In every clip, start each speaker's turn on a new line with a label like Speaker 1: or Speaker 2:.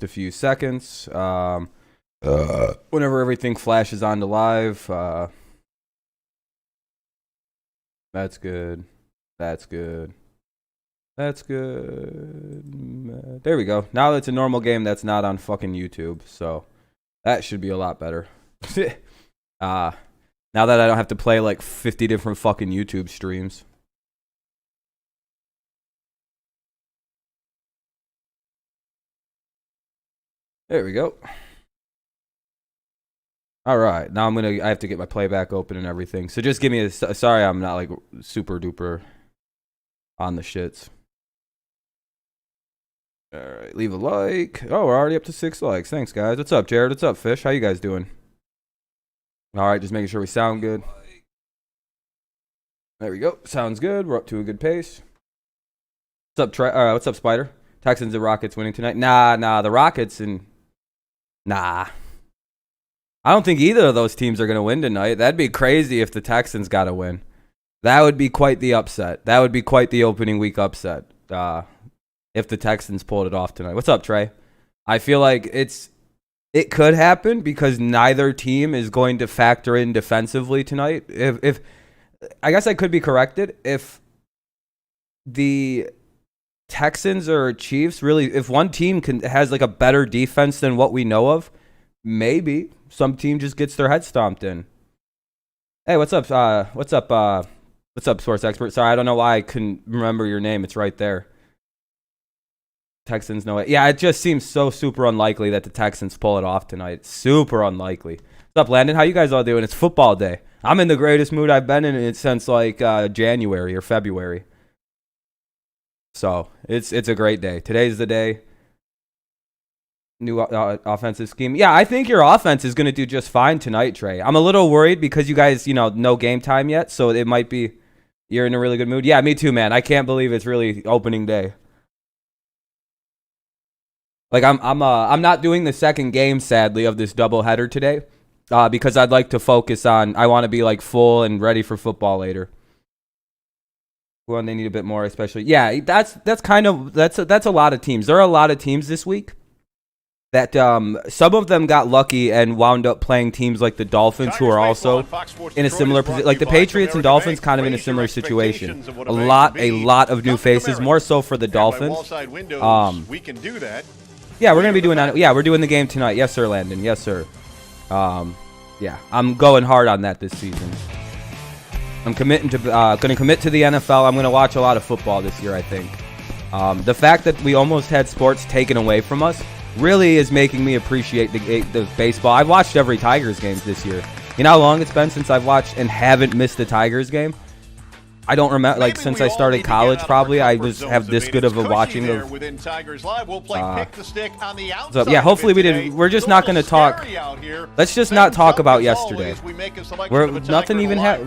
Speaker 1: a few seconds. Whenever everything flashes onto live. That's good. That's good. That's good. There we go. Now that's a normal game that's not on fucking YouTube. So that should be a lot better. Now that I don't have to play like 50 different fucking YouTube streams. There we go. All right. Now I have to get my playback open and everything. So just give me sorry I'm not like super duper on the shits. All right, leave a like. Oh, we're already up to 6 likes. Thanks, guys. What's up, Jared? What's up, Fish? How you guys doing? All right, just making sure we sound good. There we go. Sounds good. We're up to a good pace. What's up, what's up, Spider? Texans and Rockets winning tonight? Nah. The Rockets and nah. I don't think either of those teams are going to win tonight. That'd be crazy if the Texans got to win. That would be quite the upset. That would be quite the opening week upset. If the Texans pulled it off tonight. What's up, Trey? I feel like it could happen because neither team is going to factor in defensively tonight. If I guess I could be corrected. If the Texans or Chiefs really, if one team has like a better defense than what we know of, maybe some team just gets their head stomped in. Hey, what's up? What's up, Source Expert? Sorry, I don't know why I couldn't remember your name. It's right there. Texans, no way. Yeah, it just seems so super unlikely that the Texans pull it off tonight. Super unlikely. What's up, Landon? How you guys all doing? It's football day. I'm in the greatest mood I've been in it since like January or February. So it's a great day. Today's the day. New offensive scheme. Yeah, I think your offense is going to do just fine tonight, Trey. I'm a little worried because you guys, no game time yet, so it might be you're in a really good mood. Yeah, me too, man. I can't believe it's really opening day. Like I'm not doing the second game, sadly, of this doubleheader today, because I'd like to focus on. I want to be like full and ready for football later. Well, they need a bit more, especially. Yeah, that's a lot of teams. There are a lot of teams this week that some of them got lucky and wound up playing teams like the Dolphins, who are also in a similar position. Like the Patriots and Dolphins, kind of in a similar situation. A lot of new faces, more so for the Dolphins.
Speaker 2: We can do that.
Speaker 1: Yeah, we're gonna be doing that. Yeah, we're doing the game tonight. Yes, sir, Landon. Yes, sir. Yeah, I'm going hard on that this season. I'm committing to gonna commit to the NFL. I'm gonna watch a lot of football this year, I think. The fact that we almost had sports taken away from us really is making me appreciate the baseball. I've watched every Tigers game this year. You know how long it's been since I've watched and haven't missed a Tigers game? I don't remember, like, since I started college, probably, I have this good of a watching of, so, yeah, hopefully we're just not going to talk, let's just not talk about yesterday. We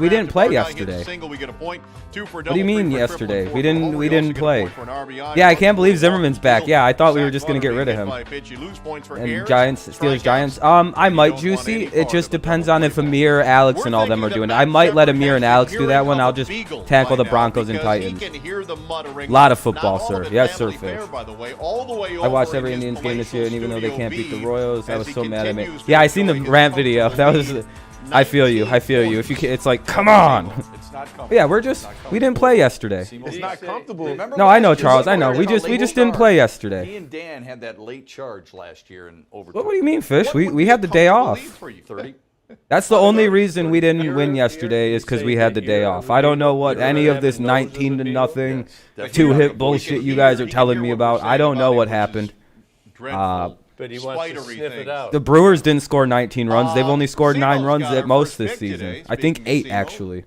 Speaker 1: didn't play yesterday. What do you mean yesterday? We didn't play. Yeah, I can't believe Zimmerman's back. Yeah, I thought we were just going to get rid of him. And Steelers, Giants. I might, Juicy. It just depends on if Amir, Alex, and all them are doing it. I might let Amir and Alex do that one. I'll just tackle the Broncos and Titans. A lot of football, sir. Yes, sir, Fish. I watched every Indians game this year, and even though they can't beat the Royals, I was so mad at me. Yeah, I seen the rant video. That was... I feel you. If you can, it's like, come on. Yeah, we didn't play yesterday.
Speaker 2: It's not comfortable.
Speaker 1: No, I know, Charles. I know. We just didn't play yesterday.
Speaker 3: Me and Dan had that late charge last year in overtime.
Speaker 1: What do you mean, Fish? We had the day off.
Speaker 3: 30.
Speaker 1: That's the only reason we didn't win yesterday is because we had the day off. I don't know what any of this 19-0 two-hit bullshit you guys are telling me about. I don't know what happened.
Speaker 4: But he wants to sniff it out.
Speaker 1: The Brewers didn't score 19 runs. They've only scored 9 runs at most this season. I think 8, actually.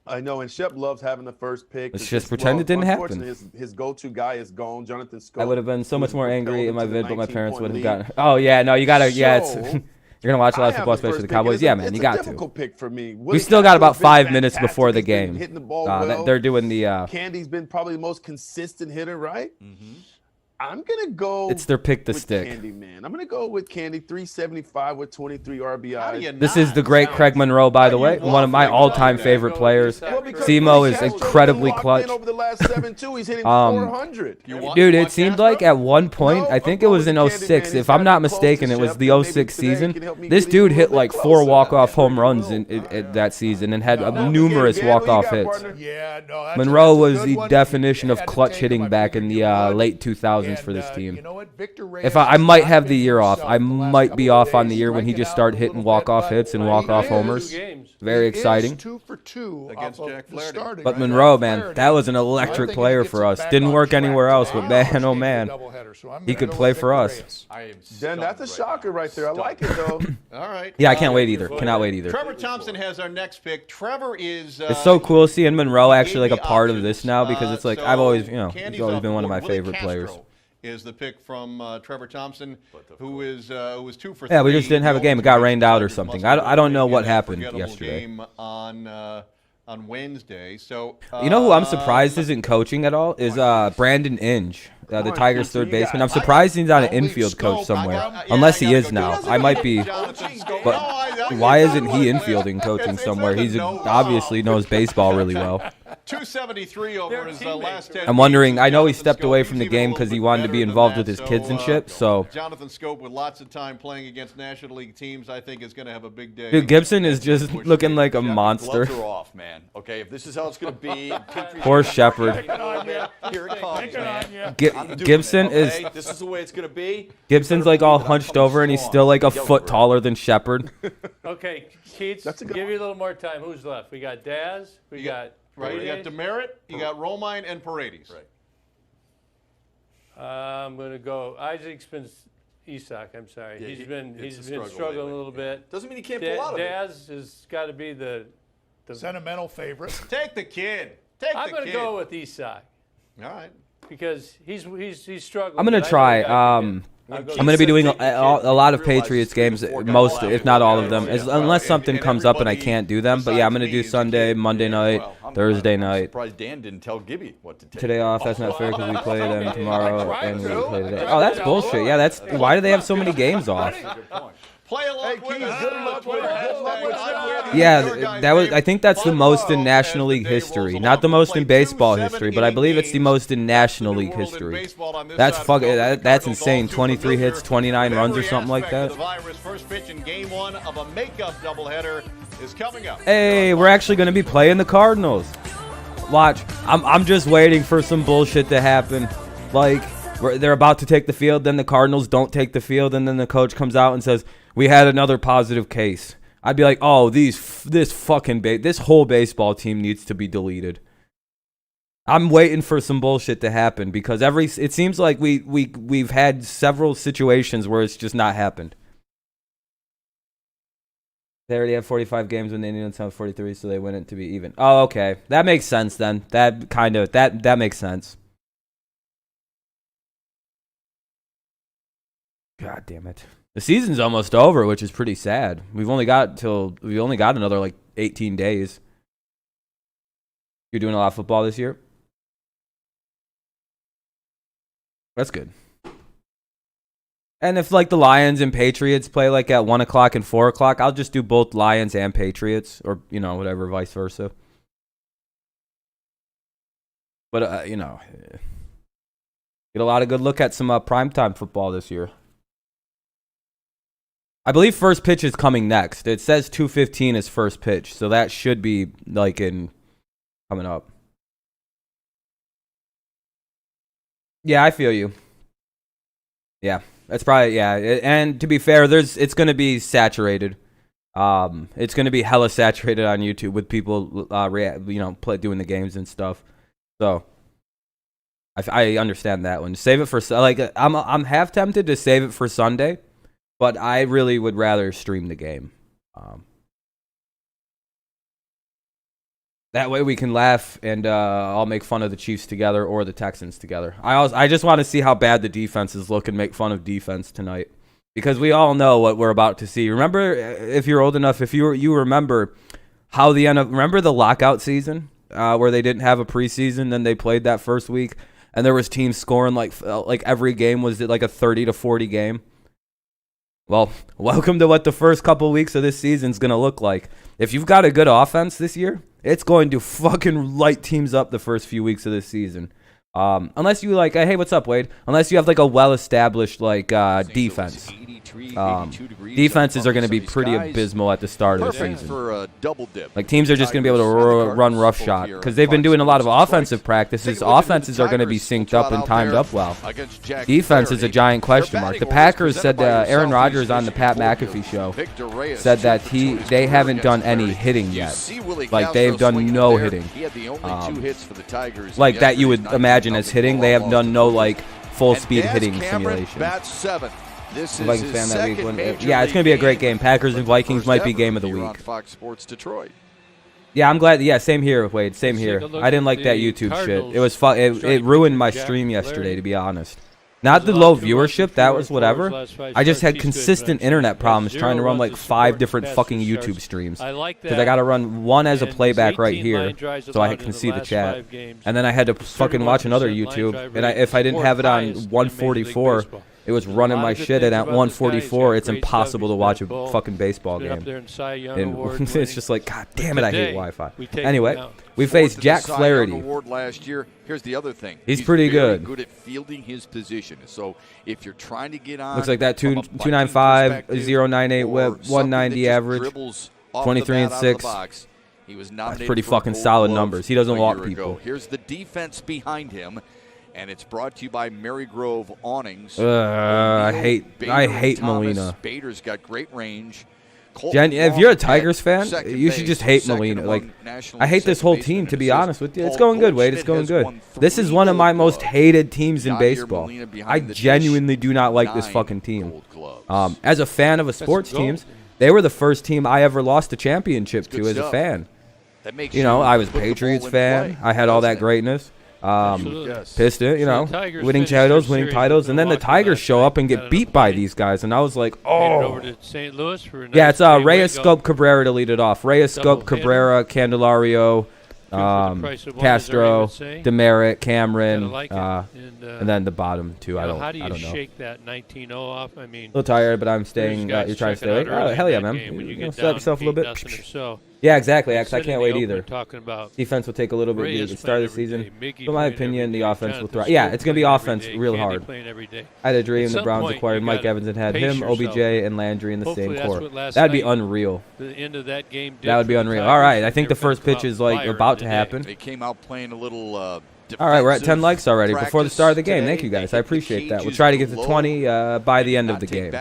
Speaker 2: I know, and Shep loves having the first pick.
Speaker 1: Let's just pretend it didn't happen.
Speaker 2: His go-to guy is gone, Jonathan Scott.
Speaker 1: I would have been so much more angry in my vid, but my parents would have gotten... Oh, yeah, no, you got to... Yeah, it's... You're going to watch a lot of football, especially the Cowboys. Yeah, man, you got to.
Speaker 2: Pick for me.
Speaker 1: We still got about 5 minutes before the game. They're doing the...
Speaker 2: Candy's been probably the most consistent hitter, right?
Speaker 3: Mm-hmm.
Speaker 2: I'm going to go.
Speaker 1: It's their pick the
Speaker 2: with
Speaker 1: stick.
Speaker 2: Candy, man. I'm going to go with Candy, 375 with 23 RBI.
Speaker 1: This is the great Craig Monroe, by the way, one of my all-time favorite players. Simo is incredibly clutch.
Speaker 2: Over the last 7 too. He's hitting 400.
Speaker 1: Dude, it seemed like at one point, I think it was in 06, if I'm not mistaken, it was the 06 season. This dude hit like 4 walk-off home runs in that season and had numerous walk-off hits. Monroe was the definition of clutch hitting back in the late 2000s for this team. If I might have the year off. I might be off on the year when he just started hitting walk-off hits and walk-off homers. Very exciting.
Speaker 5: 2 for 2 against Jack Flaherty.
Speaker 1: But Monroe, man, that was an electric player for us. Didn't work anywhere else, but man, oh man, he could play for us.
Speaker 2: Then that's a shocker right there. I like it, though.
Speaker 3: All right.
Speaker 1: Yeah, I can't wait either. Cannot wait either.
Speaker 3: Trevor Thompson has our next pick. Trevor is.
Speaker 1: It's so cool seeing Monroe actually like a part of this now because it's like I've always, he's always been one of my favorite players.
Speaker 3: Is the pick from Trevor Thompson, who was 2 for 3.
Speaker 1: Yeah, we just didn't have a game. It got rained out or something. I don't know what happened yesterday.
Speaker 3: Game on Wednesday. So
Speaker 1: you know who I'm surprised isn't coaching at all is Brandon Inge, the Tigers' third baseman. I'm surprised he's not an infield coach somewhere, unless he is now. I might be, but why isn't he infielding coaching somewhere? He's obviously knows baseball really well.
Speaker 3: 273 over his last 10.
Speaker 1: I'm wondering. I know he stepped away from the game because he wanted to be involved with his kids and shit. So
Speaker 3: Jonathan Scope, with lots of time playing against National League teams, I think is going to have a big day.
Speaker 1: Dude, Gibson is just looking like a monster.
Speaker 6: Gloves are off, man. Okay, if this is how it's going to be.
Speaker 1: Poor Shepard.
Speaker 6: Here it comes, man.
Speaker 1: Gibson is.
Speaker 6: This is the way it's going to be.
Speaker 1: Gibson's like all hunched over, and he's still like a foot taller than Shepard.
Speaker 4: Okay, Keats, give you a little more time. Who's left? We got Daz. We got.
Speaker 3: Right, you got Demerit, you got Romine, and Paredes.
Speaker 6: Right.
Speaker 4: I'm going to go. Isaac's been Isak. I'm sorry.
Speaker 6: Yeah,
Speaker 4: he's been
Speaker 6: struggle
Speaker 4: struggling
Speaker 6: lately.
Speaker 4: a little bit.
Speaker 6: Doesn't mean he can't pull out of it.
Speaker 4: Daz has got to be the
Speaker 5: sentimental favorite.
Speaker 3: Take the kid.
Speaker 4: I'm going to go with Isak.
Speaker 3: All right.
Speaker 4: Because he's struggling.
Speaker 1: I'm going to try. I'm going to be doing a lot of Patriots games, most, if not all of them, unless something comes up and I can't do them. But yeah, I'm going to do Sunday, Monday night, Thursday night.
Speaker 6: I'm surprised Dan didn't tell Gibby what to take.
Speaker 1: Today off. That's not fair because we play them tomorrow and we play today. Oh, that's bullshit. Yeah, that's why do they have so many games off?
Speaker 3: Play along with us.
Speaker 1: Yeah, that was. I think that's the most in National League history, not the most in baseball history, but I believe it's the most in National League history. That's fucking. That's insane. 23 hits, 29 runs, or something like that.
Speaker 3: First pitch in Game 1 of a makeup doubleheader is coming up.
Speaker 1: Hey, we're actually going to be playing the Cardinals. Watch. I'm just waiting for some bullshit to happen, like they're about to take the field, then the Cardinals don't take the field, and then the coach comes out and says, "We had another positive case." I'd be like, "Oh, this whole baseball team needs to be deleted." I'm waiting for some bullshit to happen because it seems like we've had several situations where it's just not happened. They already have 45 games when the Indians have 43, so they win it to be even. Oh, okay, that makes sense then. That makes sense. God damn it. The season's almost over, which is pretty sad. We've only got another like 18 days. You're doing a lot of football this year? That's good. And if like the Lions and Patriots play like at 1 o'clock and 4 o'clock, I'll just do both Lions and Patriots, or whatever, vice versa. But get a lot of good look at some primetime football this year. I believe first pitch is coming next. It says 2:15 is first pitch, so that should be like coming up. Yeah, I feel you. Yeah, that's probably and to be fair, it's going to be saturated. It's going to be hella saturated on YouTube with people doing the games and stuff. So I understand that one. Save it for I'm half tempted to save it for Sunday. But I really would rather stream the game. That way we can laugh and I'll make fun of the Chiefs together or the Texans together. I just want to see how bad the defenses look and make fun of defense tonight. Because we all know what we're about to see. Remember, if you're old enough, if you remember how remember the lockout season where they didn't have a preseason, then they played that first week? and there was teams scoring like every game was like a 30 to 40 game. Well, welcome to what the first couple weeks of this season's going to look like. If you've got a good offense this year, it's going to fucking light teams up the first few weeks of this season. Unless you like, hey, what's up, Wade? Unless you have like a well-established like defense. Defenses are going to be pretty abysmal at the start of the season.
Speaker 6: For a double dip.
Speaker 1: Like teams are just going to be able to run roughshod because they've been doing a lot of offensive practices. Offenses are going to be synced up and timed up well. Defense is a giant question mark. The Packers said Aaron Rodgers on the Pat McAfee show said that they haven't done any hitting yet. Like they've done no hitting. Like that you would imagine as hitting. They have done no like full speed hitting simulation.
Speaker 2: This
Speaker 1: is Vikings fan that week. Yeah, it's going to be a great game. Packers and Vikings might be game of the week.
Speaker 6: On Fox Sports Detroit.
Speaker 1: Yeah, I'm glad. Yeah, same here, Wade. Same here. I didn't like that YouTube shit. It was it ruined my stream yesterday, to be honest. Not the low viewership. That was whatever. I just had consistent internet problems trying to run like 5 different fucking YouTube streams. Because I got to run one as a playback right here so I can see the chat. And then I had to fucking watch another YouTube. And if I didn't have it on 144... it was running my shit, and at 144, it's impossible to watch a fucking baseball game. And it's just like, God damn it, I hate Wi-Fi. Anyway, we faced Jack Flaherty.
Speaker 6: Last year. Here's the other thing.
Speaker 1: He's pretty good.
Speaker 6: Good at fielding his position. So if you're trying to get on,
Speaker 1: looks like that 295, 098 whip, 190 average, 23 and 6.
Speaker 6: He was
Speaker 1: That's pretty fucking solid numbers. He doesn't walk people.
Speaker 6: Here's the defense behind him. And it's brought to you by Marygrove Awnings.
Speaker 1: I hate Molina.
Speaker 6: Bader's got great range.
Speaker 1: If you're a Tigers fan, you should just hate Molina. Like, I hate this whole team, to be honest with you. It's going good, Wade. It's going good. This is one of my most hated teams in baseball. I genuinely do not like this fucking team. As a fan of a sports teams, they were the first team I ever lost a championship to as a fan. You know, I was a Patriots fan. I had all that greatness. Pissed it, you know, winning titles, and then the Tigers show up and get beat by these guys, and I was like, oh. Yeah, it's Reyes, Scope, Cabrera to lead it off. Reyes, Scope, Cabrera, Candelario, Castro, Demerit, Cameron, and then the bottom two. I don't know.
Speaker 4: How do you shake that 19-0 off? I mean,
Speaker 1: a little tired, but I'm staying. You're trying to stay awake. Oh, hell yeah, man. You set up yourself a little bit. Yeah, exactly. I can't wait either. Defense will take a little bit at the start of the season. In my opinion, the offense will thrive. Yeah, it's going to be offense real hard. I had a dream the Browns acquired Mike Evans and had him, OBJ, and Landry in the same core. That'd be unreal. That would be unreal. All right, I think the first pitch is like about to happen.
Speaker 6: They came out playing a little
Speaker 1: all right, we're at 10 likes already before the start of the game. Thank you, guys. I appreciate that. We'll try to get to 20 by the end of the game.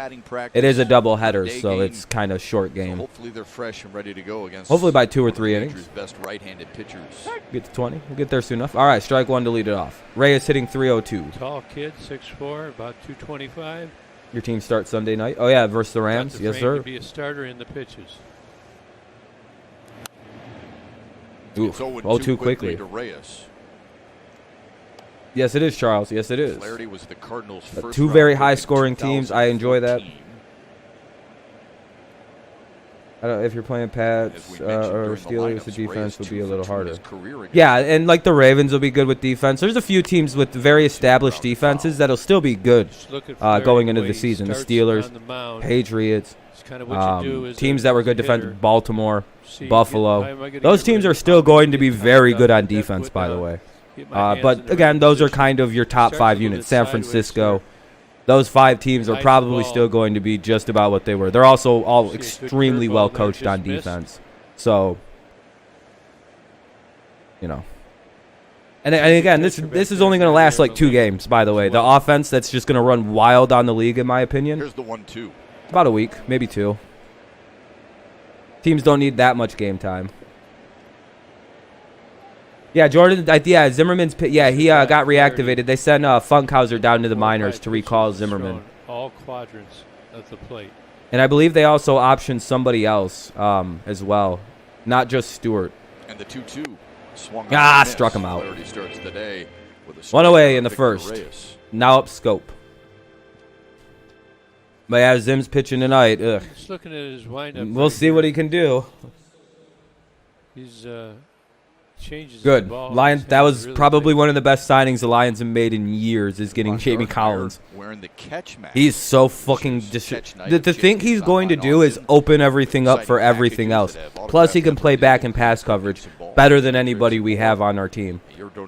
Speaker 1: It is a double header, so it's kind of short game.
Speaker 6: Hopefully they're fresh and ready to go against.
Speaker 1: Hopefully by 2 or 3 innings.
Speaker 6: Best right-handed pitchers.
Speaker 1: Get to 20. We'll get there soon enough. All right, strike one to lead it off. Reyes hitting 302.
Speaker 4: Tall kid, 6'4", about 225.
Speaker 1: Your team starts Sunday night. Oh yeah, versus the Rams. Yes, sir.
Speaker 4: To be a starter in the pitches.
Speaker 1: Oof. Oh, too quickly. Yes, it is, Charles. Yes, it is.
Speaker 6: Flaherty was the Cardinals' first
Speaker 1: 2 very high-scoring teams. I enjoy that. I don't know if you're playing Pats or Steelers, the defense will be a little harder. Yeah, and like the Ravens will be good with defense. There's a few teams with very established defenses that'll still be good going into the season. The Steelers, Patriots, teams that were good defense, Baltimore, Buffalo. Those teams are still going to be very good on defense, by the way. But again, those are kind of your top 5 units. San Francisco, those 5 teams are probably still going to be just about what they were. They're also all extremely well coached on defense. So, you know. And again, this is only going to last like 2 games, by the way. The offense that's just going to run wild on the league, in my opinion.
Speaker 6: Here's the 1-2.
Speaker 1: About a week, maybe 2. Teams don't need that much game time. Yeah, Jordan. Yeah, Zimmerman's. Yeah, he got reactivated. They sent Funkhauser down to the minors to recall Zimmerman.
Speaker 4: All quadrants of the plate.
Speaker 1: And I believe they also optioned somebody else as well, not just Stewart.
Speaker 6: And the 2-2 swung.
Speaker 1: Struck him out.
Speaker 6: Starts the day with a
Speaker 1: 1 away in the first. Now up Scope. But yeah, Zim's pitching tonight. Ugh.
Speaker 4: Just looking at his windup.
Speaker 1: We'll see what he can do.
Speaker 4: He's Changes
Speaker 1: Good.
Speaker 4: the ball.
Speaker 1: Lions.
Speaker 4: His
Speaker 1: That
Speaker 4: hands
Speaker 1: was
Speaker 4: really
Speaker 1: probably
Speaker 4: big.
Speaker 1: one of the best signings the Lions have made in years. Is getting Jamie Collins.
Speaker 6: Wearing the catch mask.
Speaker 1: He's so fucking the thing he's going to do is open everything up for everything else. Plus, he can play back and pass coverage better than anybody we have on our team.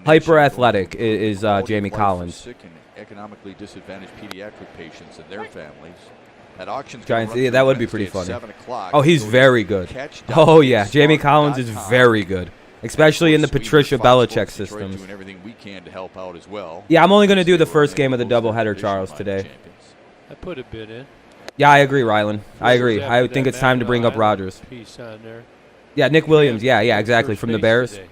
Speaker 1: Hyper athletic is Jamie Collins.
Speaker 6: Sick and economically disadvantaged pediatric patients and their families. That auction's
Speaker 1: Giants.
Speaker 6: gonna run
Speaker 1: Yeah,
Speaker 6: through
Speaker 1: that would be
Speaker 6: Wednesday
Speaker 1: pretty
Speaker 6: at
Speaker 1: funny.
Speaker 6: 7 o'clock.
Speaker 1: Oh, he's
Speaker 6: Go to
Speaker 1: very good.
Speaker 6: catch.com,
Speaker 1: Oh yeah, Jamie Collins is
Speaker 6: smart.com.
Speaker 1: very good, especially in the
Speaker 6: Of course,
Speaker 1: Patricia
Speaker 6: we, Fox
Speaker 1: Belichick
Speaker 6: Sports Detroit,
Speaker 1: systems.
Speaker 6: doing everything we can to help out as well.
Speaker 1: Yeah, I'm only going to do the
Speaker 6: We're
Speaker 1: first game of the
Speaker 6: unable to host
Speaker 1: doubleheader,
Speaker 6: their
Speaker 1: Charles,
Speaker 6: division
Speaker 1: today.
Speaker 6: champions.
Speaker 4: I put a bid in.
Speaker 1: Yeah, I agree, Rylan. I agree.
Speaker 4: After
Speaker 1: I
Speaker 4: that
Speaker 1: think it's time to
Speaker 4: Mackinac
Speaker 1: bring up
Speaker 4: Island
Speaker 1: Rodgers.
Speaker 4: Piece on there.
Speaker 1: Yeah, Nick Williams. Yeah, exactly.
Speaker 4: First
Speaker 1: From the
Speaker 4: base
Speaker 1: Bears.
Speaker 4: today.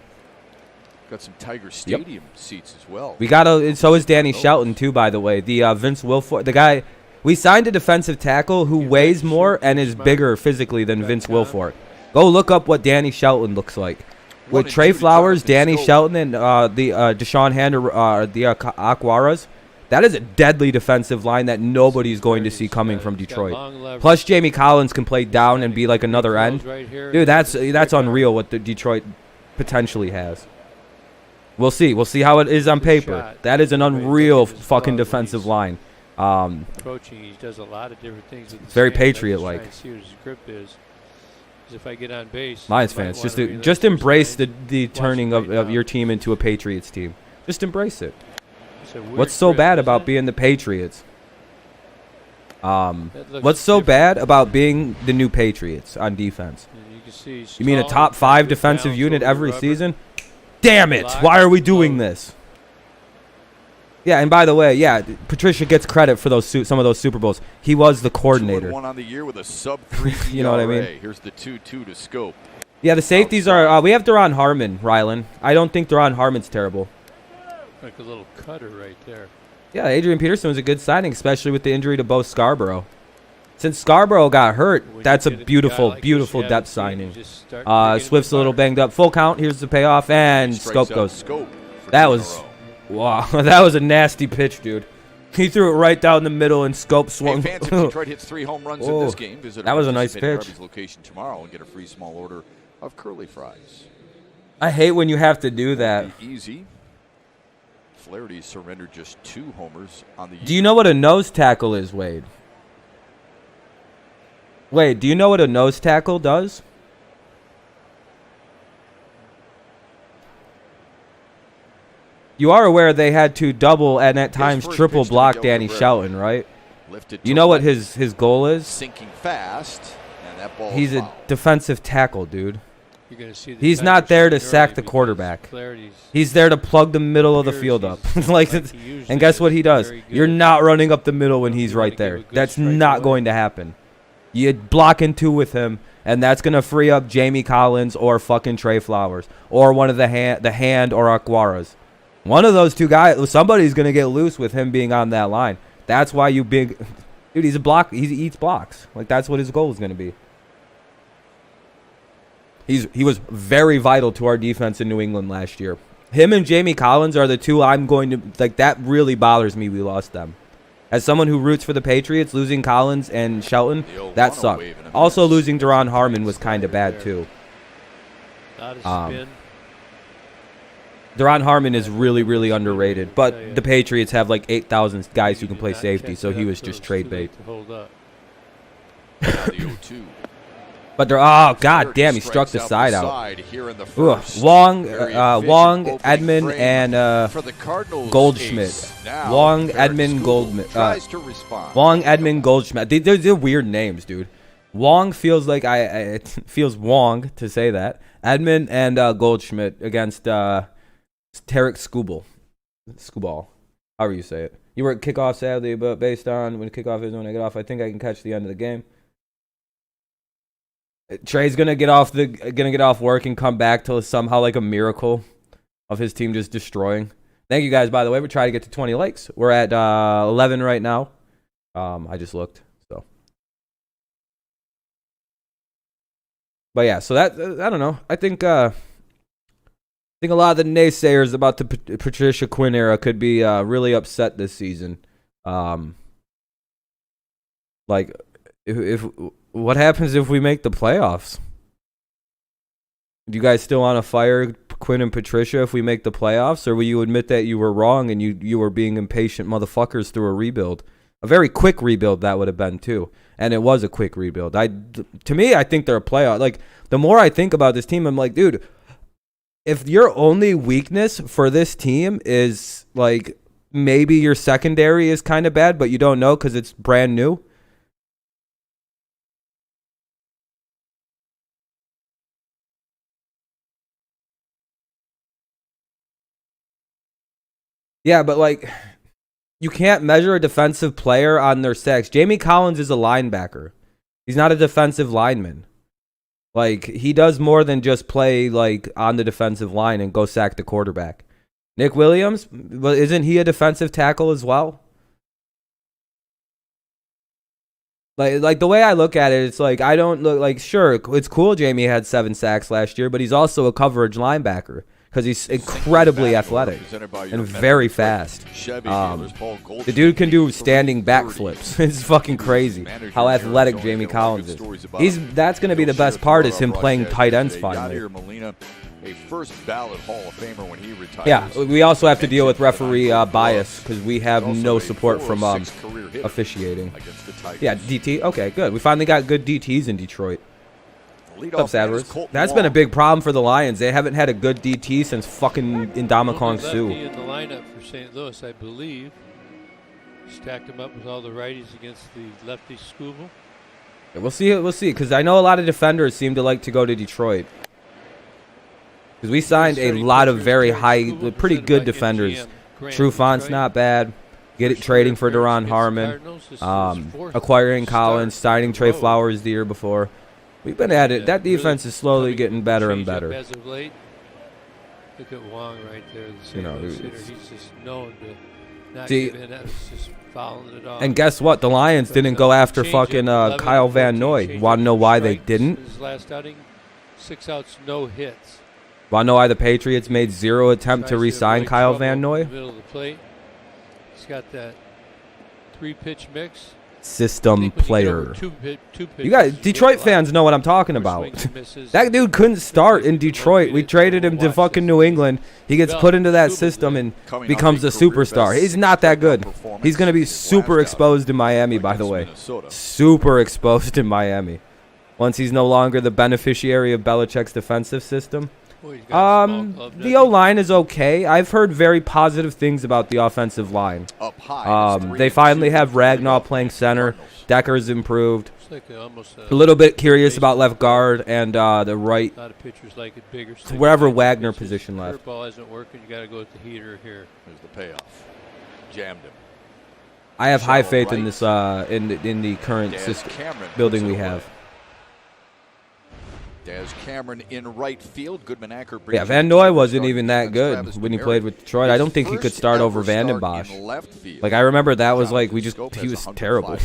Speaker 6: Got some Tiger Stadium seats as well.
Speaker 1: We got a. So is Danny Shelton too, by the way. The Vince Wilfork, the guy. We signed a defensive tackle who weighs more and is bigger physically than Vince Wilfork. Go look up what Danny Shelton looks like. With Trey Flowers, Danny Shelton, and the Deshaun Hand, the Aquaras, that is a deadly defensive line that nobody's going to see coming from Detroit. Plus, Jamie Collins can play down and be like another end. Dude, that's unreal what the Detroit potentially has. We'll see. We'll see how it is on paper. That is an unreal fucking defensive line.
Speaker 4: Approaching, he does a lot of different things. With
Speaker 1: It's very
Speaker 4: his hands.
Speaker 1: Patriot-like.
Speaker 4: I'm just trying to see what his grip is. 'Cause if I get on base,
Speaker 1: Lions
Speaker 4: I might
Speaker 1: fans,
Speaker 4: wanna relay
Speaker 1: just
Speaker 4: those
Speaker 1: embrace
Speaker 4: lines.
Speaker 1: the
Speaker 4: Watch
Speaker 1: turning
Speaker 4: it
Speaker 1: of
Speaker 4: right now.
Speaker 1: your team into a Patriots team. Just embrace it.
Speaker 4: It's a weird
Speaker 1: What's so
Speaker 4: grip,
Speaker 1: bad
Speaker 4: isn't
Speaker 1: about
Speaker 4: it?
Speaker 1: being the Patriots?
Speaker 4: That looks
Speaker 1: What's so
Speaker 4: different.
Speaker 1: bad about being the new Patriots on defense?
Speaker 4: And you can see he's
Speaker 1: You mean a
Speaker 4: tall,
Speaker 1: top
Speaker 4: he's got
Speaker 1: 5
Speaker 4: good
Speaker 1: defensive
Speaker 4: balance
Speaker 1: unit
Speaker 4: over the
Speaker 1: every
Speaker 4: rubber.
Speaker 1: season? Damn it!
Speaker 4: Block,
Speaker 1: Why are we doing
Speaker 4: load.
Speaker 1: this? Yeah, and by the way, yeah, Patricia gets credit for those some of those Super Bowls. He was the coordinator.
Speaker 6: 2-1 on the year with a sub-3
Speaker 1: You know what I mean?
Speaker 6: ERA. Here's the 2-2 to scope.
Speaker 1: Yeah, the safeties are. We have Duron Harmon, Rylan. I don't think Duron Harmon's terrible.
Speaker 4: Like a little cutter right there.
Speaker 1: Yeah, Adrian Peterson was a good signing, especially with the injury to Bo Scarborough. Since Scarborough got hurt,
Speaker 4: When you
Speaker 1: that's a
Speaker 4: get guy
Speaker 1: beautiful,
Speaker 4: like this,
Speaker 1: beautiful
Speaker 4: you
Speaker 1: depth
Speaker 4: haven't seen, you
Speaker 1: signing.
Speaker 4: just start bringing
Speaker 1: Swift's a
Speaker 4: him
Speaker 1: little
Speaker 4: apart.
Speaker 1: banged up. Full count. Here's the payoff, and
Speaker 6: Strikes
Speaker 1: Scope
Speaker 6: out
Speaker 1: goes.
Speaker 6: Scope for
Speaker 1: That
Speaker 6: 2 in a
Speaker 1: was
Speaker 6: row.
Speaker 1: wow. That was a nasty pitch, dude. He threw it right down the middle, and Scope
Speaker 6: Hey,
Speaker 1: swung.
Speaker 6: fans, if Detroit hits 3 home runs in this
Speaker 1: Oh,
Speaker 6: game, visit
Speaker 1: that
Speaker 6: our
Speaker 1: was a nice
Speaker 6: participating
Speaker 1: pitch.
Speaker 6: Arby's location tomorrow and get a free small order of curly fries.
Speaker 1: I hate when you have to do that.
Speaker 6: Won't be easy. Flaherty surrendered just 2 homers on the year.
Speaker 1: Do you know what a nose tackle is, Wade? Wade, do you know what a nose tackle does? You are aware they had to double and at times
Speaker 6: first
Speaker 1: triple
Speaker 6: pitch to
Speaker 1: block
Speaker 6: Miguel
Speaker 1: Danny
Speaker 6: Cabrera.
Speaker 1: Shelton, right?
Speaker 6: Lifted
Speaker 1: You
Speaker 6: to
Speaker 1: know what
Speaker 6: left,
Speaker 1: his goal is?
Speaker 6: sinking fast, and that ball
Speaker 1: He's
Speaker 6: is
Speaker 1: a
Speaker 6: foul.
Speaker 1: defensive tackle, dude.
Speaker 4: You're gonna see the
Speaker 1: He's
Speaker 4: Tigers
Speaker 1: not there to
Speaker 4: early
Speaker 1: sack the
Speaker 4: because
Speaker 1: quarterback.
Speaker 4: Flaherty's
Speaker 1: He's there to plug the middle of the
Speaker 4: appears
Speaker 1: field up.
Speaker 4: he's
Speaker 1: like,
Speaker 4: like he usually
Speaker 1: and guess what
Speaker 4: is,
Speaker 1: he does?
Speaker 4: very good.
Speaker 1: You're not running up the middle when he's
Speaker 4: You wanna
Speaker 1: right
Speaker 4: give
Speaker 1: there.
Speaker 4: a good
Speaker 1: That's
Speaker 4: strike
Speaker 1: not
Speaker 4: away.
Speaker 1: going to happen. You block in 2 with him, and that's going to free up Jamie Collins or fucking Trey Flowers or one of the hand or Aquaras. One of those 2 guys, somebody's going to get loose with him being on that line. That's why you big... Dude, he's a block. He eats blocks. Like, that's what his goal is going to be. He was very vital to our defense in New England last year. Him and Jamie Collins are the 2 I'm going to... Like, that really bothers me we lost them. As someone who roots for the Patriots, losing Collins and Shelton, that sucked. Also, losing Duron Harmon was kind of bad, too.
Speaker 4: Not a spin.
Speaker 1: Duron Harmon is really, really underrated. But the Patriots have like 8,000 guys who can play safety, so he was just trade bait.
Speaker 4: To hold up.
Speaker 6: Now the 0-2.
Speaker 1: But they're... Oh, god
Speaker 6: Flaherty
Speaker 1: damn, he struck the
Speaker 6: strikes
Speaker 1: side out.
Speaker 6: side here in the
Speaker 1: Ugh.
Speaker 6: first.
Speaker 1: Wong,
Speaker 6: Very efficient
Speaker 1: Wong,
Speaker 6: opening
Speaker 1: Edmund,
Speaker 6: frame
Speaker 1: and
Speaker 6: for the Cardinals
Speaker 1: Goldschmidt.
Speaker 6: ace. Now,
Speaker 1: Wong,
Speaker 6: Barrett
Speaker 1: Edmund,
Speaker 6: Skubal
Speaker 1: Goldschmidt.
Speaker 6: tries to respond.
Speaker 1: Wong, Edmund, Goldschmidt. They're weird names, dude. Wong feels like it feels Wong to say that. Edmund and Goldschmidt against Tarek Skubal, however you say it. You were at kickoff, sadly, but based on when kickoff is when I get off, I think I can catch the end of the game. Trey's gonna get off work and come back to somehow like a miracle of his team just destroying. Thank you guys, by the way. We're trying to get to 20 likes. We're at 11 right now. I just looked. So, but yeah. So that I don't know. I think a lot of the naysayers about the Patricia Quinn era could be really upset this season. Like, if what happens if we make the playoffs? Do you guys still want to fire Quinn and Patricia if we make the playoffs, or will you admit that you were wrong and you were being impatient motherfuckers through a rebuild? A very quick rebuild that would have been too, and it was a quick rebuild. To me, I think they're a playoff. Like, the more I think about this team, I'm like, dude, if your only weakness for this team is like maybe your secondary is kind of bad, but you don't know because it's brand new. Yeah, but like, you can't measure a defensive player on their sacks. Jamie Collins is a linebacker. He's not a defensive lineman. Like, he does more than just play like on the defensive line and go sack the quarterback. Nick Williams, isn't he a defensive tackle as well? Like the way I look at it, it's like I don't look like, sure, it's cool Jamie had 7 sacks last year, but he's also a coverage linebacker because he's incredibly athletic and very fast. The dude can do standing backflips. It's fucking crazy how athletic Jamie Collins is. That's going to be the best part, is him playing tight ends finally.
Speaker 6: A first ballot Hall of Famer when he retires.
Speaker 1: Yeah, we also have to deal with referee bias because we have no support from officiating. Yeah, DT. Okay, good. We finally got good DTs in Detroit. What's up, Sadwards? That's been a big problem for the Lions. They haven't had a good DT since fucking Ndamukong Suh.
Speaker 4: In the lineup for St. Louis, I believe. Stacked him up with all the righties against the lefty Scooble.
Speaker 1: Yeah, we'll see. We'll see. Because I know a lot of defenders seem to like to go to Detroit. Because we signed a lot of very high, pretty good defenders. Trufant's not bad. Trading for Duron Harmon. Acquiring Collins. Signing Trey Flowers the year before. We've been at it. That defense is slowly getting better and better.
Speaker 4: As of late, look at Wong right there. He's just known to not give in. That was just fouling it off.
Speaker 1: And guess what? The Lions didn't go after fucking Kyle Van Noy. Want to know why they didn't?
Speaker 4: His last outing, 6 outs, no hits.
Speaker 1: Want to know why the Patriots made 0 attempt to re-sign Kyle Van Noy?
Speaker 4: Middle of the plate. He's got that 3-pitch mix.
Speaker 1: System player. You guys, Detroit fans know what I'm talking about. That dude couldn't start in Detroit. We traded him to fucking New England. He gets put into that system and becomes a superstar. He's not that good. He's going to be super exposed in Miami, by the way. Super exposed in Miami. Once he's no longer the beneficiary of Belichick's defensive system. The O-line is okay. I've heard very positive things about the offensive line. They finally have Ragnow playing center. Decker's improved. A little bit curious about left guard and the right, wherever Wagner position left.
Speaker 4: Ball isn't working. You got to go with the heater here.
Speaker 6: Here's the payoff. Jammed him.
Speaker 1: I have high faith in this in the current building we have.
Speaker 6: Daz Cameron in right field. Goodman Acker.
Speaker 1: Yeah, Van Noy wasn't even that good when he played with Detroit. I don't think he could start over Vanden Bosch. Like, I remember that was like, he was terrible.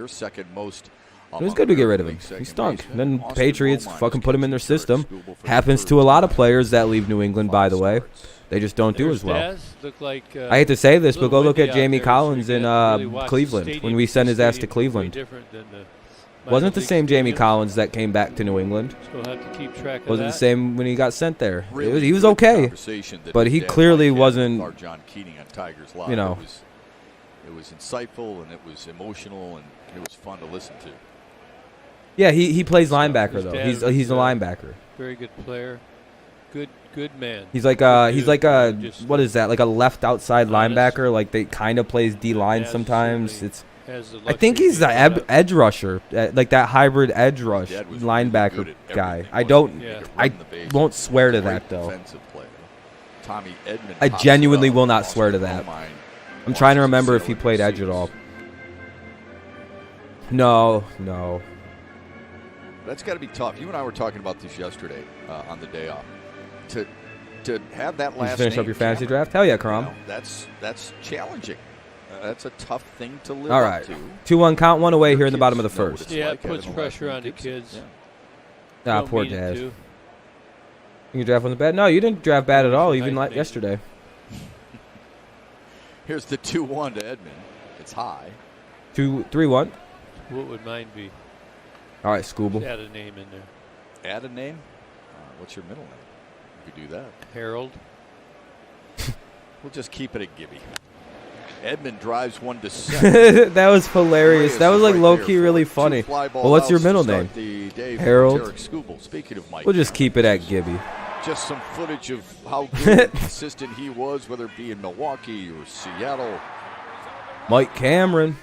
Speaker 6: Second most.
Speaker 1: It was good to get rid of him. He stunk. And then the Patriots fucking put him in their system. Happens to a lot of players that leave New England, by the way. They just don't do as well. I hate to say this, but go look at Jamie Collins in Cleveland when we sent his ass to Cleveland. Wasn't the same Jamie Collins that came back to New England. Wasn't the same when he got sent there. He was okay, but he clearly wasn't, you know.
Speaker 6: It was insightful and it was emotional and it was fun to listen to.
Speaker 1: Yeah, he plays linebacker though. He's a linebacker.
Speaker 4: Very good player. Good man.
Speaker 1: He's like a what is that? Like a left outside linebacker. Like they kind of plays D line sometimes. I think he's the edge rusher, like that hybrid edge rush linebacker guy. I won't swear to that though. I genuinely will not swear to that. I'm trying to remember if he played edge at all. No.
Speaker 6: That's got to be tough. You and I were talking about this yesterday on the day off. To have that last.
Speaker 1: You finish up your fantasy draft? Hell yeah, Karam.
Speaker 6: That's challenging. That's a tough thing to live
Speaker 1: all right.
Speaker 6: up
Speaker 1: to. 2-1 count, one away here in the bottom of the first.
Speaker 4: Yeah, it puts pressure on the kids.
Speaker 1: Yeah. Poor Daz. You can draft on the bad? No, you didn't draft bad at all, even like yesterday.
Speaker 6: Here's the 2-1 to Edmund. It's high.
Speaker 1: 3-1.
Speaker 4: What would mine be?
Speaker 1: All right, Scooble.
Speaker 4: Add a name in there.
Speaker 6: Add a name? What's your middle name? could do that.
Speaker 4: Harold.
Speaker 6: We'll just keep it at Gibby. Edmund drives one to second.
Speaker 1: That was hilarious. That was like low-key really funny. Well, what's your middle name? Harold.
Speaker 6: Speaking of Mike,
Speaker 1: We'll just keep it at Gibby.
Speaker 6: just some footage of how good and consistent he was, whether it be in Milwaukee or Seattle.
Speaker 1: Mike Cameron.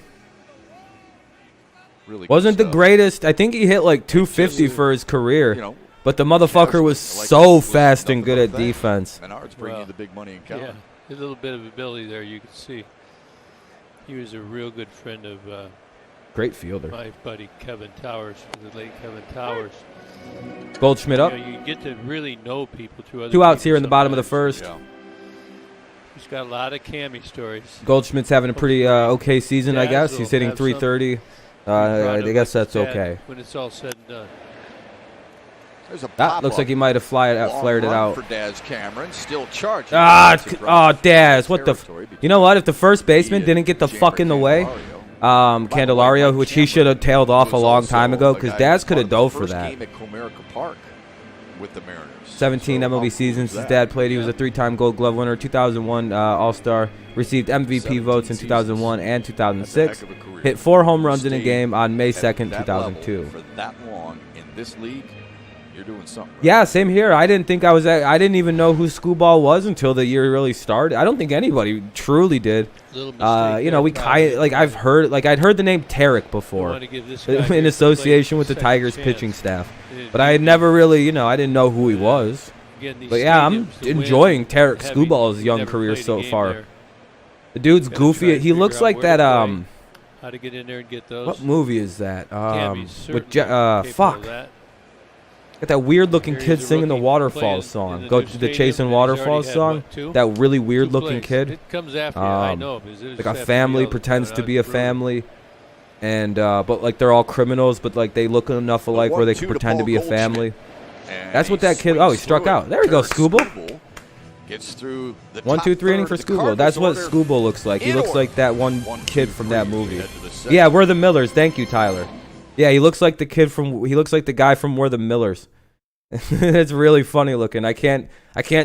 Speaker 6: Really
Speaker 1: Wasn't the greatest. I think he hit like 250 for his career. But the motherfucker was so fast and good at defense.
Speaker 6: Menard's bringing you the big money in Calgary.
Speaker 4: Yeah, a little bit of ability there, you can see. He was a real good friend of
Speaker 1: great fielder.
Speaker 4: My buddy Kevin Towers, the late Kevin Towers.
Speaker 1: Goldschmidt up.
Speaker 4: You get to really know people through other
Speaker 1: 2 outs here in the
Speaker 4: sometimes.
Speaker 1: bottom of the first.
Speaker 6: Yeah.
Speaker 4: He's got a lot of Cammy stories.
Speaker 1: Goldschmidt's having a pretty okay season, I guess. He's hitting
Speaker 4: have
Speaker 1: 330. I guess that's okay.
Speaker 4: When it's all said and done.
Speaker 1: That looks like he might have flared it out.
Speaker 6: For Daz Cameron, still charging.
Speaker 1: Daz, what the? You know what? If the first baseman didn't get the fuck in the way, Candelario, which he should have tailed off a long time ago, because Daz could have dove for that. 17 MLB seasons his dad played. He was a 3-time Gold Glove winner, 2001 All-Star, received MVP votes in 2001 and 2006, hit 4 home runs in a game on May 2nd, 2002.
Speaker 6: For that long in this league, you're doing something. Right.
Speaker 1: Yeah, same here. I didn't even know who Screwball was until the year really started. I don't think anybody truly did. I'd heard the name Tarek before in association with the Tigers pitching staff. But I had never really, I didn't know who he was. But yeah, I'm enjoying Tarek Screwball's young career so far. The dude's goofy. He looks like that
Speaker 4: how to get in there and get those.
Speaker 1: What movie is that? Fuck. Got that weird-looking kid singing the Waterfalls song. Go to the Chasing Waterfalls song. That really weird-looking kid.
Speaker 4: It comes after I know.
Speaker 1: Like a family pretends to be a family, and but like they're all criminals, but like they look enough alike where they can pretend to be a family. That's what that kid. Oh, he struck out. There we go, Scooble.
Speaker 6: Gets through the
Speaker 1: 1, 2, 3 inning for Scooble. That's what Scooble looks like. He looks like that one kid from that movie. Yeah, we're the Millers. Thank you, Tyler. Yeah, he looks like the kid from. He looks like the guy from We're the Millers. It's really funny looking. I can't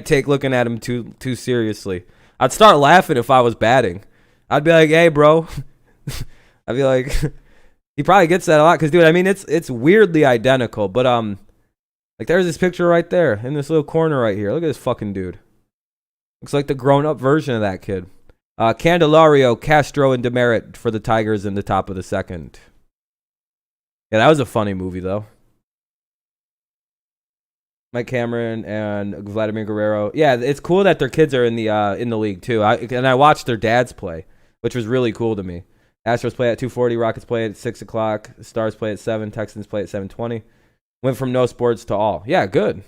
Speaker 1: take looking at him too seriously. I'd start laughing if I was batting. I'd be like, "Hey, bro." I'd be like, he probably gets that a lot because, dude, I mean, it's weirdly identical. But like there's this picture right there in this little corner right here. Look at this fucking dude. Looks like the grown-up version of that kid. Candelario, Castro, and Demerit for the Tigers in the top of the second. Yeah, that was a funny movie, though. Mike Cameron and Vladimir Guerrero. Yeah, it's cool that their kids are in the league, too. I watched their dads play, which was really cool to me. Astros play at 2:40, Rockets play at 6 o'clock, Stars play at 7, Texans play at 7:20. Went from no sports to all. Yeah, good.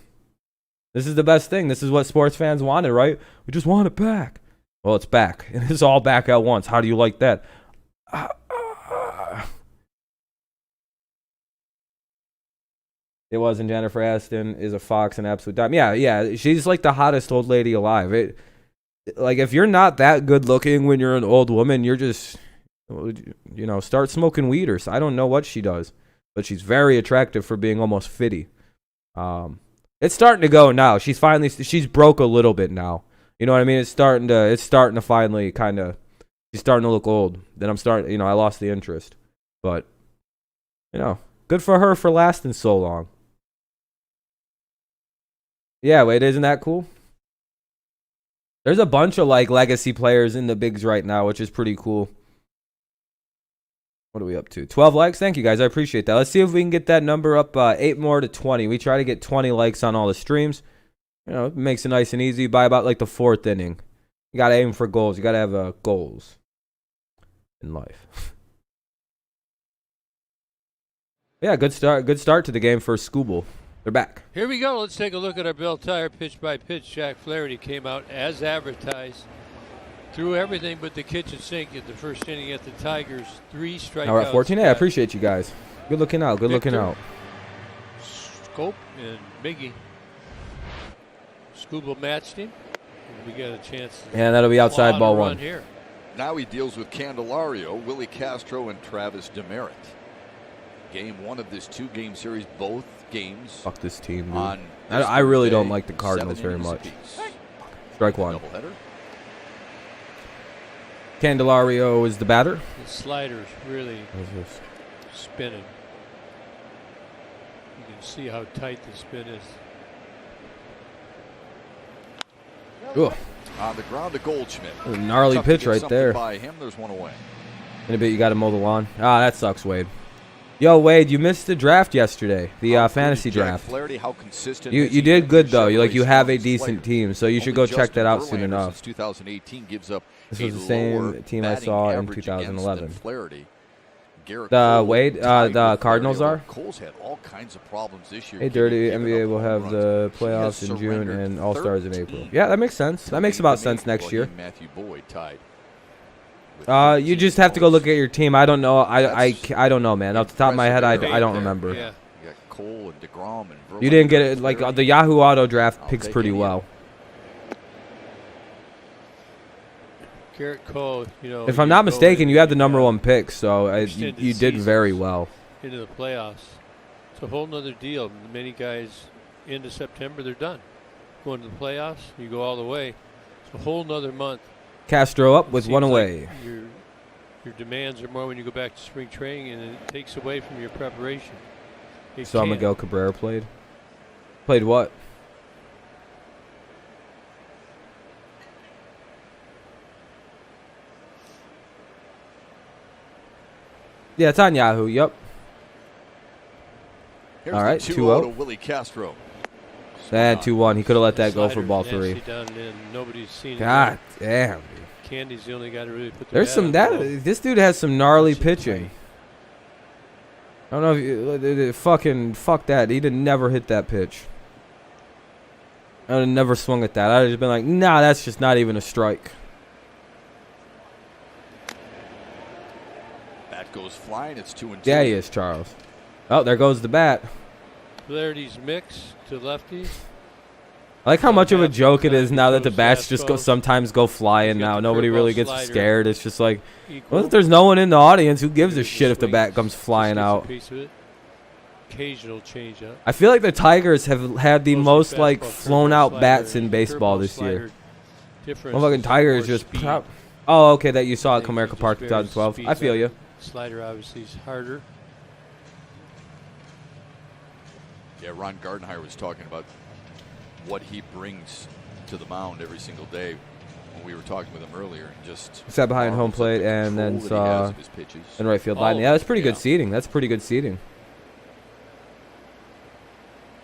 Speaker 1: This is the best thing. This is what sports fans wanted, right? We just want it back. Well, it's back. And it's all back at once. How do you like that? It wasn't. Jennifer Aston is a fox, an absolute dime. Yeah. She's like the hottest old lady alive. Like, if you're not that good looking when you're an old woman, you're just, start smoking weed or so. I don't know what she does, but she's very attractive for being almost 50. It's starting to go now. She's broke a little bit now. You know what I mean? It's starting to finally kind of, she's starting to look old. Then I lost the interest. But, good for her for lasting so long. Yeah, wait, isn't that cool? There's a bunch of like legacy players in the bigs right now, which is pretty cool. What are we up to? 12 likes? Thank you, guys. I appreciate that. Let's see if we can get that number up 8 more to 20. We try to get 20 likes on all the streams. It makes it nice and easy by about like the 4th inning. You got to aim for goals. You got to have goals in life. Yeah, good start. Good start to the game for Scooble. They're back.
Speaker 4: Here we go. Let's take a look at our Bell Tire pitch by pitch. Jack Flaherty came out as advertised. Threw everything but the kitchen sink at the first inning at the Tigers. 3 strikeouts.
Speaker 1: Now we're at 14. Hey, I appreciate you guys. Good looking out. Good looking out.
Speaker 4: Scope and Miggy. Scooble matched him. And we got a chance.
Speaker 1: And that'll be outside ball 1.
Speaker 4: Here.
Speaker 6: Now he deals with Candelario, Willie Castro, and Travis Demerit. Game 1 of this 2-game series, both games.
Speaker 1: Fuck this team, dude.
Speaker 6: On
Speaker 1: I really don't
Speaker 6: Thursday,
Speaker 1: like the Cardinals
Speaker 6: 7
Speaker 1: very
Speaker 6: innings
Speaker 1: much.
Speaker 6: apiece.
Speaker 1: Strike one.
Speaker 6: Doubleheader.
Speaker 1: Candelario is the batter.
Speaker 4: The slider's really
Speaker 1: What is this?
Speaker 4: spinning. You can see how tight the spin is.
Speaker 1: Ugh.
Speaker 6: On the ground to Goldschmidt.
Speaker 1: A gnarly
Speaker 6: Tough to
Speaker 1: pitch
Speaker 6: get
Speaker 1: right
Speaker 6: something
Speaker 1: there.
Speaker 6: By him, there's one away.
Speaker 1: In a bit, you got to mow the lawn. Ah, that sucks, Wade. Yo, Wade, you missed the draft yesterday, the fantasy draft.
Speaker 6: Flaherty, how consistent
Speaker 1: You did good though. You have a decent team, so you should go check that out soon enough.
Speaker 6: Since 2018 gives up
Speaker 1: This
Speaker 6: a
Speaker 1: was the same
Speaker 6: lower
Speaker 1: team I
Speaker 6: batting
Speaker 1: saw in
Speaker 6: average against
Speaker 1: 2011.
Speaker 6: than Flaherty. Garrett
Speaker 1: The
Speaker 6: Cole
Speaker 1: Wade,
Speaker 6: tied
Speaker 1: the
Speaker 6: with
Speaker 1: Cardinals
Speaker 6: Flaherty,
Speaker 1: are.
Speaker 6: although Cole's had all kinds of problems this year.
Speaker 1: Hey,
Speaker 6: Keeping
Speaker 1: Dirty,
Speaker 6: giving
Speaker 1: NBA
Speaker 6: up
Speaker 1: will
Speaker 6: home
Speaker 1: have
Speaker 6: runs.
Speaker 1: the
Speaker 6: He has
Speaker 1: playoffs in June
Speaker 6: surrendered
Speaker 1: and All-Stars in April.
Speaker 6: 13.
Speaker 1: Yeah, that makes sense. That makes about sense next year.
Speaker 6: Matthew Boyd tied.
Speaker 1: You just have to go look at your team. I don't know. I don't know, man. Off the top of my head, I don't remember.
Speaker 4: Yeah.
Speaker 6: You got Cole and DeGrom and Verlander.
Speaker 1: You didn't get it. Like the Yahoo Auto draft
Speaker 6: I'll
Speaker 1: picks
Speaker 6: take
Speaker 1: pretty
Speaker 6: any.
Speaker 1: well.
Speaker 4: Garrett Cole,
Speaker 1: If I'm not mistaken, you had the number 1 pick, so
Speaker 4: extended
Speaker 1: you did very
Speaker 4: seasons.
Speaker 1: well.
Speaker 4: into the playoffs. It's a whole nother deal. Many guys into September, they're done. Going to the playoffs, you go all the way. It's a whole nother month.
Speaker 1: Castro up with
Speaker 4: Seems
Speaker 1: 1
Speaker 4: like
Speaker 1: away.
Speaker 4: Your demands are more when you go back to spring training, and it takes away from your preparation. It
Speaker 1: So
Speaker 4: can.
Speaker 1: Miguel Cabrera played. Played what? Yeah, it's on Yahoo. Yep.
Speaker 6: Here's
Speaker 1: All right,
Speaker 6: the
Speaker 1: 2-0.
Speaker 6: 2-0 to Willie Castro.
Speaker 1: And 2-1. He could have let that go for
Speaker 4: Slider's
Speaker 1: ball
Speaker 4: nasty
Speaker 1: 3.
Speaker 4: down in. Nobody's seen
Speaker 1: God
Speaker 4: it.
Speaker 1: damn. Dude.
Speaker 4: Candy's the only guy to really put the
Speaker 1: There's
Speaker 4: bat
Speaker 1: some
Speaker 4: on the ball.
Speaker 1: this dude has some gnarly
Speaker 4: That's it,
Speaker 1: pitching. I don't know if you fucking fuck that. He'd have never hit that pitch. I'd have never swung at that. I'd have just been like, nah, that's just not even a strike.
Speaker 6: Bat goes flying. It's 2-2.
Speaker 1: Yeah, he is, Charles. Oh, there goes the bat.
Speaker 4: Flaherty's mix to lefties.
Speaker 1: I like how much of a joke it is now that the
Speaker 4: Goes
Speaker 1: bats just
Speaker 4: fastballs.
Speaker 1: sometimes go flying
Speaker 4: He's got
Speaker 1: now.
Speaker 4: the
Speaker 1: Nobody
Speaker 4: curveball
Speaker 1: really gets
Speaker 4: slider.
Speaker 1: scared. It's just like,
Speaker 4: Equal.
Speaker 1: well, if there's no one in the audience, who gives a
Speaker 4: Just
Speaker 1: shit if the
Speaker 4: swings,
Speaker 1: bat comes
Speaker 4: just
Speaker 1: flying
Speaker 4: gets a
Speaker 1: out?
Speaker 4: piece of it. Occasional change up.
Speaker 1: I feel like the Tigers have had the
Speaker 4: Mostly
Speaker 1: most like
Speaker 4: fastball,
Speaker 1: flown
Speaker 4: curveball,
Speaker 1: out
Speaker 4: slider,
Speaker 1: bats in
Speaker 4: and
Speaker 1: baseball
Speaker 4: curveball,
Speaker 1: this year.
Speaker 4: slider difference
Speaker 1: Motherfucking
Speaker 4: is
Speaker 1: Tigers
Speaker 4: more
Speaker 1: just
Speaker 4: speed.
Speaker 1: pop. Oh, okay, that you saw
Speaker 4: I
Speaker 1: at
Speaker 4: think
Speaker 1: Comerica
Speaker 4: he
Speaker 1: Park
Speaker 4: just barely
Speaker 1: 2012. I
Speaker 4: speeds
Speaker 1: feel
Speaker 4: up.
Speaker 1: you.
Speaker 4: Slider obviously is harder.
Speaker 6: Yeah, Ron Gardenhire was talking about what he brings to the mound every single day when we were talking with him earlier. And just
Speaker 1: Sat behind home
Speaker 6: marvels at
Speaker 1: plate
Speaker 6: the
Speaker 1: and then
Speaker 6: control that he has
Speaker 1: saw
Speaker 6: of his pitches.
Speaker 1: in right field line.
Speaker 4: Oh,
Speaker 1: Yeah, that's pretty good
Speaker 4: yeah.
Speaker 1: seating. That's pretty good seating.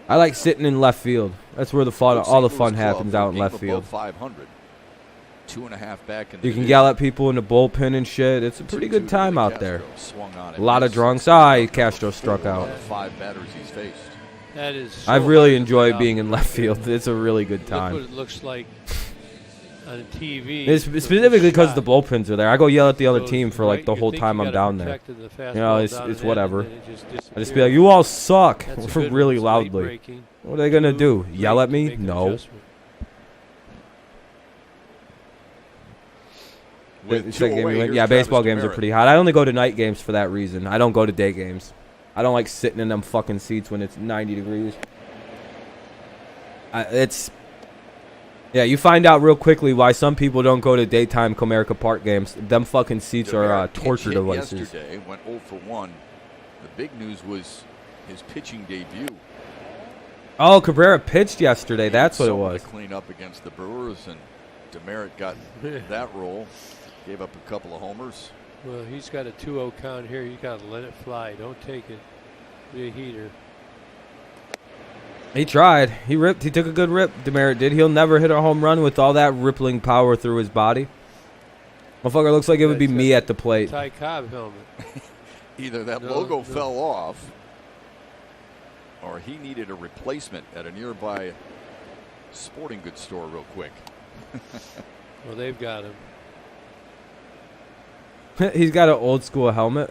Speaker 1: I like sitting in left field. That's where the fun, all the fun happens out in left field.
Speaker 6: 500. 2.5 back in the
Speaker 1: You can
Speaker 6: division.
Speaker 1: yell at people in the bullpen and shit. It's a pretty
Speaker 6: 2-2
Speaker 1: good
Speaker 6: to
Speaker 1: time
Speaker 6: Willie
Speaker 1: out there.
Speaker 6: Castro. Swung on
Speaker 1: A
Speaker 6: it.
Speaker 1: lot of
Speaker 6: Missed.
Speaker 1: drunks. Castro struck
Speaker 6: Four
Speaker 1: out.
Speaker 6: of 5 batters he's faced.
Speaker 4: That is. So
Speaker 1: I've really
Speaker 4: hard to
Speaker 1: enjoyed
Speaker 4: get
Speaker 1: being
Speaker 4: out.
Speaker 1: in left field. It's a really good
Speaker 4: Look what
Speaker 1: time.
Speaker 4: it looks like on TV.
Speaker 1: It's
Speaker 4: with
Speaker 1: specifically
Speaker 4: the
Speaker 1: because the
Speaker 4: shot.
Speaker 1: bullpens are there. I go yell at the other
Speaker 4: Goes
Speaker 1: team for
Speaker 4: right,
Speaker 1: like the
Speaker 4: you
Speaker 1: whole
Speaker 4: think
Speaker 1: time
Speaker 4: you
Speaker 1: I'm
Speaker 4: got it
Speaker 1: down there.
Speaker 4: protected, the
Speaker 1: You know,
Speaker 4: fastball
Speaker 1: it's
Speaker 4: down and
Speaker 1: whatever.
Speaker 4: then it just
Speaker 1: I just be
Speaker 4: disappears.
Speaker 1: like, you all suck
Speaker 4: That's a
Speaker 1: for
Speaker 4: good
Speaker 1: really
Speaker 4: one. It's late
Speaker 1: loudly.
Speaker 4: breaking.
Speaker 1: What are they gonna do?
Speaker 4: Too
Speaker 1: Yell
Speaker 4: late
Speaker 1: at
Speaker 4: to
Speaker 1: me?
Speaker 4: make an
Speaker 1: No.
Speaker 4: adjustment.
Speaker 6: With
Speaker 1: It's
Speaker 6: two
Speaker 1: that game
Speaker 6: away,
Speaker 1: you win.
Speaker 6: here's
Speaker 1: Yeah,
Speaker 6: Travis
Speaker 1: baseball games are
Speaker 6: Demeritte.
Speaker 1: pretty hot. I only go to night games for that reason. I don't go to day games. I don't like sitting in them fucking seats when it's 90 degrees. Yeah, you find out real quickly why some people don't go to daytime Comerica Park games. Them fucking seats are
Speaker 6: Demeritte
Speaker 1: torture
Speaker 6: hit
Speaker 1: devices.
Speaker 6: Yesterday went 0 for 1. The big news was his pitching debut.
Speaker 1: Oh, Cabrera pitched yesterday. That's what it
Speaker 6: Someone
Speaker 1: was.
Speaker 6: to clean up against the Brewers, and Demeritte got that role. Gave up a couple of homers.
Speaker 4: Well, he's got a 2-0 count here. You got to let it fly. Don't take it. Be a heater.
Speaker 1: He tried. He ripped. He took a good rip. Demeritte did. He'll never hit a home run with all that rippling power through his body. Motherfucker looks like it would be
Speaker 4: That's
Speaker 1: me at the plate.
Speaker 4: Ty Cobb helmet.
Speaker 6: Either that
Speaker 4: No,
Speaker 6: logo
Speaker 4: no.
Speaker 6: fell off, or he needed a replacement at a nearby sporting goods store real quick.
Speaker 4: Well, they've got him.
Speaker 1: He's got an old school helmet.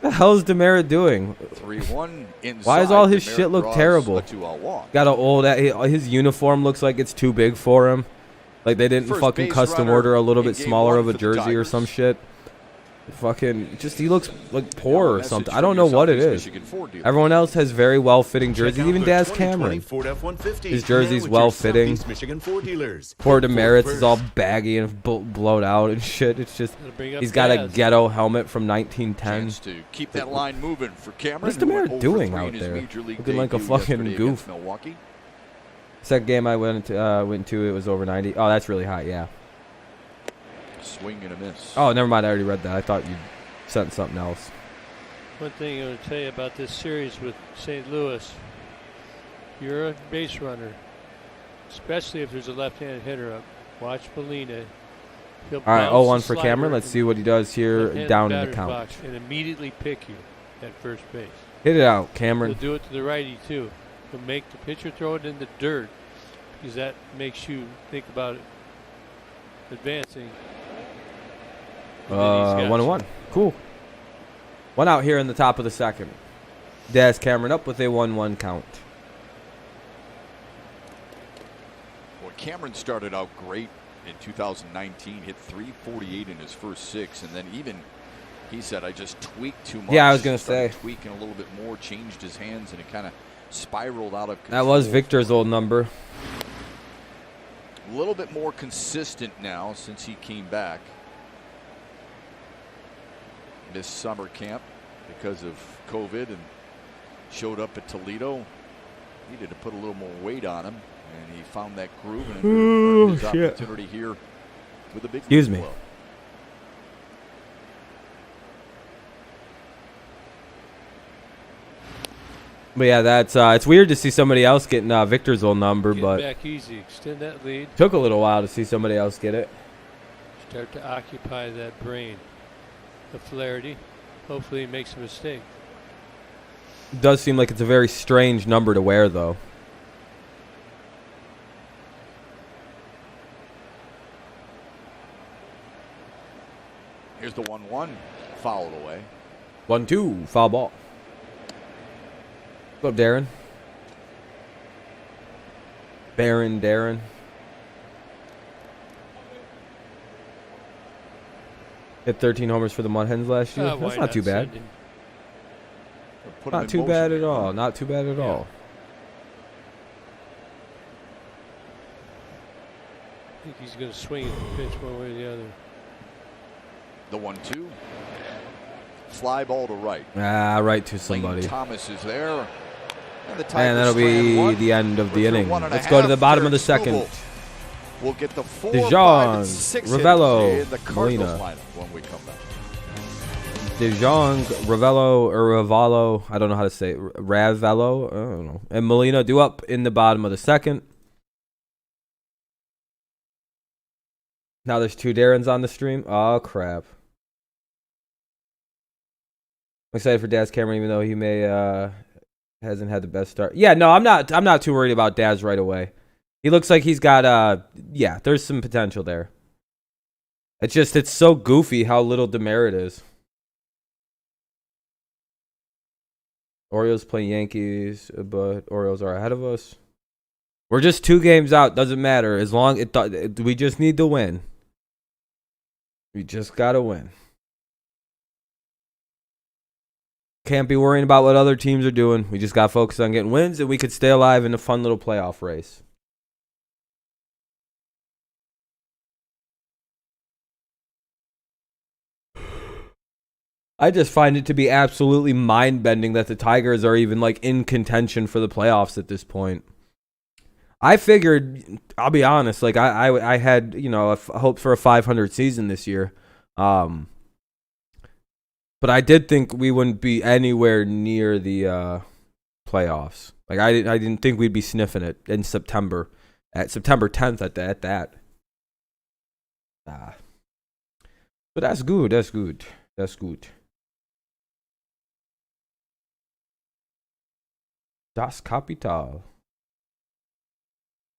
Speaker 1: The hell's Demeritte doing?
Speaker 6: 3-1 inside.
Speaker 1: Why does all his
Speaker 6: Demeritte
Speaker 1: shit look
Speaker 6: draws
Speaker 1: terrible?
Speaker 6: a 2-out walk.
Speaker 1: Got an old. His uniform looks like it's too big for him. Like they didn't
Speaker 6: First
Speaker 1: fucking
Speaker 6: base
Speaker 1: custom
Speaker 6: runner
Speaker 1: order a little
Speaker 6: in
Speaker 1: bit
Speaker 6: game
Speaker 1: smaller
Speaker 6: one
Speaker 1: of a
Speaker 6: for the
Speaker 1: jersey or
Speaker 6: Tigers.
Speaker 1: some shit. Fucking just he looks like poor or
Speaker 6: Message
Speaker 1: something. I
Speaker 6: from
Speaker 1: don't
Speaker 6: your
Speaker 1: know what it
Speaker 6: Southeast
Speaker 1: is.
Speaker 6: Michigan Ford dealer.
Speaker 1: Everyone else has very well-fitting
Speaker 7: Check
Speaker 1: jerseys.
Speaker 7: out
Speaker 1: Even
Speaker 7: the
Speaker 1: Daz
Speaker 7: 2020
Speaker 1: Cameron.
Speaker 7: Ford F-150
Speaker 1: His jersey's
Speaker 7: now at your
Speaker 1: well-fitting.
Speaker 7: Southeast Michigan Ford dealers.
Speaker 1: Poor
Speaker 7: Ford
Speaker 1: Demerits is
Speaker 7: first.
Speaker 1: all baggy and blown out and shit. It's just
Speaker 4: Gotta bring up
Speaker 1: he's got a
Speaker 4: Daz.
Speaker 1: ghetto helmet from 1910.
Speaker 6: Chance to keep that line moving for Cameron.
Speaker 1: What's
Speaker 6: who went
Speaker 1: Demerit
Speaker 6: 0 for
Speaker 1: doing
Speaker 6: 3
Speaker 1: out
Speaker 6: in his
Speaker 1: there?
Speaker 6: Major League
Speaker 1: Looking like a
Speaker 6: debut
Speaker 1: fucking
Speaker 6: yesterday
Speaker 1: goof.
Speaker 6: against Milwaukee.
Speaker 1: Second game I went to, it was over 90. Oh, that's really hot, yeah.
Speaker 6: Swing and a miss.
Speaker 1: Oh, never mind. I already read that. I thought you sent something else.
Speaker 4: One thing I'm going to tell you about this series with St. Louis, you're a base runner, especially if there's a left-handed hitter up. Watch Molina. He'll
Speaker 1: All right,
Speaker 4: bounce
Speaker 1: 0-1
Speaker 4: the
Speaker 1: for
Speaker 4: slider
Speaker 1: Cameron. Let's
Speaker 4: in
Speaker 1: see what he does here
Speaker 4: left-handed
Speaker 1: down in the
Speaker 4: batter's
Speaker 1: count.
Speaker 4: box and immediately pick you at first base.
Speaker 1: Hit it out,
Speaker 4: He'll
Speaker 1: Cameron.
Speaker 4: do it to the righty, too. He'll make the pitcher throw it in the dirt because that makes you think about it advancing. And then he's got
Speaker 1: 1-1. Cool. One out here in the top of the second. Daz Cameron up with a 1-1 count.
Speaker 6: Well, Cameron started out great in 2019, hit 348 in his first 6, and then even he said, I just tweaked too much.
Speaker 1: Yeah, I was gonna
Speaker 6: Started
Speaker 1: say.
Speaker 6: tweaking a little bit more, changed his hands, and it kind of spiraled out of control.
Speaker 1: That was Victor's old number.
Speaker 6: A little bit more consistent now since he came back this summer camp because of COVID and showed up at Toledo. Needed to put a little more weight on him, and he found that groove and earned his opportunity here with the big
Speaker 1: Excuse
Speaker 6: league
Speaker 1: me.
Speaker 6: club.
Speaker 1: But yeah, that's it's weird to see somebody else getting Victor's old number,
Speaker 4: Get
Speaker 1: but
Speaker 4: back easy, extend that lead,
Speaker 1: took a little while to see somebody else get it.
Speaker 4: start to occupy that brain. The Flaherty, hopefully he makes a mistake.
Speaker 1: It does seem like it's a very strange number to wear, though.
Speaker 6: Here's the 1-1, fouled away.
Speaker 1: 1-2, foul ball. Go, Darren. Darren. Hit 13 homers for the Mud Hens last year.
Speaker 4: Why
Speaker 1: That's not too bad.
Speaker 4: send him?
Speaker 6: Put him
Speaker 1: Not
Speaker 6: in
Speaker 1: too
Speaker 6: motion
Speaker 1: bad
Speaker 6: here,
Speaker 1: at all.
Speaker 6: huh?
Speaker 1: Not too bad at all.
Speaker 4: I think he's going to swing at the pitch one way or the other.
Speaker 6: The 1-2. Fly ball to right.
Speaker 1: Right to
Speaker 6: Lane
Speaker 1: somebody.
Speaker 6: Thomas is there. And the
Speaker 1: And
Speaker 6: Tigers
Speaker 1: that'll
Speaker 6: strand
Speaker 1: be
Speaker 6: one.
Speaker 1: the end of the
Speaker 6: We're through
Speaker 1: inning.
Speaker 6: 1.5
Speaker 1: Let's go to the bottom of the
Speaker 6: here.
Speaker 1: second.
Speaker 6: Skubal will get the 4,
Speaker 1: DeJong,
Speaker 6: 5, and 6
Speaker 1: Ravello,
Speaker 6: hitters in the Cardinals
Speaker 1: Molina.
Speaker 6: lineup when we come back.
Speaker 1: DeJong, Ravello, I don't know how to say it. Ravello, I don't know. And Molina due up in the bottom of the second. Now there's 2 Darrens on the stream. Oh, crap. I'm excited for Daz Cameron, even though he may hasn't had the best start. Yeah, no, I'm not too worried about Daz right away. He looks like he's got yeah, there's some potential there. It's so goofy how little demerit is. Orioles play Yankees, but Orioles are ahead of us. We're just 2 games out. Doesn't matter. As long we just need to win. We just gotta win. Can't be worrying about what other teams are doing. We just gotta focus on getting wins, and we could stay alive in a fun little playoff race. I just find it to be absolutely mind-bending that the Tigers are even like in contention for the playoffs at this point. I figured, I'll be honest, like I had, a hope for a 500 season this year. But I did think we wouldn't be anywhere near the playoffs. Like I didn't think we'd be sniffing it in September, at September 10th at that. But that's good. That's good. Das Kapital.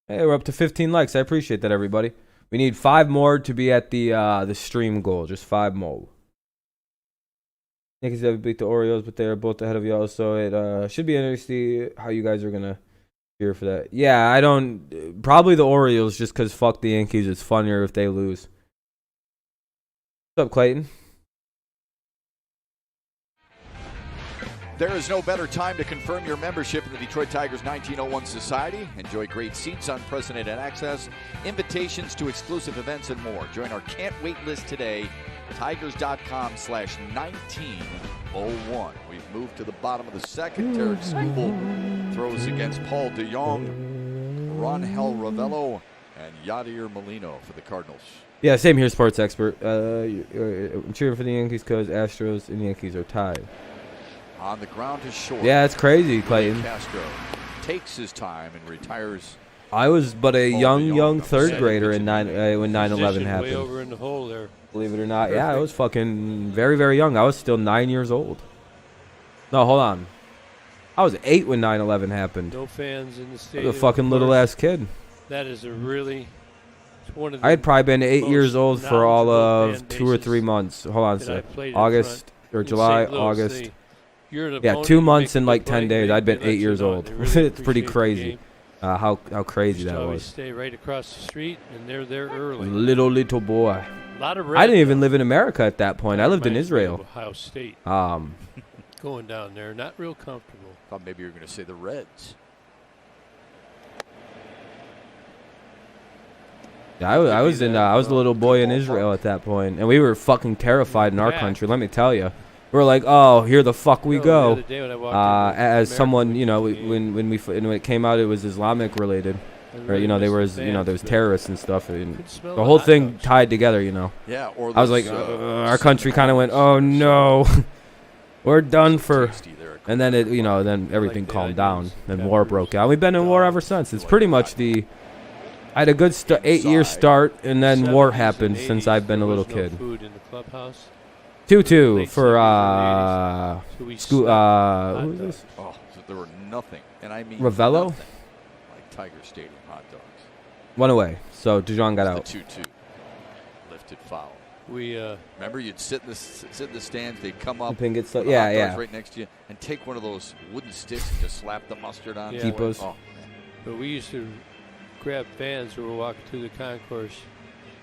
Speaker 1: Hey, we're up to 15 likes. I appreciate that, everybody. We need 5 more to be at the stream goal. Just 5 more. Yankees have beat the Orioles, but they're both ahead of y'all, so it should be interesting how you guys are gonna Cheer for that. Yeah, I don't. Probably the Orioles, just because fuck the Yankees. It's funnier if they lose. What's up, Clayton?
Speaker 6: There is no better time to confirm your membership in the Detroit Tigers 1901 Society. Enjoy great seats, unprecedented access, invitations to exclusive events, and more. Join our can't wait list today. Tigers.com/1901. We've moved to the bottom of the second. Tarek Skubal throws against Paul DeJong, Ronhel Ravello, and Yadier Molino for the Cardinals.
Speaker 1: Yeah, same here, sports expert. I'm cheering for the Yankees because Astros and Yankees are tied.
Speaker 6: On the ground to short.
Speaker 1: Yeah, it's crazy, Clayton.
Speaker 6: Castro takes his time and retires.
Speaker 1: I was but a young third grader in when 9/11
Speaker 4: Way
Speaker 1: happened.
Speaker 4: over in the hole there.
Speaker 1: Believe it or not. Yeah, I was fucking very, very young. I was still 9 years old. No, hold on. I was 8 when 9/11 happened.
Speaker 4: No fans in the
Speaker 1: I
Speaker 4: stadium.
Speaker 1: was a fucking little ass kid.
Speaker 4: That is a really. It's one of the
Speaker 1: I had probably been 8 years old for all
Speaker 4: knowledgeable
Speaker 1: of
Speaker 4: fan
Speaker 1: 2 or 3
Speaker 4: bases
Speaker 1: months. Hold on a
Speaker 4: that I
Speaker 1: sec.
Speaker 4: played in
Speaker 1: August or
Speaker 4: in
Speaker 1: July,
Speaker 4: St. Louis.
Speaker 1: August.
Speaker 4: You're an
Speaker 1: Yeah,
Speaker 4: opponent,
Speaker 1: 2
Speaker 4: you
Speaker 1: months
Speaker 4: make
Speaker 1: and
Speaker 4: a
Speaker 1: like
Speaker 4: good
Speaker 1: 10
Speaker 4: play,
Speaker 1: days. I'd been
Speaker 4: they let
Speaker 1: 8 years
Speaker 4: you know.
Speaker 1: old.
Speaker 4: They really
Speaker 1: It's pretty
Speaker 4: appreciate the
Speaker 1: crazy.
Speaker 4: game.
Speaker 1: How crazy
Speaker 4: Used to
Speaker 1: that
Speaker 4: always
Speaker 1: was.
Speaker 4: stay right across the street, and they're there early.
Speaker 1: Little boy.
Speaker 4: A lot of
Speaker 1: I didn't even live in America at that point. I lived in
Speaker 4: Reminds me of
Speaker 1: Israel.
Speaker 4: Ohio State. Going down there, not real comfortable.
Speaker 6: Thought maybe you were going to say the Reds.
Speaker 1: Yeah, I was a little boy in Israel at that point, and we were fucking terrified in our
Speaker 4: Yeah.
Speaker 1: country. Let me tell you, we were like, "Oh, here the fuck we
Speaker 4: The
Speaker 1: go."
Speaker 4: other day when I walked into
Speaker 1: As
Speaker 4: America
Speaker 1: someone,
Speaker 4: with
Speaker 1: you know,
Speaker 4: the game,
Speaker 1: when it came out, it was Islamic related,
Speaker 4: I
Speaker 1: or
Speaker 4: really
Speaker 1: you know, there
Speaker 4: missed
Speaker 1: was
Speaker 4: the
Speaker 1: there was
Speaker 4: fans,
Speaker 1: terrorists and stuff, and
Speaker 4: could smell
Speaker 1: the whole
Speaker 4: hot
Speaker 1: thing
Speaker 4: dogs.
Speaker 1: tied together. You know,
Speaker 6: Yeah, or
Speaker 1: I was like, our country kind of went, "Oh no, we're done for." And then then everything
Speaker 4: the
Speaker 1: calmed
Speaker 4: onions,
Speaker 1: down, and
Speaker 4: peppers,
Speaker 1: war broke out. We've been in war ever since. It's pretty much I had a good 8-year start, and then
Speaker 4: 70s
Speaker 1: war
Speaker 4: and
Speaker 1: happened since
Speaker 4: 80s,
Speaker 1: I've been a
Speaker 4: there
Speaker 1: little
Speaker 4: was no
Speaker 1: kid.
Speaker 4: food in the clubhouse.
Speaker 1: 2-2
Speaker 4: Late
Speaker 1: for
Speaker 4: 70s, So we
Speaker 1: school.
Speaker 4: snapped
Speaker 1: Who
Speaker 4: hot
Speaker 1: is this?
Speaker 6: Oh, so there were nothing, and I mean
Speaker 1: Ravello?
Speaker 6: nothing like Tiger Stadium hot dogs.
Speaker 1: One away. So DeJong got
Speaker 6: It's
Speaker 1: out.
Speaker 6: the 2-2 lifted foul.
Speaker 4: We
Speaker 6: Remember, you'd sit in the stands. They'd come up.
Speaker 1: Pin gets
Speaker 6: with the
Speaker 1: yeah,
Speaker 6: hot dogs
Speaker 1: yeah.
Speaker 6: right next to you, and take one of those wooden sticks and just slap the mustard on.
Speaker 4: Yeah.
Speaker 1: Keepos.
Speaker 6: Oh,
Speaker 4: but we used to grab fans who were walking through the concourse.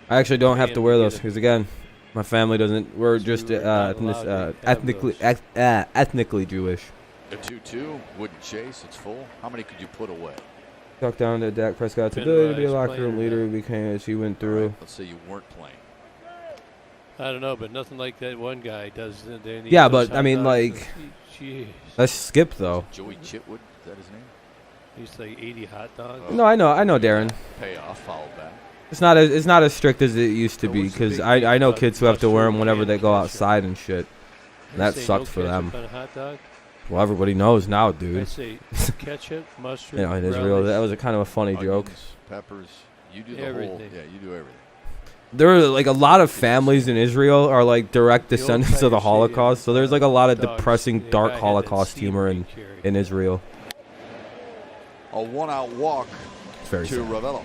Speaker 1: I actually don't have to
Speaker 4: And
Speaker 1: wear
Speaker 4: we
Speaker 1: those
Speaker 4: get it.
Speaker 1: because again, my family doesn't. We're
Speaker 4: So
Speaker 1: just
Speaker 4: we were not allowed to have
Speaker 1: ethnically Jewish.
Speaker 6: a 2-2 wouldn't chase. It's full. How many could you put away?
Speaker 1: Talked down to Dak Prescott's
Speaker 4: Been
Speaker 1: ability to be a
Speaker 4: rise
Speaker 1: locker room
Speaker 4: player,
Speaker 1: leader.
Speaker 4: yeah.
Speaker 1: Became as he went
Speaker 6: All
Speaker 1: through.
Speaker 6: right, let's say you weren't playing.
Speaker 4: I don't know, but nothing like that one guy does.
Speaker 1: Yeah, but, I mean, like-
Speaker 4: Jeez.
Speaker 1: Let's skip though.
Speaker 6: Joey Chitwood, is that his name?
Speaker 4: He's like 80 hot dogs.
Speaker 1: No, I know, Darren.
Speaker 6: Payoff, foul back.
Speaker 1: It's not as strict as it used to be
Speaker 4: what's the
Speaker 1: because
Speaker 4: big
Speaker 1: I
Speaker 4: deal
Speaker 1: know
Speaker 4: about
Speaker 1: kids who have to wear them
Speaker 4: mustard
Speaker 1: whenever
Speaker 4: and
Speaker 1: they go
Speaker 4: ketchup?
Speaker 1: outside and shit.
Speaker 4: I
Speaker 1: That
Speaker 4: say
Speaker 1: sucked
Speaker 4: no
Speaker 1: for
Speaker 4: ketchup
Speaker 1: them.
Speaker 4: on a hot dog.
Speaker 1: Well, everybody knows now,
Speaker 4: I
Speaker 1: dude.
Speaker 4: say ketchup, mustard,
Speaker 1: You know, in Israel,
Speaker 4: relish.
Speaker 1: that was a kind of a funny joke.
Speaker 6: Onions, peppers. You do the whole.
Speaker 4: Everything.
Speaker 6: Yeah, you do everything.
Speaker 1: There are like a lot of families in Israel are like direct
Speaker 4: The old
Speaker 1: descendants of
Speaker 4: Tiger
Speaker 1: the Holocaust. So there's like a lot of
Speaker 4: dogs,
Speaker 1: depressing,
Speaker 4: the
Speaker 1: dark
Speaker 4: guy had that
Speaker 1: Holocaust
Speaker 4: seed
Speaker 1: humor
Speaker 4: he
Speaker 1: in
Speaker 4: carried.
Speaker 1: Israel.
Speaker 6: A one-out walk
Speaker 1: It's very
Speaker 6: to
Speaker 1: sad.
Speaker 6: Ravello.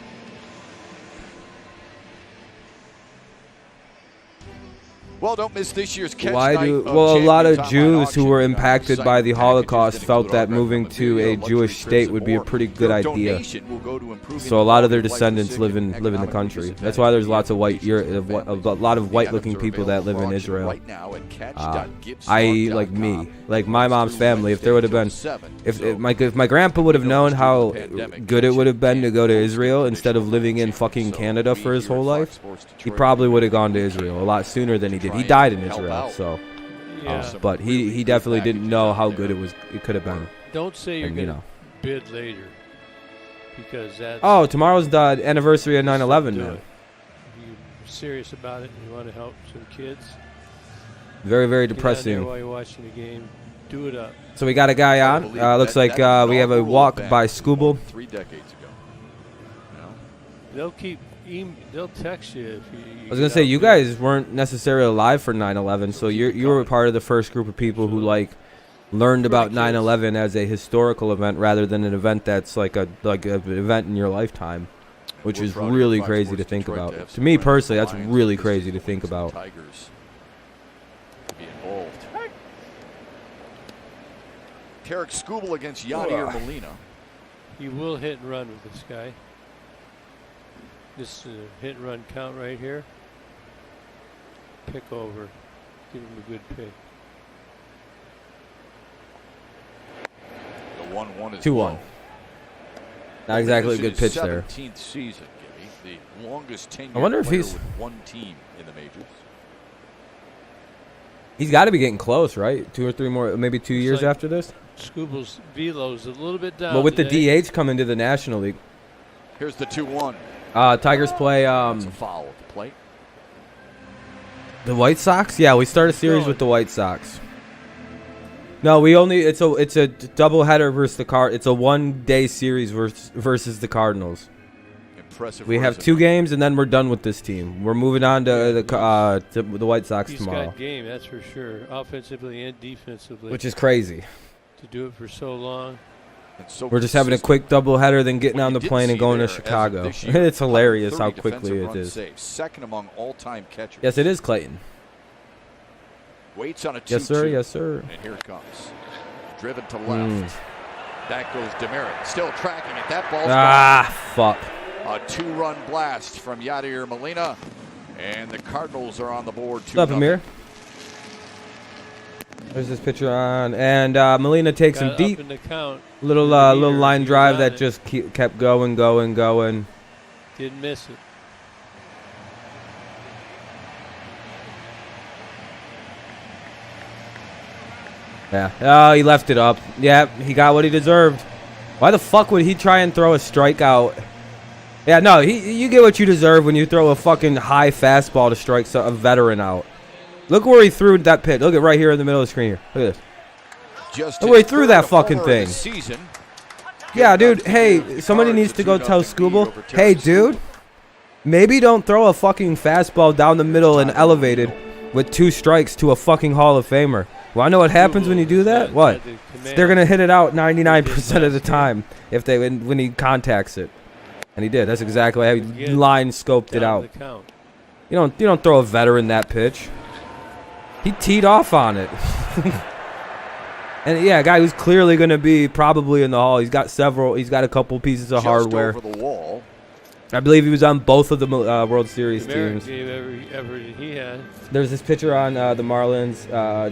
Speaker 6: Well, don't miss this year's catch
Speaker 1: Why
Speaker 6: night
Speaker 1: do
Speaker 6: of
Speaker 1: well a lot of
Speaker 6: Champions
Speaker 1: Jews
Speaker 6: Online
Speaker 1: who were
Speaker 6: auction.
Speaker 1: impacted by the
Speaker 6: Packages
Speaker 1: Holocaust
Speaker 6: that
Speaker 1: felt
Speaker 6: include
Speaker 1: that
Speaker 6: autographed
Speaker 1: moving to
Speaker 6: memorabilia,
Speaker 1: a
Speaker 6: luxury
Speaker 1: Jewish
Speaker 6: trips,
Speaker 1: state
Speaker 6: and
Speaker 1: would be a
Speaker 6: more.
Speaker 1: pretty good
Speaker 6: Your
Speaker 1: idea.
Speaker 6: donation will go to improving
Speaker 1: So a lot of their
Speaker 6: the quality life
Speaker 1: descendants
Speaker 6: of
Speaker 1: live
Speaker 6: sick
Speaker 1: in
Speaker 6: and
Speaker 1: the
Speaker 6: economically
Speaker 1: country.
Speaker 6: disadvantaged
Speaker 1: That's why there's lots of
Speaker 6: families.
Speaker 1: a lot of white
Speaker 6: The
Speaker 1: looking
Speaker 6: items are
Speaker 1: people that live
Speaker 6: available
Speaker 1: in
Speaker 6: for auction
Speaker 1: Israel.
Speaker 6: right now at catch.gibsmark.com.
Speaker 1: I like me, like my mom's family. If there would have been, if
Speaker 6: So,
Speaker 1: my grandpa would have known how
Speaker 6: pandemic,
Speaker 1: good it would have been to go to
Speaker 6: and
Speaker 1: Israel instead of living in fucking Canada for his whole life, he probably would have gone to Israel a lot sooner than he did. He died in Israel, so.
Speaker 4: Yeah.
Speaker 1: But he definitely didn't know how good it could have been.
Speaker 4: Don't say you're
Speaker 1: And,
Speaker 4: going
Speaker 1: you
Speaker 4: to
Speaker 1: know.
Speaker 4: bid later, because that's.
Speaker 1: Oh, tomorrow's the anniversary of
Speaker 4: just
Speaker 1: 9/11,
Speaker 4: do
Speaker 1: man.
Speaker 4: it. If you're serious about it and you want to help some kids,
Speaker 1: Very, very
Speaker 4: get out there
Speaker 1: depressing.
Speaker 4: while you're watching the game. Do it up.
Speaker 1: So we got a guy on. Looks like we have a walk by Scooble.
Speaker 6: 3 decades ago. You know?
Speaker 4: They'll keep. They'll text you if you.
Speaker 1: I was gonna say you guys weren't necessarily alive for 9/11, so you were part of the first group of people who like learned about 9/11 as a historical event rather than an event that's like an event in your lifetime, which
Speaker 6: We're
Speaker 1: is
Speaker 6: proud of
Speaker 1: really
Speaker 6: Fox
Speaker 1: crazy
Speaker 6: Sports
Speaker 1: to think
Speaker 6: Detroit
Speaker 1: about.
Speaker 6: to have
Speaker 1: To
Speaker 6: some
Speaker 1: me
Speaker 6: friends
Speaker 1: personally,
Speaker 6: of
Speaker 1: that's
Speaker 6: mine
Speaker 1: really
Speaker 6: who
Speaker 1: crazy to
Speaker 6: just
Speaker 1: think
Speaker 6: want some
Speaker 1: about.
Speaker 6: Tigers to be involved. Tarek Skubal against Yadier Molina.
Speaker 4: He will hit and run with this guy. This hit and run count right here. Pick over. Give him a good pick.
Speaker 6: The 1-1 is
Speaker 1: 2-1. Not exactly a good pitch there.
Speaker 6: 17th season, Gibby. The longest tenure
Speaker 1: I wonder if
Speaker 6: player
Speaker 1: he's-
Speaker 6: with one team in the majors.
Speaker 1: He's got to be getting close, right? 2 or 3 more, maybe 2 years
Speaker 4: like-
Speaker 1: after this.
Speaker 4: Scooble's velo's a little bit down.
Speaker 1: But with the
Speaker 4: today.
Speaker 1: DH coming to the National League,
Speaker 6: Here's the 2-1.
Speaker 1: Tigers play
Speaker 6: It's a foul at the plate.
Speaker 1: the White Sox. Yeah, we start a series with the White Sox. No, we only it's a doubleheader versus the It's a 1-day series versus the Cardinals.
Speaker 6: Impressive.
Speaker 1: We have 2 games and then we're done with this team. We're moving on to the White Sox
Speaker 4: He's
Speaker 1: tomorrow,
Speaker 4: got game, that's for sure, offensively and defensively.
Speaker 1: which is crazy.
Speaker 4: To do it for so long.
Speaker 6: And so
Speaker 1: We're just having a
Speaker 6: consistent.
Speaker 1: quick doubleheader, then getting
Speaker 6: What
Speaker 1: on
Speaker 6: you
Speaker 1: the
Speaker 6: didn't
Speaker 1: plane and
Speaker 6: see
Speaker 1: going to
Speaker 6: there as of
Speaker 1: Chicago.
Speaker 6: this year,
Speaker 1: It's hilarious how
Speaker 6: 30
Speaker 1: quickly
Speaker 6: defensive
Speaker 1: it
Speaker 6: runs
Speaker 1: is.
Speaker 6: saved, second among all-time catchers.
Speaker 1: Yes, it is Clayton.
Speaker 6: Waits on a 2-2.
Speaker 1: Yes, sir. Yes, sir.
Speaker 6: And here it comes. Driven to left. Back goes Demerit. Still tracking it. That ball's
Speaker 1: Fuck.
Speaker 6: gone. A 2-run blast from Yadier Molina. And the Cardinals are on the board.
Speaker 1: What's up, Amir? There's this pitcher on, and Molina takes him
Speaker 4: Got
Speaker 1: deep.
Speaker 4: up in the count.
Speaker 1: Little line drive that just kept going.
Speaker 4: Didn't miss it.
Speaker 1: Yeah. Oh, he left it up. Yeah, he got what he deserved. Why the fuck would he try and throw a strikeout? Yeah, no, you get what you deserve when you throw a fucking high fastball to strike a veteran out. Look where he threw that pitch. Look at right here in the middle of the screen here. Look at this.
Speaker 6: Just
Speaker 1: Look where he threw that fucking
Speaker 6: homer of the
Speaker 1: thing.
Speaker 6: season.
Speaker 1: Yeah, dude. Hey, somebody needs to go tell Scooble. Hey, dude. Maybe don't throw a fucking fastball down the middle and elevated with 2 strikes to a fucking Hall of Famer. Well, I know what happens when you do that. What? They're gonna hit it out 99% of the time when he contacts it, and he did. That's exactly how he line scoped it out. You don't throw a veteran that pitch. He teed off on it. And yeah, a guy who's clearly going to be probably in the Hall. He's got a couple pieces of hardware.
Speaker 6: Over the wall.
Speaker 1: I believe he was on both of the World Series teams.
Speaker 4: Gave every effort he had.
Speaker 1: There's this pitcher on the Marlins,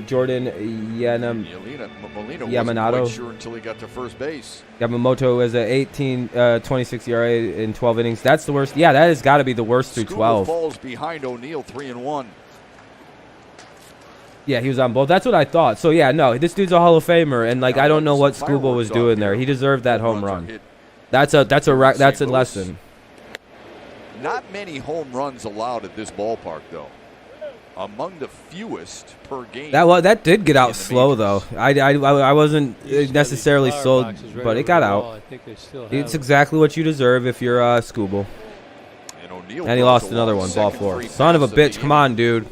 Speaker 1: Jordan
Speaker 6: Molina
Speaker 1: Yamamoto.
Speaker 6: wasn't quite sure until he got to first base.
Speaker 1: Yamamoto has a 18.26 ERA in 12 innings. That's the worst. Yeah, that has got to be the worst through
Speaker 6: Scooble
Speaker 1: 12.
Speaker 6: falls behind O'Neill 3-1.
Speaker 1: Yeah, he was on both. That's what I thought. So yeah, no, this dude's a Hall of Famer, and I don't know what Scooble was doing there. He deserved that home run. That's a lesson.
Speaker 6: Not many home runs allowed at this ballpark, though. Among the fewest per game.
Speaker 1: That did get out slow though. I wasn't necessarily sold, but it got out. It's exactly what you deserve if you're Scooble. And he lost another one, ball 4. Son of a bitch! Come on, dude.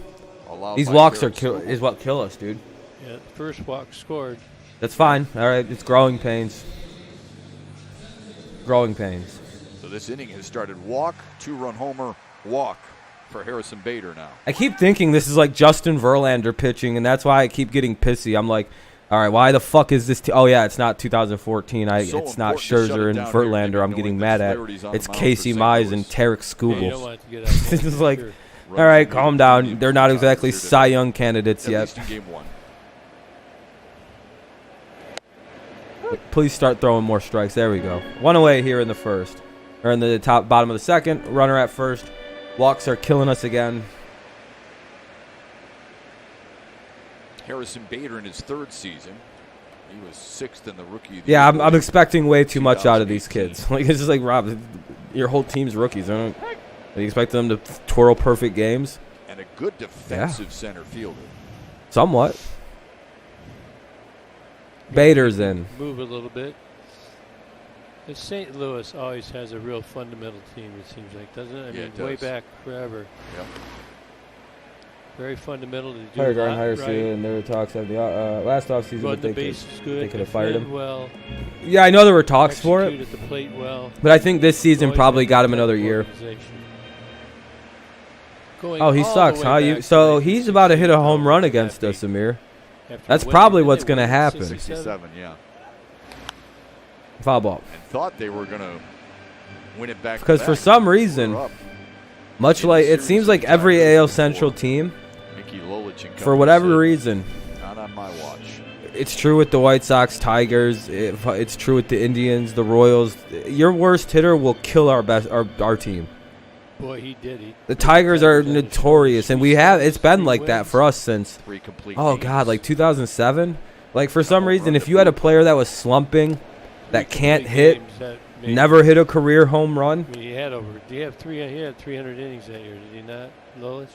Speaker 1: These walks is what kill us, dude.
Speaker 4: Yeah, first walk scored.
Speaker 1: That's fine. All right, it's growing pains. Growing pains.
Speaker 6: So this inning has started walk, 2-run homer, walk for Harrison Bader now.
Speaker 1: I keep thinking this is like Justin Verlander pitching, and that's why I keep getting pissy. I'm like, all right, why the fuck is this? Oh yeah, it's not 2014. It's not Scherzer and Verlander. I'm getting mad at. It's Casey Mize and Tarek Skubal. This is like, all right, calm down. They're not exactly Cy Young candidates yet. Please start throwing more strikes. There we go. 1 away here in the first, or in the bottom of the second. Runner at first. Walks are killing us again.
Speaker 6: Harrison Bader in his 3rd season. He was 6th in the rookie.
Speaker 1: Yeah, I'm expecting way too much out of these kids. Like it's just like, Rob, your whole team's rookies. You expect them to twirl perfect games?
Speaker 6: And a good defensive center fielder.
Speaker 1: Somewhat. Bader's in.
Speaker 4: Move a little bit. And St. Louis always has a real fundamental team, it seems like, doesn't it? I mean, way back forever.
Speaker 6: Yep.
Speaker 4: Very fundamental to do.
Speaker 1: Hire Garden, hire Sue, and there were talks of the last offseason that they could have fired him.
Speaker 4: Well,
Speaker 1: yeah, I know there were talks for it.
Speaker 4: At the plate well.
Speaker 1: But I think this season probably got him another year. Oh, he sucks, huh? So he's about to hit a home run against us, Amir. That's probably what's going to happen.
Speaker 6: 67, yeah.
Speaker 1: Foul ball.
Speaker 6: And thought they were going to win it back.
Speaker 1: Because for some reason, much like it seems like every AL Central team, for whatever reason,
Speaker 6: not on my watch.
Speaker 1: It's true with the White Sox, Tigers. It's true with the Indians, the Royals. Your worst hitter will kill our team.
Speaker 4: Boy, he did.
Speaker 1: The Tigers are notorious, and it's been like that for us since, like 2007. Like, for some reason, if you had a player that was slumping, that can't hit, never hit a career home run.
Speaker 4: I mean, he had 300 innings that year, did he not, Lolich?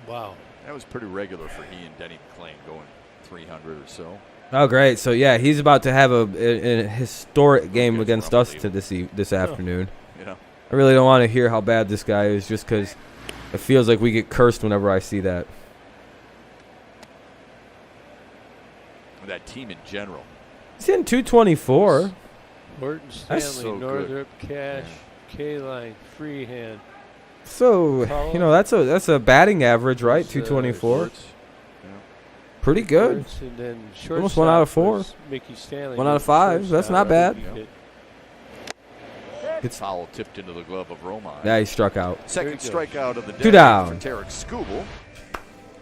Speaker 4: Wow.
Speaker 6: That was pretty regular for he and Denny McClain going 300 or so.
Speaker 1: Oh, great. So, yeah, he's about to have a historic game against us this afternoon.
Speaker 6: Yeah.
Speaker 1: I really don't want to hear how bad this guy is just because it feels like we get cursed whenever I see that.
Speaker 6: That team in general.
Speaker 1: He's hitting 224.
Speaker 4: Horton,
Speaker 1: That's
Speaker 4: Stanley,
Speaker 6: so
Speaker 4: Northrop, Cash, K-Line, Freehand.
Speaker 1: So, that's a batting average, right? 224. Pretty good.
Speaker 4: And then
Speaker 1: Almost 1 out of 4.
Speaker 4: Mickey Stanley.
Speaker 1: 1 out of 5. That's not bad.
Speaker 6: It's foul tipped into the glove of Romine.
Speaker 1: Yeah, he struck out.
Speaker 6: Second strikeout of the day.
Speaker 1: 2 down.
Speaker 6: For Tarek Skubal.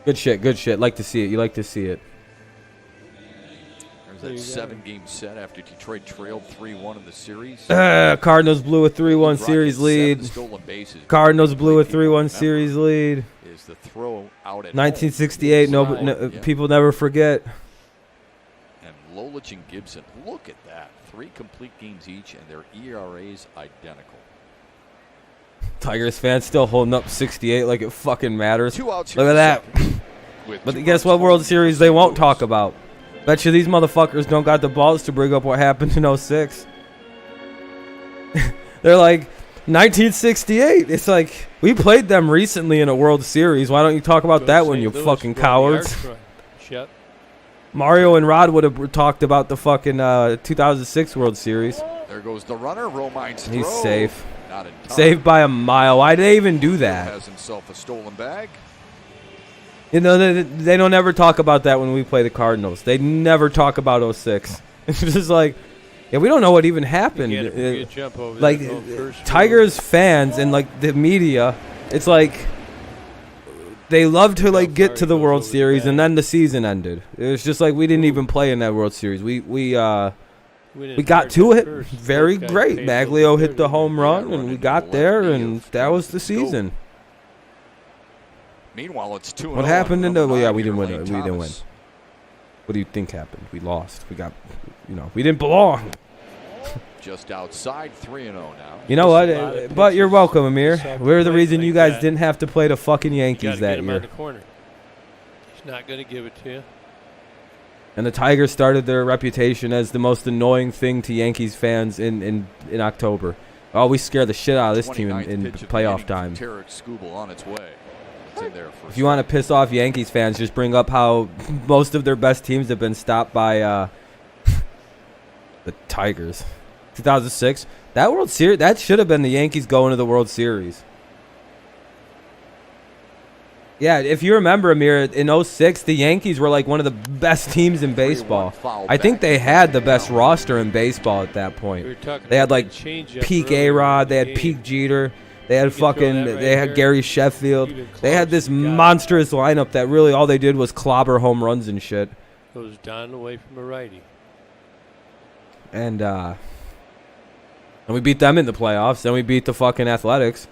Speaker 1: Good shit. Good shit. Like to see it. You like to see it.
Speaker 6: There's that 7-game set after Detroit trailed 3-1 in the series.
Speaker 1: Cardinals blew a 3-1 series lead. Cardinals blew a 3-1 series lead.
Speaker 6: Is the throw out at
Speaker 1: 1968. People never forget.
Speaker 6: And Lolich and Gibson, look at that. 3 complete games each, and their ERAs identical.
Speaker 1: Tigers fans still holding up 68 like it fucking matters.
Speaker 6: 2 outs.
Speaker 1: Look at that. But guess what World Series they won't talk about? Bet you these motherfuckers don't got the balls to bring up what happened in 06. They're like, 1968. It's like, we played them recently in a World Series. Why don't you talk about that one, you fucking cowards?
Speaker 4: Yep.
Speaker 1: Mario and Rod would have talked about the fucking 2006 World Series.
Speaker 6: There goes the runner. Romine's throw.
Speaker 1: He's safe.
Speaker 6: Not in time.
Speaker 1: Saved by a mile. Why did they even do that?
Speaker 6: Has himself a stolen bag.
Speaker 1: You know, they don't ever talk about that when we play the Cardinals. They never talk about 06. It's just like, yeah, we don't know what even happened. Like, Tigers fans and, like, the media, it's like they love to, like, get to the World Series, and then the season ended. It was just like we didn't even play in that World Series. We got to it very great. Maglio hit the home run, and we got there, and that was the season.
Speaker 6: Meanwhile, it's 2-0.
Speaker 1: What happened in the? Well, yeah, we didn't win. We didn't win. What do you think happened? We lost. We got, we didn't belong.
Speaker 6: Just outside, 3-0 now.
Speaker 1: You know what? But you're welcome, Amir. We're the reason you guys didn't have to play the fucking Yankees that year.
Speaker 4: He's not going to give it to you.
Speaker 1: And the Tigers started their reputation as the most annoying thing to Yankees fans in October. Oh, we scare the shit out of this team in playoff time.
Speaker 6: Tarek Skubal on its way.
Speaker 1: If you want to piss off Yankees fans, just bring up how most of their best teams have been stopped by the Tigers. 2006, that World Series, that should have been the Yankees going to the World Series. Yeah, if you remember, Amir, in 06, the Yankees were like one of the best teams in baseball. I think they had the best roster in baseball at that point. They had like peak A-Rod, they had peak Jeter. They had Gary Sheffield. They had this monstrous lineup that really all they did was clobber home runs and shit.
Speaker 4: Goes down away from a righty.
Speaker 1: And we beat them in the playoffs. Then we beat the fucking Athletics.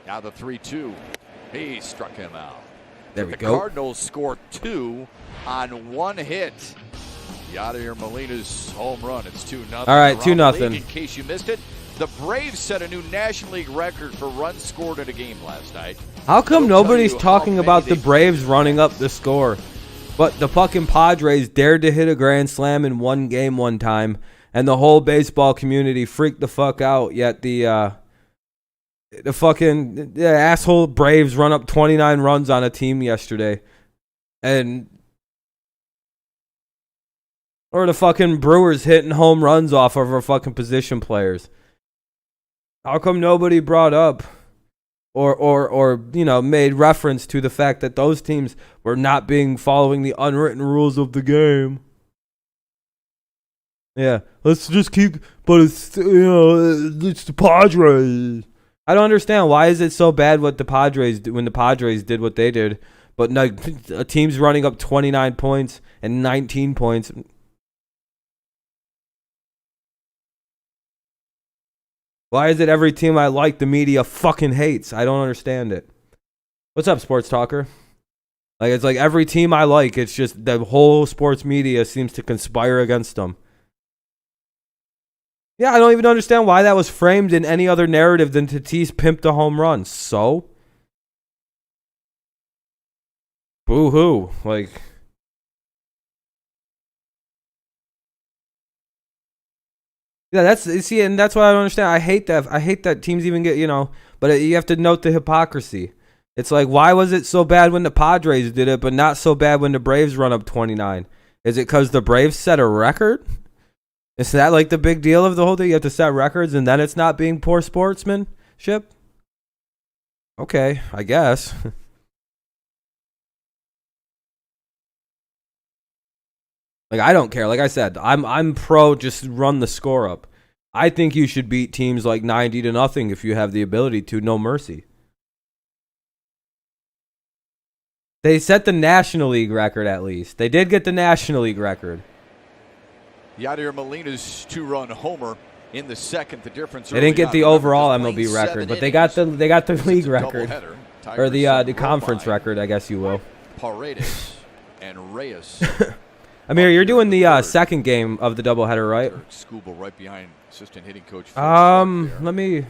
Speaker 6: Now the 3-2. He struck him out.
Speaker 1: There we
Speaker 6: the
Speaker 1: go.
Speaker 6: Cardinals score 2 on 1 hit. Yadier Molina's home run. It's 2-0.
Speaker 1: All right, 2-0.
Speaker 6: In case you missed it, the Braves set a new National League record for runs scored in a game last night.
Speaker 1: How come nobody's talking about the Braves running up the score? But the fucking Padres dared to hit a grand slam in one game one time, and the whole baseball community freaked the fuck out, yet the fucking asshole Braves run up 29 runs on a team yesterday. Or the fucking Brewers hitting home runs off of our fucking position players. How come nobody brought up or made reference to the fact that those teams were not following the unwritten rules of the game? Yeah, let's just keep, but it's, it's the Padres. I don't understand. Why is it so bad what the Padres when the Padres did what they did, but no, a team's running up 29 points and 19 points. Why is it every team I like the media fucking hates? I don't understand it. What's up, sports talker? Like, it's like every team I like, it's just the whole sports media seems to conspire against them. Yeah, I don't even understand why that was framed in any other narrative than Tatis pimped a home run. So? Boo-hoo. Like... Yeah, that's what I don't understand. I hate that teams even get, but you have to note the hypocrisy. It's like, why was it so bad when the Padres did it, but not so bad when the Braves run up 29? Is it because the Braves set a record? Is that like the big deal of the whole thing? You have to set records and then it's not being poor sportsmanship? Okay, I guess. Like, I don't care. Like I said, I'm pro just run the score up. I think you should beat teams like 90-0 if you have the ability to. No mercy. They set the National League record at least. They did get the National League record.
Speaker 6: Yadier Molina's 2-run homer in the second. The difference.
Speaker 1: They didn't get the overall MLB record, but they got the league record, or the conference record, I guess you will.
Speaker 6: Paredes and Reyes.
Speaker 1: Amir, you're doing the second game of the doubleheader, right?
Speaker 6: Skubal right behind assistant hitting coach.
Speaker 1: Let me.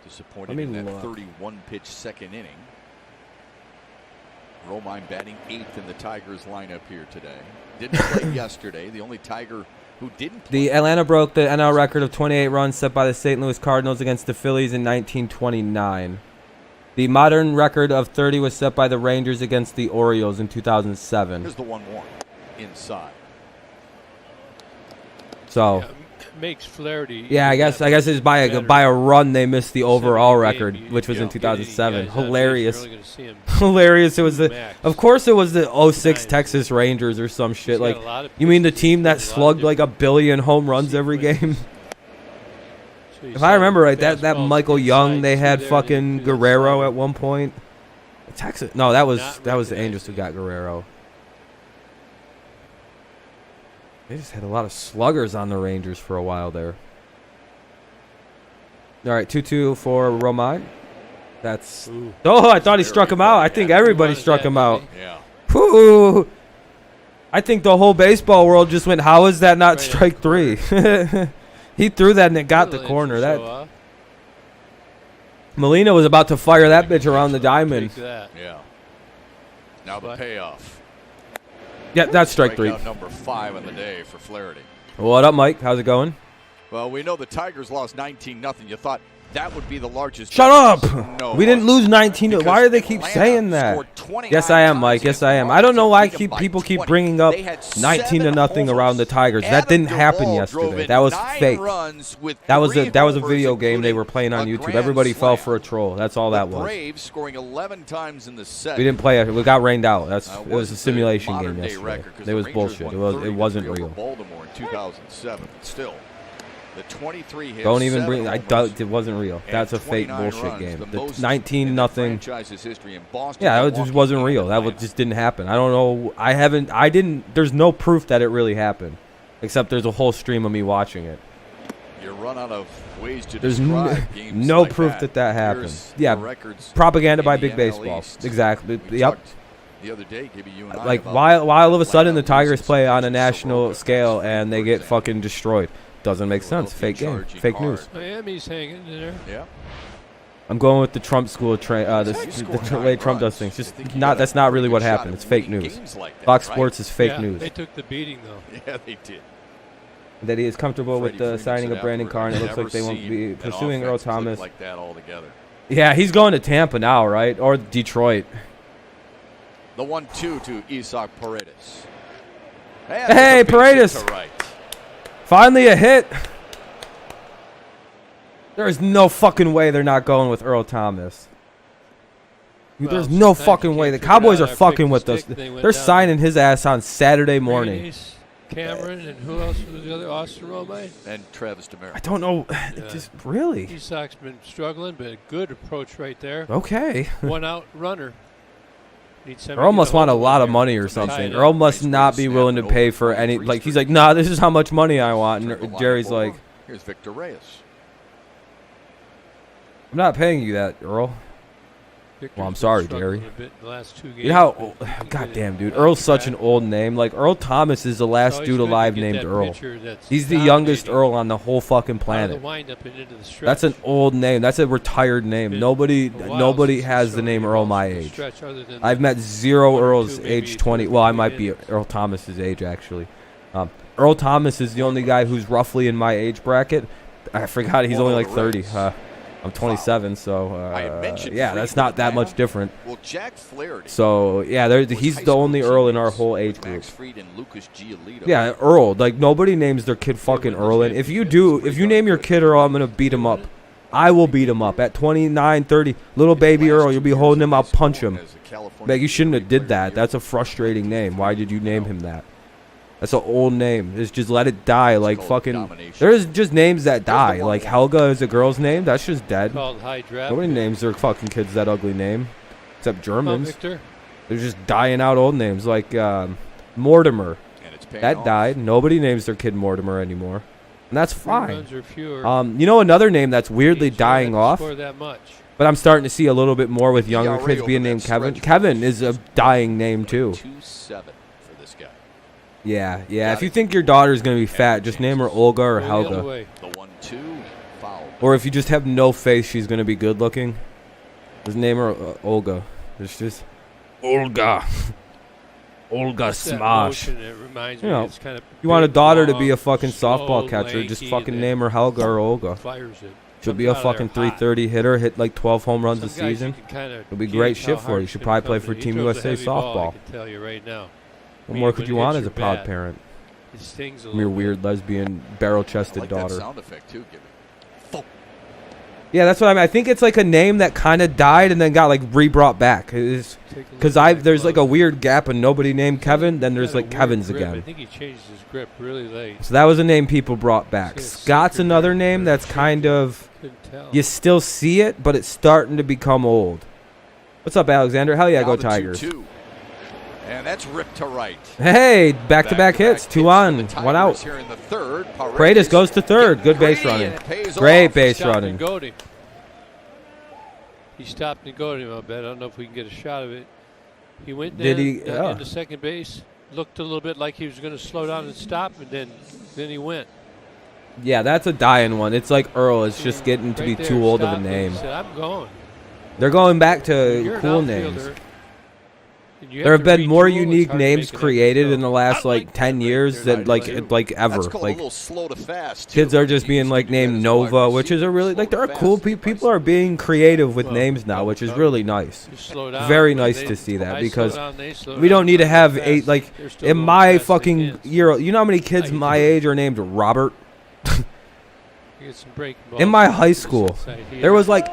Speaker 6: Disappointed in that 31-pitch second inning. Romine batting 8th in the Tigers lineup here today. Didn't play yesterday. The only Tiger who didn't play.
Speaker 1: The Atlanta broke the NL record of 28 runs set by the St. Louis Cardinals against the Phillies in 1929. The modern record of 30 was set by the Rangers against the Orioles in 2007.
Speaker 6: Here's the 1-1 inside.
Speaker 1: So.
Speaker 4: Yeah, makes Flaherty.
Speaker 1: Yeah, I guess it's by a run they missed the overall record, which was in 2007. Hilarious. Hilarious. It was of course it was the 06 Texas Rangers or some shit. Like, you mean the team that slugged like 1 billion home runs every game? If I remember right, that Michael Young, they had fucking Guerrero at one point. Texas. No, that was the Angels who got Guerrero. They just had a lot of sluggers on the Rangers for a while there. All right, 2-2 for Romine. That's... Ooh. Oh, I thought he struck him out. I think everybody struck him out.
Speaker 6: Yeah.
Speaker 1: Whew. I think the whole baseball world just went, how is that not strike three? He threw that and it got the corner. That Molina was about to fire that bitch around the diamond.
Speaker 6: Yeah. Now the payoff.
Speaker 1: Yeah, that's strike three.
Speaker 6: Number 5 on the day for Flaherty.
Speaker 1: What up, Mike? How's it going?
Speaker 6: Well, we know the Tigers lost 19-0. You thought that would be the largest.
Speaker 1: Shut up! No, we didn't lose 19. Why do they keep saying that? Yes, I am, Mike. Yes, I am. I don't know why people keep bringing up 19-0 around the Tigers. That didn't happen yesterday. That was fake. That was a video game they were playing on YouTube. Everybody fell for a troll. That's all that was.
Speaker 6: Braves scoring 11 times in the set.
Speaker 1: We didn't play it. We got rained out. It was a simulation game yesterday. It was bullshit. It wasn't real.
Speaker 6: Baltimore in 2007. Still. The 23 hits.
Speaker 1: Don't even bring. I doubt it wasn't real. That's a fake bullshit game. The 19-0. Yeah, it just wasn't real. That just didn't happen. I don't know. I didn't. There's no proof that it really happened, except there's a whole stream of me watching it.
Speaker 6: You run out of ways to
Speaker 1: there's
Speaker 6: describe games
Speaker 1: no
Speaker 6: like
Speaker 1: proof that happened.
Speaker 6: Here's
Speaker 1: yeah, propaganda by Big Baseball.
Speaker 6: East.
Speaker 1: Exactly.
Speaker 6: We
Speaker 1: yep.
Speaker 6: The other day, Gibby, you and I
Speaker 1: like why all of a sudden the Tigers play on a national scale and they get fucking destroyed. Doesn't make sense. Fake game. Fake news.
Speaker 4: Miami's hanging in there.
Speaker 6: Yeah.
Speaker 1: I'm going with the Trump school the way Trump does things. Just not. That's not really what happened. It's fake news. Fox Sports is fake news.
Speaker 4: They took the beating though.
Speaker 6: Yeah, they did.
Speaker 1: That he is comfortable with the signing of Brandon Carr, and it looks like they won't be pursuing Earl Thomas.
Speaker 6: Like that altogether.
Speaker 1: Yeah, he's going to Tampa now, right? Or Detroit.
Speaker 6: The 1-2 to Isaac Paredes.
Speaker 1: Hey, Paredes! Finally a hit. There is no fucking way they're not going with Earl Thomas. There's no fucking way. The Cowboys are fucking with us. They're signing his ass on Saturday morning.
Speaker 4: Cameron, and who else was the other? Austin Romine?
Speaker 6: And Travis Demers.
Speaker 1: I don't know. It just really.
Speaker 4: Isak's been struggling, but a good approach right there.
Speaker 1: Okay.
Speaker 4: One out runner.
Speaker 1: Earl must want a lot of money or something. Earl must not be willing to pay for any. Like, he's like, nah, this is how much money I want. And Jerry's like,
Speaker 6: here's Victor Reyes.
Speaker 1: I'm not paying you that, Earl. Well, I'm sorry, Jerry. You know how, goddamn, dude. Earl's such an old name. Like, Earl Thomas is the last dude alive named Earl. He's the youngest Earl on the whole fucking planet. That's an old name. That's a retired name. Nobody has the name Earl my age. I've met 0 Earls age 20. Well, I might be Earl Thomas's age, actually. Earl Thomas is the only guy who's roughly in my age bracket. I forgot he's only like 30. I'm 27, so yeah, that's not that much different.
Speaker 6: Well, Jack Flaherty.
Speaker 1: So yeah, he's the only Earl in our whole age group.
Speaker 6: And
Speaker 1: Yeah, Earl. Like, nobody names their kid fucking Earl. And if you name your kid Earl, I'm gonna beat him up. I will beat him up at 29, 30. Little baby Earl, you'll be holding him. I'll punch him. Like, you shouldn't have did that. That's a frustrating name. Why did you name him that? That's an old name. Just let it die. Like, fucking. There's just names that die. Like, Helga is a girl's name. That's just dead. Nobody names their fucking kids that ugly name, except Germans. They're just dying out old names. Like Mortimer. That died. Nobody names their kid Mortimer anymore, and that's fine. You know, another name that's weirdly dying off, but I'm starting to see a little bit more with younger kids being named Kevin. Kevin is a dying name too.
Speaker 6: 2-7 for this guy.
Speaker 1: Yeah. If you think your daughter's gonna be fat, just name her Olga or Helga.
Speaker 6: The 1-2 foul.
Speaker 1: Or if you just have no face, she's gonna be good looking. Just name her Olga. It's just Olga. Olga Smash. You know, you want a daughter to be a fucking softball catcher, just fucking name her Helga or Olga. She'll be a fucking 330 hitter, hit like 12 home runs a season. It'll be great shit for you. You should probably play for Team USA softball. What more could you want as a proud parent? From your weird lesbian barrel-chested daughter.
Speaker 6: That sound effect too, give it.
Speaker 1: Yeah, that's what I mean. I think it's like a name that kind of died and then got like re-brought back. Because there's like a weird gap and nobody named Kevin. Then there's like Kevin's again.
Speaker 4: I think he changed his grip really late.
Speaker 1: So that was a name people brought back. Scott's another name that's kind of, you still see it, but it's starting to become old. What's up, Alexander? Hell yeah, go Tigers.
Speaker 6: And that's ripped to right.
Speaker 1: Hey, back-to-back hits. 2 on, 1 out. Paredes goes to third. Good base running. Great base running.
Speaker 4: He stopped and goaded him, I bet. I don't know if we can get a shot of it. He went down into second base, looked a little bit like he was going to slow down and stop, and then he went.
Speaker 1: Yeah, that's a dying one. It's like Earl is just getting to be too old of a name.
Speaker 4: Said, I'm going.
Speaker 1: They're going back to cool names. There have been more unique names created in the last like 10 years than like ever. Like, kids are just being like named Nova, which is a really like there are cool people are being creative with names now, which is really nice. Very nice to see that because we don't need to have 8 like in my fucking year. You know how many kids my age are named Robert? In my high school, there was like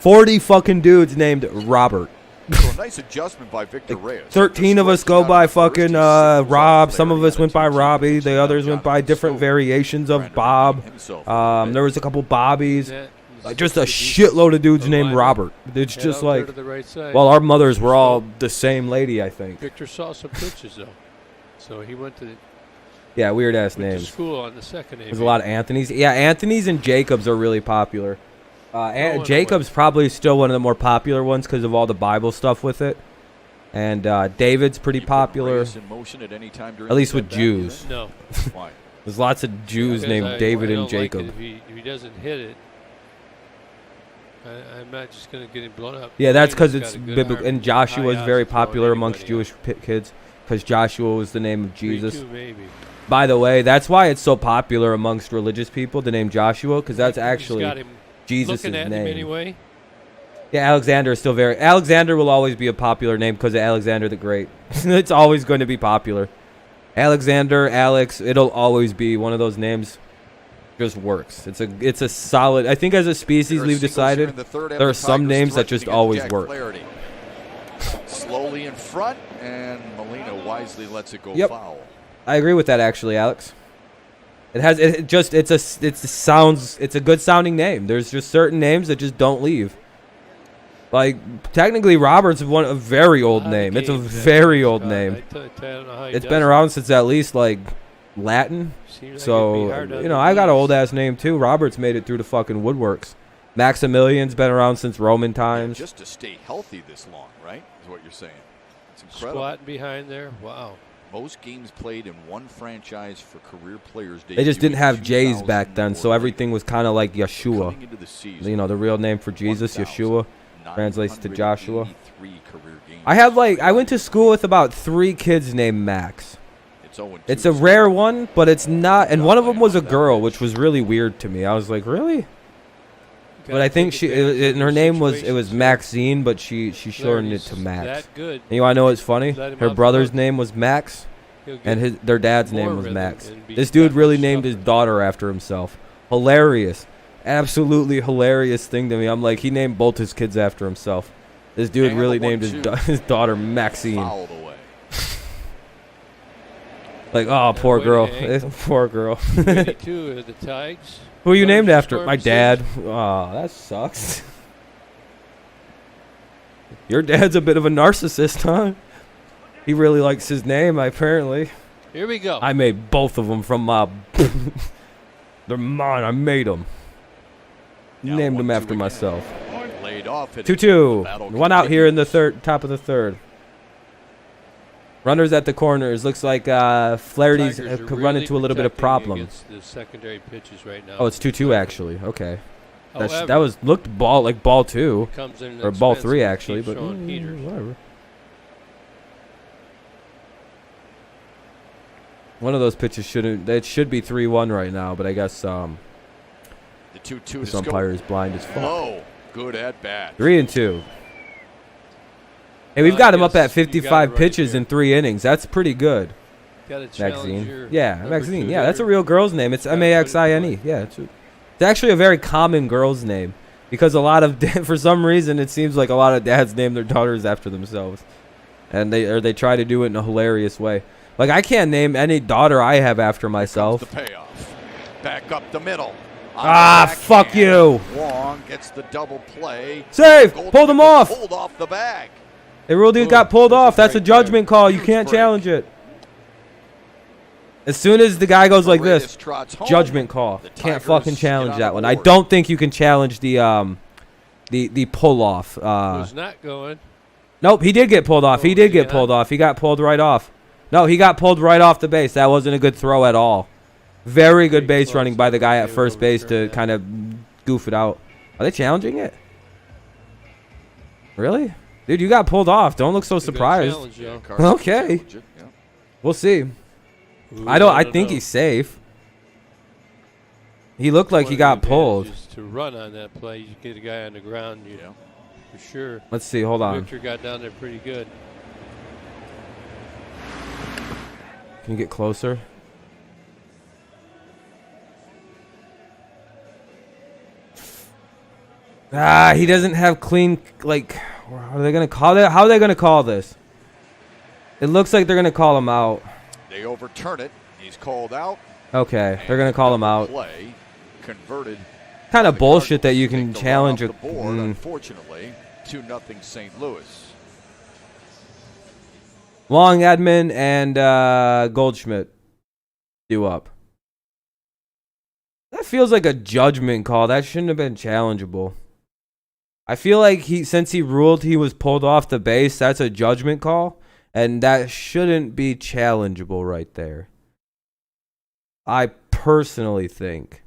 Speaker 1: 40 fucking dudes named Robert.
Speaker 6: So a nice adjustment by Victor Reyes.
Speaker 1: 13 of us go by fucking Rob. Some of us went by Robbie. The others went by different variations of Bob. There was a couple Bobbies. Like just a shitload of dudes named Robert. It's just like, well, our mothers were all the same lady, I think.
Speaker 4: Victor saw some pitches though, so he went to.
Speaker 1: Yeah, weird ass names.
Speaker 4: School on the second.
Speaker 1: There's a lot of Anthony's. Yeah, Anthony's and Jacobs are really popular. Jacob's probably still one of the more popular ones because of all the Bible stuff with it. And David's pretty popular, at least with Jews.
Speaker 4: No.
Speaker 6: Why?
Speaker 1: There's lots of Jews named David and Jacob.
Speaker 4: Like if he doesn't hit it, I'm not just going to get him blown up.
Speaker 1: Yeah, that's because it's biblical. And Joshua is very popular amongst Jewish kids because Joshua was the name of Jesus.
Speaker 4: Maybe.
Speaker 1: By the way, that's why it's so popular amongst religious people, the name Joshua, because that's actually Jesus' name.
Speaker 4: Anyway.
Speaker 1: Yeah, Alexander is still very... Alexander will always be a popular name because of Alexander the Great. It's always going to be popular. Alexander, Alex, it'll always be one of those names. Just works. It's a solid... I think as a species we've decided there are some names that just always work.
Speaker 6: Slowly in front, and Molina wisely lets it go foul.
Speaker 1: I agree with that actually, Alex. It's a good sounding name. There's just certain names that just don't leave. Like technically, Robert's a very old name. It's a very old name. It's been around since at least like Latin. So I got an old ass name too. Robert's made it through the fucking woodworks. Maximilian's been around since Roman times.
Speaker 6: Just to stay healthy this long, right? Is what you're saying. It's incredible.
Speaker 4: Squatting behind there. Wow.
Speaker 6: Most games played in one franchise for career players.
Speaker 1: They just didn't have J's back then, so everything was kind of like Yeshua. The real name for Jesus, Yeshua, translates to Joshua. I went to school with about 3 kids named Max. It's a rare one, but it's not. And one of them was a girl, which was really weird to me. I was like, really? But I think her name was Maxine, but she shortened it to Max. And you want to know what's funny? Her brother's name was Max, and their dad's name was Max. This dude really named his daughter after himself. Hilarious. Absolutely hilarious thing to me. I'm like, he named both his kids after himself. This dude really named his daughter Maxine. Like, oh, poor girl. Poor girl.
Speaker 4: The Tigers.
Speaker 1: Who are you named after? My dad. Oh, that sucks. Your dad's a bit of a narcissist, huh? He really likes his name, apparently.
Speaker 4: Here we go.
Speaker 1: I made both of them from my... They're mine. I made them. Named them after myself. 2-2. One out here in the top of the third. Runners at the corners. Looks like Flaherty's could run into a little bit of problem.
Speaker 4: The secondary pitches right now.
Speaker 1: Oh, it's 2-2 actually. Okay. That looked ball 2 or ball 3 actually, but whatever. One of those pitches it should be 3-1 right now, but I guess the
Speaker 6: 2-2.
Speaker 1: This umpire is blind as fuck.
Speaker 6: Oh, good at bat.
Speaker 1: 3-2. Hey, we've got him up at 55 pitches in 3 innings. That's pretty good. Maxine. Yeah, Maxine. Yeah, that's a real girl's name. It's Maxine. Yeah, it's actually a very common girl's name because for some reason, it seems like a lot of dads name their daughters after themselves, and they try to do it in a hilarious way. Like I can't name any daughter I have after myself.
Speaker 6: The payoff. Back up the middle.
Speaker 1: Fuck you.
Speaker 6: Wong gets the double play.
Speaker 1: Save. Pulled him off.
Speaker 6: Pulled off the bag.
Speaker 1: They ruled he got pulled off. That's a judgment call. You can't challenge it. As soon as the guy goes like this, judgment call. Can't fucking challenge that one. I don't think you can challenge the pull off.
Speaker 4: Was not going.
Speaker 1: Nope, he did get pulled off. He did get pulled off. He got pulled right off. No, he got pulled right off the base. That wasn't a good throw at all. Very good base running by the guy at first base to kind of goof it out. Are they challenging it? Really? Dude, you got pulled off. Don't look so surprised. Okay. We'll see. I think he's safe. He looked like he got pulled.
Speaker 4: To run on that play, you get a guy on the ground, for sure.
Speaker 1: Let's see. Hold on.
Speaker 4: Victor got down there pretty good.
Speaker 1: Can you get closer? He doesn't have clean, like, how are they going to call it? How are they going to call this? It looks like they're going to call him out.
Speaker 6: They overturn it. He's called out.
Speaker 1: Okay, they're going to call him out.
Speaker 6: Play converted.
Speaker 1: Kind of bullshit that you can challenge
Speaker 6: the board, unfortunately, 2-0 St. Louis.
Speaker 1: Long, Edman, and Goldschmidt due up. That feels like a judgment call. That shouldn't have been challengeable. I feel like since he ruled he was pulled off the base, that's a judgment call, and that shouldn't be challengeable right there. I personally think.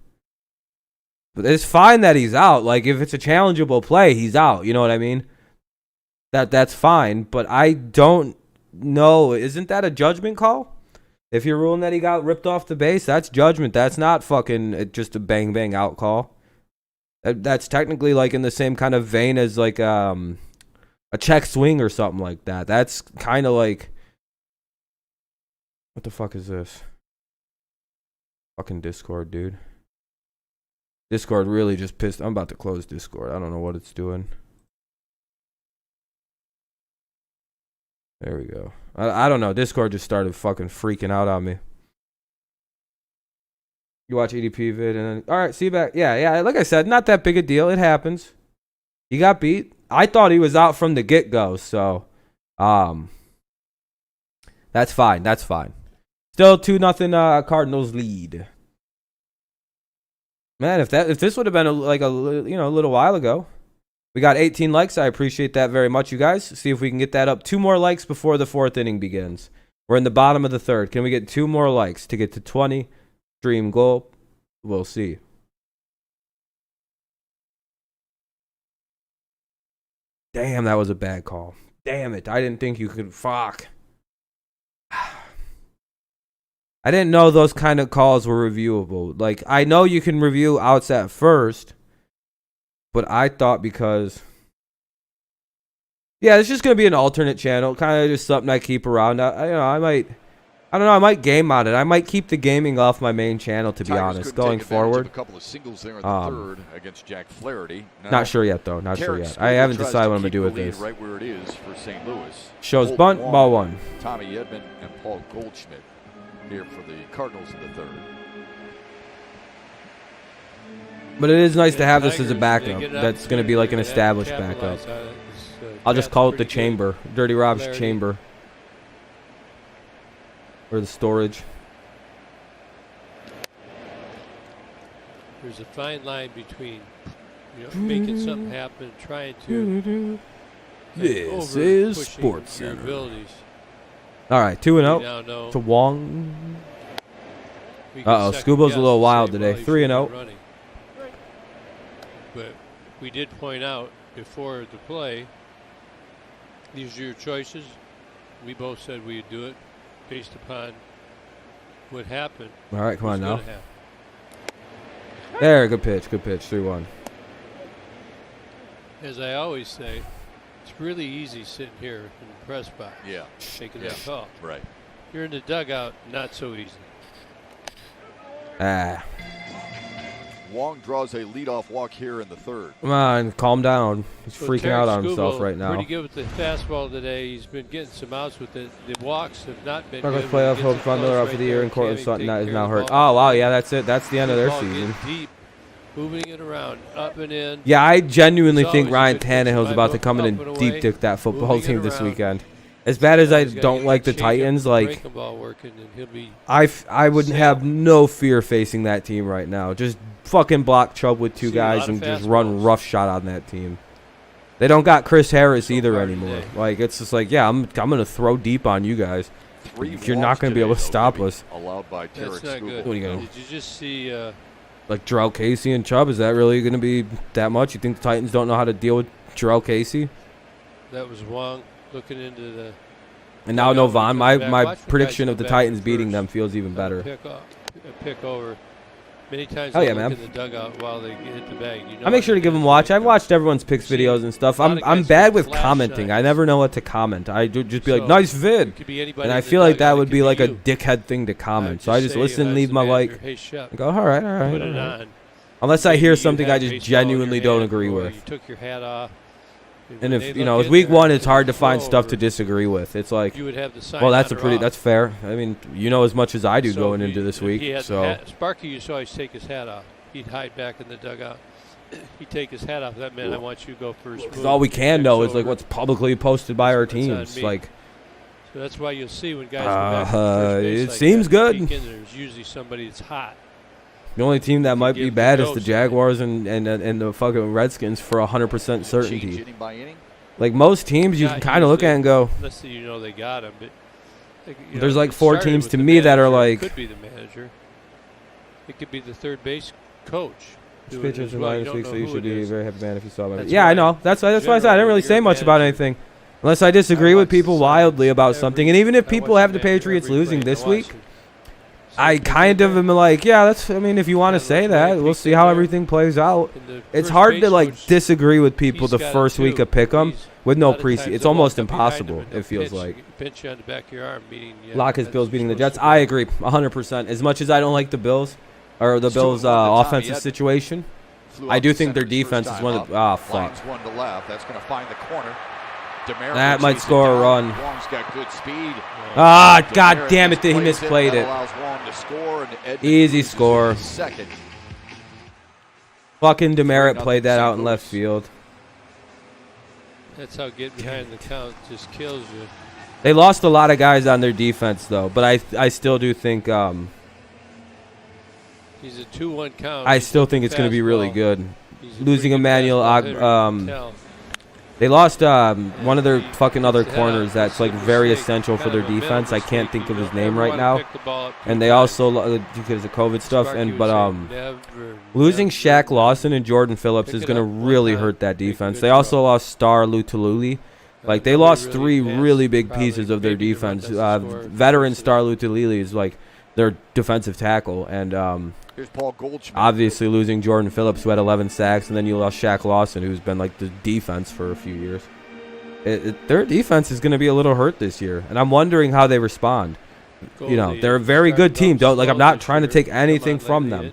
Speaker 1: But it's fine that he's out. Like, if it's a challengeable play, he's out. You know what I mean? That's fine, but I don't know. Isn't that a judgment call? If you're ruling that he got ripped off the base, that's judgment. That's not fucking just a bang out call. That's technically like in the same kind of vein as like a check swing or something like that. That's kind of like, what the fuck is this? Fucking Discord, dude. Discord really just pissed. I'm about to close Discord. I don't know what it's doing. There we go. I don't know. Discord just started fucking freaking out on me. You watch EDP vid and then, all right, see you back. Yeah. Like I said, not that big a deal. It happens. He got beat. I thought he was out from the get-go, so that's fine. That's fine. Still 2-0 Cardinals lead. Man, if this would have been a little while ago. We got 18 likes. I appreciate that very much, you guys. See if we can get that up. 2 more likes before the 4th inning begins. We're in the bottom of the 3rd. Can we get 2 more likes to get to 20? Stream goal. We'll see. Damn, that was a bad call. Damn it. I didn't think you could. Fuck. I didn't know those kind of calls were reviewable. Like, I know you can review outs at first, but I thought because... Yeah, it's just going to be an alternate channel. Kind of just something I keep around. I might game on it. I might keep the gaming off my main channel, to be honest, going forward.
Speaker 6: A couple of singles there in the 3rd against Jack Flaherty.
Speaker 1: Not sure yet, though. Not sure yet. I haven't decided what I'm going to do with this.
Speaker 6: Right where it is for St. Louis.
Speaker 1: Shows bunt, ball 1.
Speaker 6: Tommy Edman and Paul Goldschmidt here for the Cardinals in the 3rd.
Speaker 1: But it is nice to have this as a backup. That's going to be like an established backup. I'll just call it the chamber. Dirty Rob's chamber. Or the storage.
Speaker 4: There's a fine line between making something happen, trying to.
Speaker 1: This is Sports Center. All right, 2-0 to Wong. Scubo's a little wild today. 3-0.
Speaker 4: But we did point out before the play, these are your choices. We both said we'd do it based upon what happened.
Speaker 1: All right, come on now. There, good pitch, 3-1.
Speaker 4: As I always say, it's really easy sitting here in the press box.
Speaker 6: Yeah.
Speaker 4: Taking that call.
Speaker 6: Right.
Speaker 4: You're in the dugout, not so easy.
Speaker 6: Wong draws a leadoff walk here in the 3rd.
Speaker 1: Come on, calm down. He's freaking out on himself right now.
Speaker 4: Pretty good with the fastball today. He's been getting some outs with it. The walks have not been
Speaker 1: Cardinals
Speaker 4: good.
Speaker 1: Playoff hope Von Miller out for the year, and Cortland Sutton is now hurt. Oh, wow, yeah, that's it. That's the end of their season.
Speaker 4: Deep, moving it around, up and in.
Speaker 1: Yeah, I genuinely think Ryan Tannehill's about to come in and deep dick that football team this weekend. As bad as I don't like the Titans, like I would have no fear facing that team right now. Just fucking block Chubb with 2 guys and just run roughshod on that team. They don't got Chris Harris either anymore. Like, it's just like, yeah, I'm gonna throw deep on you guys. You're not gonna be able to stop us.
Speaker 6: Allowed by
Speaker 4: That's not good.
Speaker 1: What are you gonna?
Speaker 4: Did you just see?
Speaker 1: Like Jarrell Casey and Chubb? Is that really gonna be that much? You think the Titans don't know how to deal with Jarrell Casey?
Speaker 4: That was Wong looking into the.
Speaker 1: And now no Vaughn. My prediction of the Titans beating them feels even better.
Speaker 4: Pick over. Many times
Speaker 1: oh yeah, man.
Speaker 4: In the dugout while they hit the bag.
Speaker 1: I make sure to give them watch. I've watched everyone's picks videos and stuff. I'm bad with commenting. I never know what to comment. I do just be like, nice vid. And I feel like that would be like a dickhead thing to comment. So I just listen, leave my like. I go, all right. Unless I hear something I just genuinely don't agree with.
Speaker 4: You took your hat off.
Speaker 1: And if it's week 1, it's hard to find stuff to disagree with. It's like, well, that's fair. I mean, you know as much as I do going into this week. So
Speaker 4: Sparky used to always take his hat off. He'd hide back in the dugout. He'd take his hat off. That meant I want you to go first.
Speaker 1: Because all we can know is like what's publicly posted by our teams. Like,
Speaker 4: so that's why you'll see when guys go back to first base,
Speaker 1: it seems good.
Speaker 4: There's usually somebody that's hot.
Speaker 1: The only team that might be bad is the Jaguars and the fucking Redskins for 100% certainty. Like most teams, you can kind of look at and go.
Speaker 4: Unless you know they got him, but
Speaker 1: there's like 4 teams to me that are like.
Speaker 4: It could be the manager. It could be the third base coach.
Speaker 1: Pitchers in minus week, so you should be a very happy man if you saw my. Yeah, I know. That's why I said I didn't really say much about anything, unless I disagree with people wildly about something. And even if people have the Patriots losing this week. I kind of am like, yeah, that's. I mean, if you want to say that, we'll see how everything plays out. It's hard to like disagree with people the first week of pick'em with no preseason. It's almost impossible. It feels like. Lock his Bills beating the Jets. I agree, 100%. As much as I don't like the Bills or the Bills' offensive situation, I do think their defense is one of the. Ah, fuck.
Speaker 6: One to left. That's going to find the corner.
Speaker 1: That might score a run.
Speaker 6: Wong's got good speed.
Speaker 1: Ah, god damn it, he misplayed it.
Speaker 6: Allows Wong to score, and Edmonds
Speaker 1: Easy
Speaker 6: loses
Speaker 1: score.
Speaker 6: his second.
Speaker 1: Fucking Demerit played that out in left field.
Speaker 4: That's how getting behind the count just kills you.
Speaker 1: They lost a lot of guys on their defense, though, but I still do think
Speaker 4: He's a 2-1 count.
Speaker 1: I still think it's going to be really good. Losing Emmanuel,
Speaker 4: Hitter,
Speaker 1: they lost one of their fucking other corners that's like very essential for their defense. I can't think of his name right now. And they also because of COVID stuff. Losing Shaq Lawson and Jordan Phillips is going to really hurt that defense. They also lost Star Lutululi. Like they lost 3 really big pieces of their defense. Veteran Star Lutulili is like their defensive tackle, and
Speaker 6: Here's Paul Goldschmidt.
Speaker 1: obviously losing Jordan Phillips, who had 11 sacks, and then you lost Shaq Lawson, who's been like the defense for a few years. Their defense is going to be a little hurt this year, and I'm wondering how they respond. You know, they're a very good team. I'm not trying to take anything from them,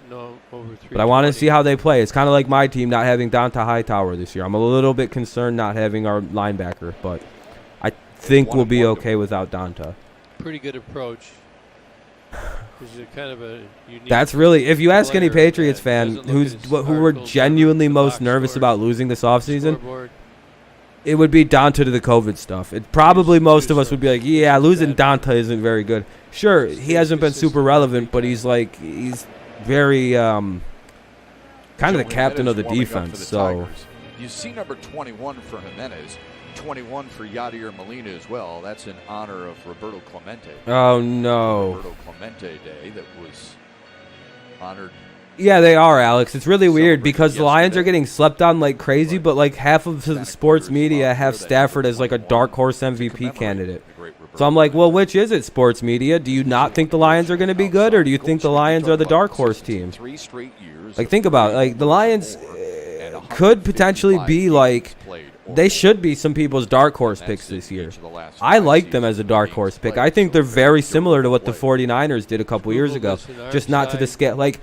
Speaker 1: but I want to see how they play. It's kind of like my team not having Donta Hightower this year. I'm a little bit concerned not having our linebacker, but I think we'll be okay without Donta.
Speaker 4: Pretty good approach. Kind of a unique
Speaker 1: That's really, if you ask any Patriots fan who were genuinely most nervous about losing this offseason, it would be Donta to the COVID stuff. It probably most of us would be like, yeah, losing Donta isn't very good. Sure, he hasn't been super relevant, but he's very kind of the captain of the defense. So
Speaker 6: you see number 21 for Jimenez, 21 for Yadier Molina as well. That's in honor of Roberto Clemente.
Speaker 1: Oh no,
Speaker 6: Roberto Clemente Day that was honored.
Speaker 1: Yeah, they are, Alex. It's really weird because the Lions are getting slept on like crazy, but like half of the sports media have Stafford as like a dark horse MVP candidate. So I'm like, well, which is it, sports media? Do you not think the Lions are going to be good, or do you think the Lions are the dark horse team? Like, think about it. Like, the Lions could potentially be like, they should be some people's dark horse picks this year. I like them as a dark horse pick. I think they're very similar to what the 49ers did a couple years ago, just not to the scale. Like,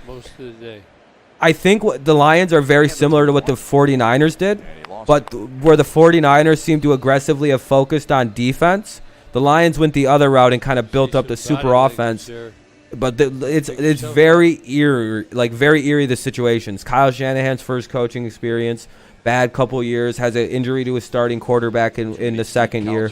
Speaker 1: I think the Lions are very similar to what the 49ers did, but where the 49ers seem to aggressively have focused on defense, the Lions went the other route and kind of built up the super offense. But it's very eerie, the situations. Kyle Shanahan's first coaching experience, bad couple years, has an injury to his starting quarterback in the second year,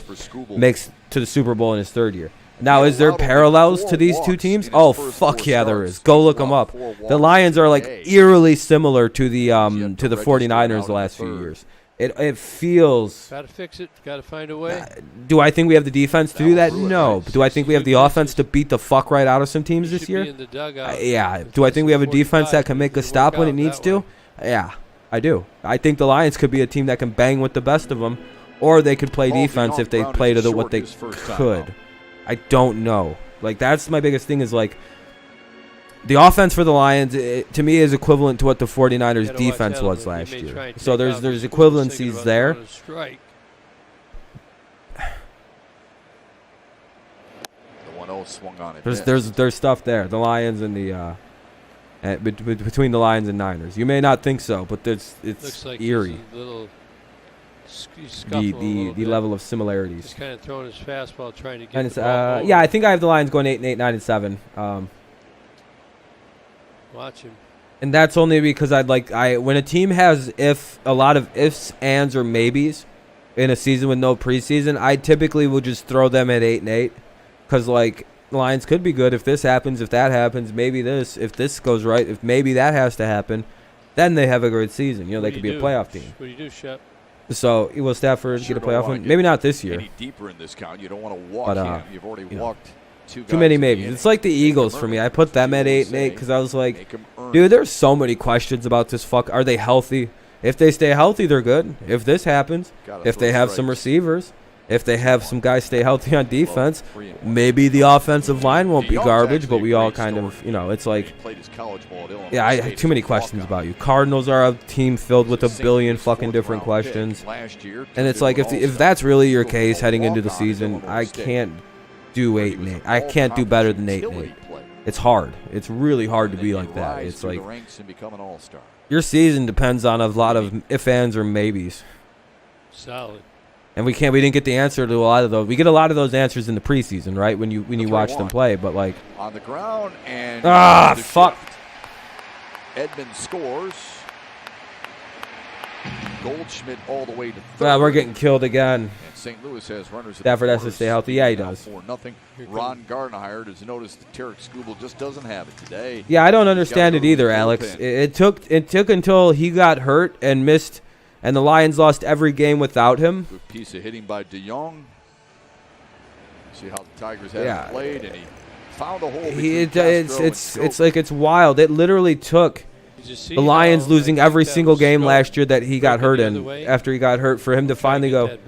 Speaker 1: makes to the Super Bowl in his third year. Now, is there parallels to these two teams? Oh, fuck yeah, there is. Go look them up. The Lions are like eerily similar to the 49ers the last few years. It feels.
Speaker 4: Got to fix it. Got to find a way.
Speaker 1: Do I think we have the defense to do that? No. But do I think we have the offense to beat the fuck right out of some teams this year? Yeah. Do I think we have a defense that can make a stop when it needs to? Yeah, I do. I think the Lions could be a team that can bang with the best of them, or they could play defense if they play to what they could. I don't know. Like, that's my biggest thing is, like, the offense for the Lions, to me, is equivalent to what the 49ers' defense was last year. So there's equivalencies there.
Speaker 6: The 1-0 swung on it.
Speaker 1: There's stuff there. The Lions and the between the Lions and Niners. You may not think so, but it's
Speaker 4: like
Speaker 1: eerie. The level of similarities.
Speaker 4: He's kind of throwing his fastball, trying to get
Speaker 1: and it's,
Speaker 4: the ball over.
Speaker 1: yeah, I think I have the Lions going 8-8, 9-7.
Speaker 4: Watch him.
Speaker 1: And that's only because when a team has a lot of ifs, ands, or maybes in a season with no preseason, I typically will just throw them at 8-8 because like the Lions could be good if this happens, if that happens, maybe this, if this goes right, if maybe that has to happen, then they have a great season. You know, they could be a playoff team.
Speaker 4: What do you do, Shep?
Speaker 1: So will Stafford get a playoff win? Maybe not this year.
Speaker 6: Any deeper in this count, you don't want to walk him. You've already walked.
Speaker 1: Too many maybes. It's like the Eagles for me. I put them at 8-8 because I was like, dude, there's so many questions about this. Are they healthy? If they stay healthy, they're good. If this happens, if they have some receivers, if they have some guys stay healthy on defense, maybe the offensive line won't be garbage, but we all kind of, it's like, yeah, I have too many questions about you. Cardinals are a team filled with a billion fucking different questions. And it's like, if that's really your case heading into the season, I can't do 8-8. I can't do better than 8-8. It's hard. It's really hard to be like that. It's like your season depends on a lot of if, ands, or maybes.
Speaker 4: Solid.
Speaker 1: And we didn't get the answer to a lot of those. We get a lot of those answers in the preseason, right? When you watch them play, but like
Speaker 6: on the ground and
Speaker 1: fuck.
Speaker 6: Shift. Edmonds scores. Goldschmidt all the way to third.
Speaker 1: We're getting killed again.
Speaker 6: And St. Louis has runners.
Speaker 1: Stafford has to stay healthy. Yeah, he does.
Speaker 6: 4-0. Ron Gardenhire has noticed that Tarek Skubal just doesn't have it today.
Speaker 1: Yeah, I don't understand it either, Alex. It took until he got hurt and missed, and the Lions lost every game without him.
Speaker 6: Good piece of hitting by DeYoung. See how the Tigers haven't played, and he found a hole.
Speaker 1: It's like it's wild. It literally took the Lions losing every single game last year that he got hurt in. After he got hurt, for him to finally go.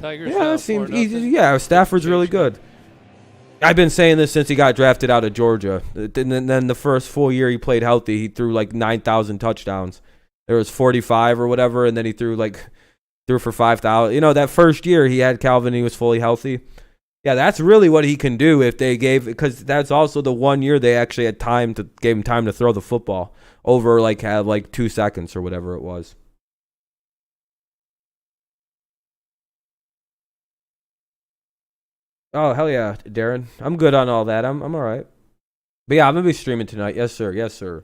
Speaker 1: Yeah, it seems easy. Yeah, Stafford's really good. I've been saying this since he got drafted out of Georgia. And then the first full year he played healthy, he threw like 9,000 touchdowns. There was 45 or whatever, and then he threw for 5,000. You know, that first year he had Calvin, he was fully healthy. Yeah, that's really what he can do if they because that's also the 1 year they actually gave him time to throw the football over have 2 seconds or whatever it was. Oh, hell yeah, Darren. I'm good on all that. I'm all right. But yeah, I'm going to be streaming tonight. Yes, sir. Yes, sir.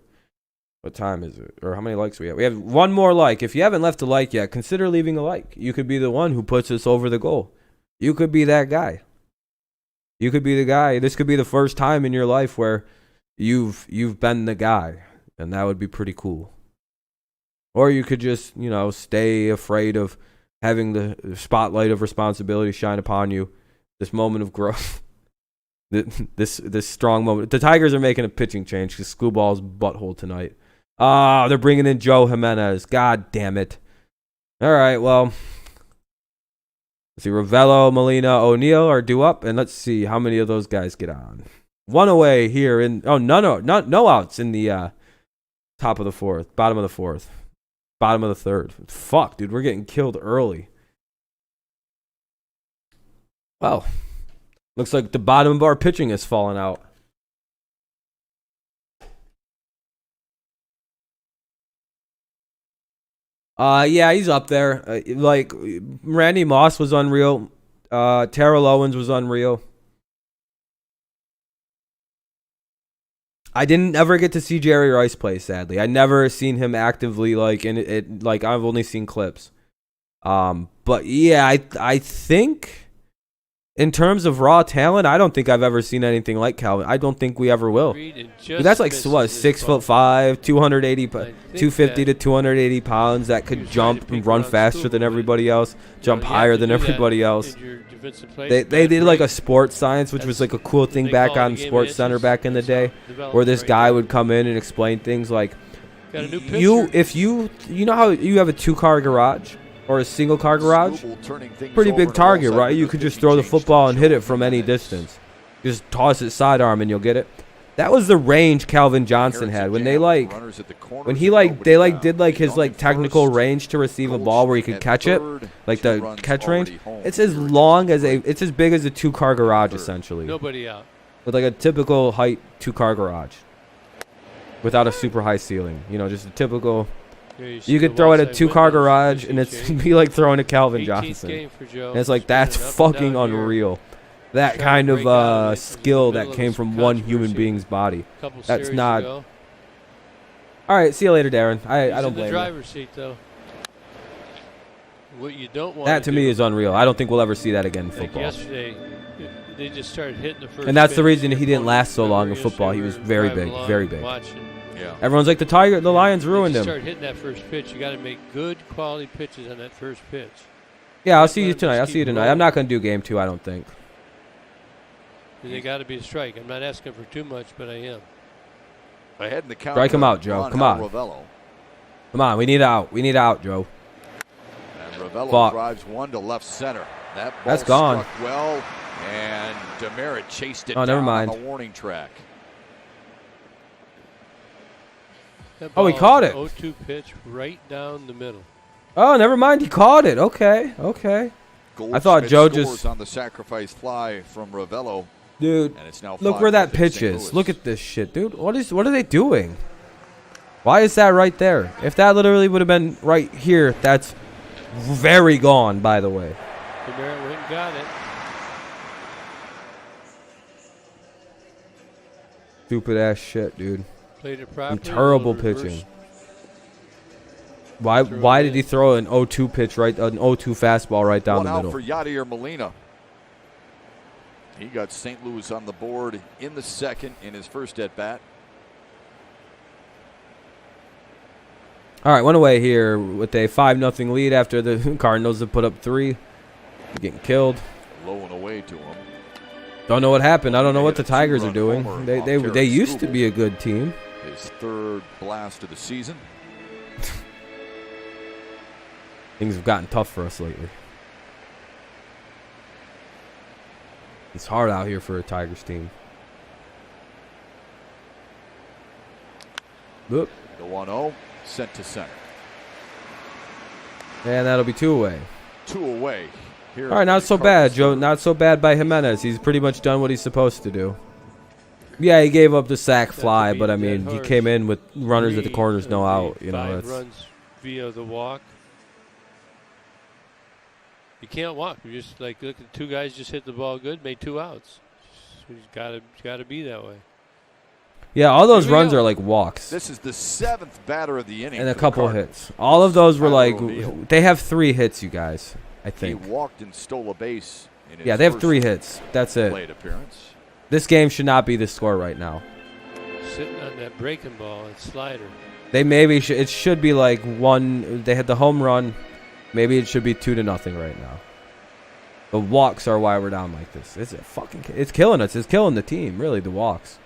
Speaker 1: What time is it? Or how many likes we have? We have one more like. If you haven't left a like yet, consider leaving a like. You could be the one who puts us over the goal. You could be that guy. You could be the guy. This could be the first time in your life where you've been the guy, and that would be pretty cool. Or you could just, stay afraid of having the spotlight of responsibility shine upon you. This moment of growth. This strong moment. The Tigers are making a pitching change because Screwball's butthole tonight. They're bringing in Joe Jimenez. God damn it. All right, well. Let's see, Ravello, Molina, O'Neill are due up, and let's see how many of those guys get on. One away here no outs in the top of the fourth, bottom of the fourth, bottom of the third. Fuck, dude, we're getting killed early. Well, looks like the bottom of our pitching has fallen out. Yeah, he's up there. Randy Moss was unreal. Terrell Owens was unreal. I didn't ever get to see Jerry Rice play, sadly. I never seen him actively in it. I've only seen clips. But yeah, I think in terms of raw talent, I don't think I've ever seen anything like Calvin. I don't think we ever will. That's 6'5", 250 to 280 pounds that could jump and run faster than everybody else, jump higher than everybody else. They did a sports science, which was a cool thing back on Sports Center back in the day, where this guy would come in and explain things like, you know how you have a 2-car garage? Or a single-car garage, pretty big target, right? You could just throw the football and hit it from any distance. Just toss it sidearm and you'll get it. That was the range Calvin Johnson had when they did his technical range to receive a ball where he could catch it, the catch range. It's as big as a 2-car garage essentially.
Speaker 4: Nobody out.
Speaker 1: With a typical height 2-car garage, without a super high ceiling. Just a typical. You could throw it at a 2-car garage, and it'd be like throwing a Calvin Johnson. And it's that's fucking unreal. That kind of skill that came from one human being's body. That's not. All right, see you later, Darren. I don't blame you.
Speaker 4: Driver's seat, though. What you don't want
Speaker 1: that to me is unreal. I don't think we'll ever see that again in football.
Speaker 4: Yesterday, they just started hitting the first.
Speaker 1: And that's the reason he didn't last so long in football. He was very big, very big.
Speaker 6: Yeah.
Speaker 1: Everyone's like the Lions ruined him.
Speaker 4: Start hitting that first pitch. You got to make good quality pitches on that first pitch.
Speaker 1: Yeah, I'll see you tonight. I'm not going to do game 2, I don't think.
Speaker 4: They got to be a strike. I'm not asking for too much, but I am.
Speaker 6: Ahead in the count.
Speaker 1: Strike him out, Joe. Come on. Come on. We need out. We need out, Joe.
Speaker 6: And Ravello drives one to left center. That's
Speaker 1: gone.
Speaker 6: Struck well, and Demerit chased it
Speaker 1: never
Speaker 6: down
Speaker 1: mind.
Speaker 6: on the warning track.
Speaker 1: Oh, he caught it.
Speaker 4: 0-2 pitch right down the middle.
Speaker 1: Oh, never mind. He caught it. Okay. I thought Joe just
Speaker 6: on the sacrifice fly from Ravello.
Speaker 1: Dude,
Speaker 6: and it's now
Speaker 1: look where that pitch is. Look at this shit, dude. What are they doing? Why is that right there? If that literally would have been right here, that's very gone, by the way.
Speaker 4: Merritt went and got it.
Speaker 1: Stupid ass shit, dude.
Speaker 4: Played it properly.
Speaker 1: Some terrible
Speaker 4: little reverse.
Speaker 1: pitching. Why did he throw an 0-2 pitch an 0-2 fastball right down
Speaker 6: One
Speaker 1: the
Speaker 6: out
Speaker 1: middle?
Speaker 6: for Yadier Molina. He got St. Louis on the board in the second in his first at bat.
Speaker 1: All right, one away here with a 5-0 lead after the Cardinals have put up 3. Getting killed.
Speaker 6: Low and away to him.
Speaker 1: Don't know what happened. I don't know what the
Speaker 6: They hit a
Speaker 1: Tigers are
Speaker 6: two-run
Speaker 1: doing.
Speaker 6: homer
Speaker 1: They
Speaker 6: off
Speaker 1: they
Speaker 6: Terry
Speaker 1: used to
Speaker 6: Skubal.
Speaker 1: be a good team.
Speaker 6: His third blast of the season.
Speaker 1: Things have gotten tough for us lately. It's hard out here for a Tigers team. Look.
Speaker 6: The 1-0 sent to center.
Speaker 1: And that'll be 2 away.
Speaker 6: 2 away. Here
Speaker 1: All right, not so bad, Joe. Not so bad by Jimenez. He's pretty much done what he's supposed to do. Yeah, he gave up the sac fly, but I mean, he came in with runners at the corners, no out. You know,
Speaker 4: 5
Speaker 1: that's
Speaker 4: runs via the walk. You can't walk. You just like look at 2 guys just hit the ball good, made 2 outs. So he's got to be that way.
Speaker 1: yeah. All those
Speaker 4: Here we
Speaker 1: runs
Speaker 4: go.
Speaker 1: are like walks
Speaker 6: This is the 7th batter of the inning.
Speaker 1: and a
Speaker 6: for the
Speaker 1: couple
Speaker 6: Cardinals.
Speaker 1: hits. All of those were
Speaker 6: Tyler
Speaker 1: like
Speaker 6: O'Neill.
Speaker 1: they have 3 hits, you guys. I
Speaker 6: He
Speaker 1: think.
Speaker 6: walked and stole a base in his
Speaker 1: Yeah, they have
Speaker 6: first
Speaker 1: 3 hits. That's it.
Speaker 6: plate appearance.
Speaker 1: This game should not be the score right now.
Speaker 4: Sitting on that breaking ball, that slider.
Speaker 1: They maybe should. It should be like 1. They had the home run. Maybe it should be 2-0 right now. The walks are why we're down like this. It's killing us. It's killing the team. Really, the walks.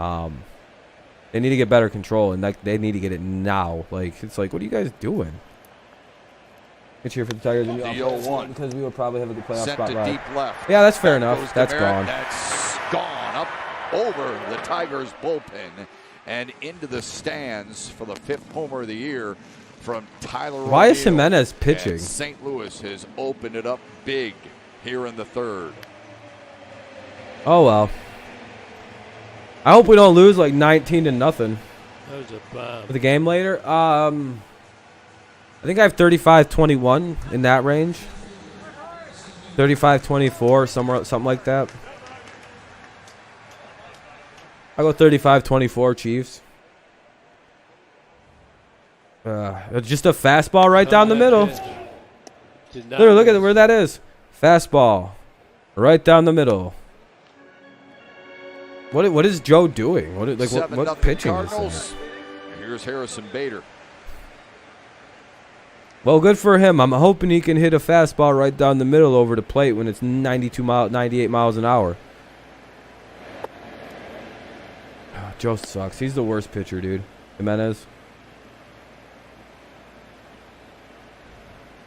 Speaker 1: They need to get better control, and like they need to get it now. Like it's like, what are you guys doing? It's here for the Tigers and
Speaker 6: The 0-1.
Speaker 1: because we would probably have a good playoff
Speaker 6: Sent
Speaker 1: spot.
Speaker 6: to
Speaker 1: Right?
Speaker 6: deep left.
Speaker 1: Yeah, that's fair
Speaker 6: Back
Speaker 1: enough.
Speaker 6: goes
Speaker 1: That's
Speaker 6: Demeritte.
Speaker 1: gone.
Speaker 6: That's gone up over the Tigers bullpen and into the stands for the 5th homer of the year from Tyler
Speaker 1: Why is
Speaker 6: O'Neill.
Speaker 1: Jimenez pitching?
Speaker 6: And St. Louis has opened it up big here in the 3rd.
Speaker 1: Oh well. I hope we don't lose like 19-0
Speaker 4: That was a bomb.
Speaker 1: for the game later. I think I have 35-21 in that range. 35-24, something like that. I'll go 35-24 Chiefs. Just a fastball right down the middle. Look at where that is. Fastball. Right down the middle. What is Joe doing? What
Speaker 6: 7-0
Speaker 1: pitching is
Speaker 6: Cardinals.
Speaker 1: that?
Speaker 6: Here's Harrison Bader.
Speaker 1: Well, good for him. I'm hoping he can hit a fastball right down the middle over the plate when it's 98 miles an hour. Joe sucks. He's the worst pitcher, dude. Jimenez.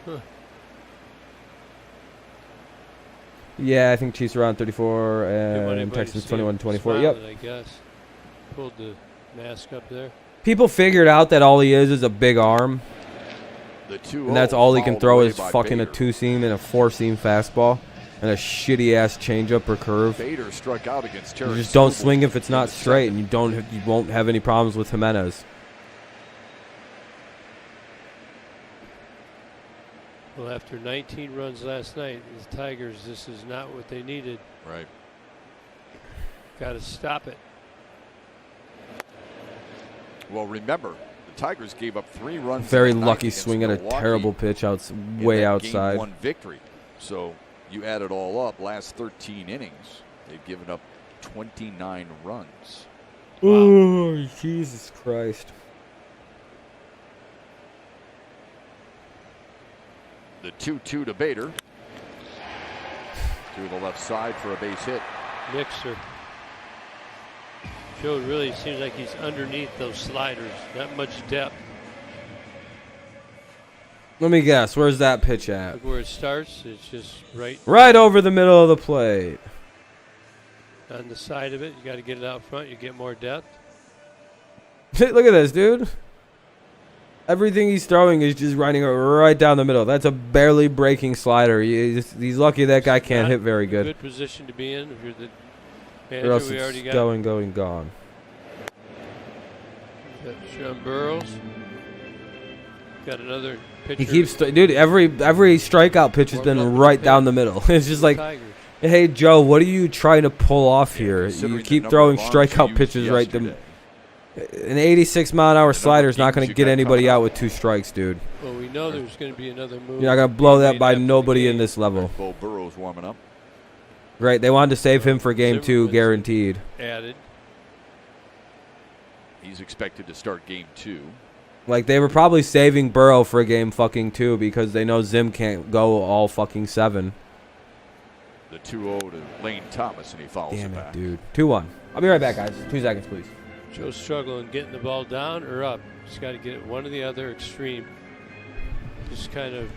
Speaker 4: Huh.
Speaker 1: Yeah, I think Chiefs around 34 and
Speaker 4: Anybody
Speaker 1: Texans
Speaker 4: see him
Speaker 1: 21-24.
Speaker 4: smiling,
Speaker 1: Yep.
Speaker 4: I guess. Pulled the mask up there.
Speaker 1: People figured out that all he is a big arm,
Speaker 6: The 2-0
Speaker 1: and that's all he can
Speaker 6: fouled
Speaker 1: throw
Speaker 6: away
Speaker 1: is
Speaker 6: by
Speaker 1: fucking a
Speaker 6: Bader.
Speaker 1: 2-seam and a 4-seam fastball and a shitty-ass changeup or curve.
Speaker 6: Bader struck out against Terry
Speaker 1: You just don't
Speaker 6: Skubal
Speaker 1: swing if it's
Speaker 6: in
Speaker 1: not
Speaker 6: the
Speaker 1: straight,
Speaker 6: second.
Speaker 1: and you won't have any problems with Jimenez.
Speaker 4: Well, after 19 runs last night, the Tigers, this is not what they needed.
Speaker 6: Right.
Speaker 4: Got to stop it.
Speaker 6: Well, remember, the Tigers gave up 3 runs.
Speaker 1: Very
Speaker 6: that night
Speaker 1: lucky
Speaker 6: against
Speaker 1: swing at a
Speaker 6: Milwaukee
Speaker 1: terrible pitch
Speaker 6: in
Speaker 1: way
Speaker 6: that
Speaker 1: outside.
Speaker 6: Game 1 victory. So you add it all up, last 13 innings, they've given up 29 runs.
Speaker 1: Oh, Jesus Christ.
Speaker 6: The 2-2 to Bader. To the left side for a base hit.
Speaker 4: Mixer. Joe really seems like he's underneath those sliders. Not much depth.
Speaker 1: Let me guess. Where's that pitch at?
Speaker 4: Look where it starts. It's just
Speaker 1: Right over the middle of the plate.
Speaker 4: on the side of it. You got to get it out front. You get more depth.
Speaker 1: Look at this, dude. Everything he's throwing is just running right down the middle. That's a barely breaking slider. He's lucky that guy can't
Speaker 4: Not
Speaker 1: hit very
Speaker 4: a
Speaker 1: good.
Speaker 4: Good position to be in. If you're the
Speaker 1: Or else
Speaker 4: manager, we already
Speaker 1: it's
Speaker 4: got
Speaker 1: gone.
Speaker 4: Sean Burrows. Got another pitcher.
Speaker 1: He keeps, dude. Every strikeout pitch has been right down the middle. It's just like,
Speaker 4: Tigers.
Speaker 1: hey Joe, what are you trying to pull off here? You keep throwing strikeout pitches right to. An 86-mile-an-hour slider is not going to get anybody out with 2 strikes, dude.
Speaker 4: Well, we know there's going to be another move.
Speaker 1: You're not going to blow that by nobody in this level.
Speaker 6: Bo Burrow's warming up.
Speaker 1: Right, they wanted to save him for game 2,
Speaker 4: Zimmerman's
Speaker 1: guaranteed.
Speaker 4: Added.
Speaker 6: He's expected to start game 2.
Speaker 1: Like, they were probably saving Burrow for game fucking 2 because they know Zim can't go all fucking 7.
Speaker 6: The 2-0 to Lane Thomas, and he fouls
Speaker 1: Damn
Speaker 6: it
Speaker 1: it,
Speaker 6: back.
Speaker 1: dude. 2-1. I'll be right back, guys. 2 seconds, please.
Speaker 4: Joe's struggling getting the ball down or up. He's got to get it one or the other extreme. Just kind of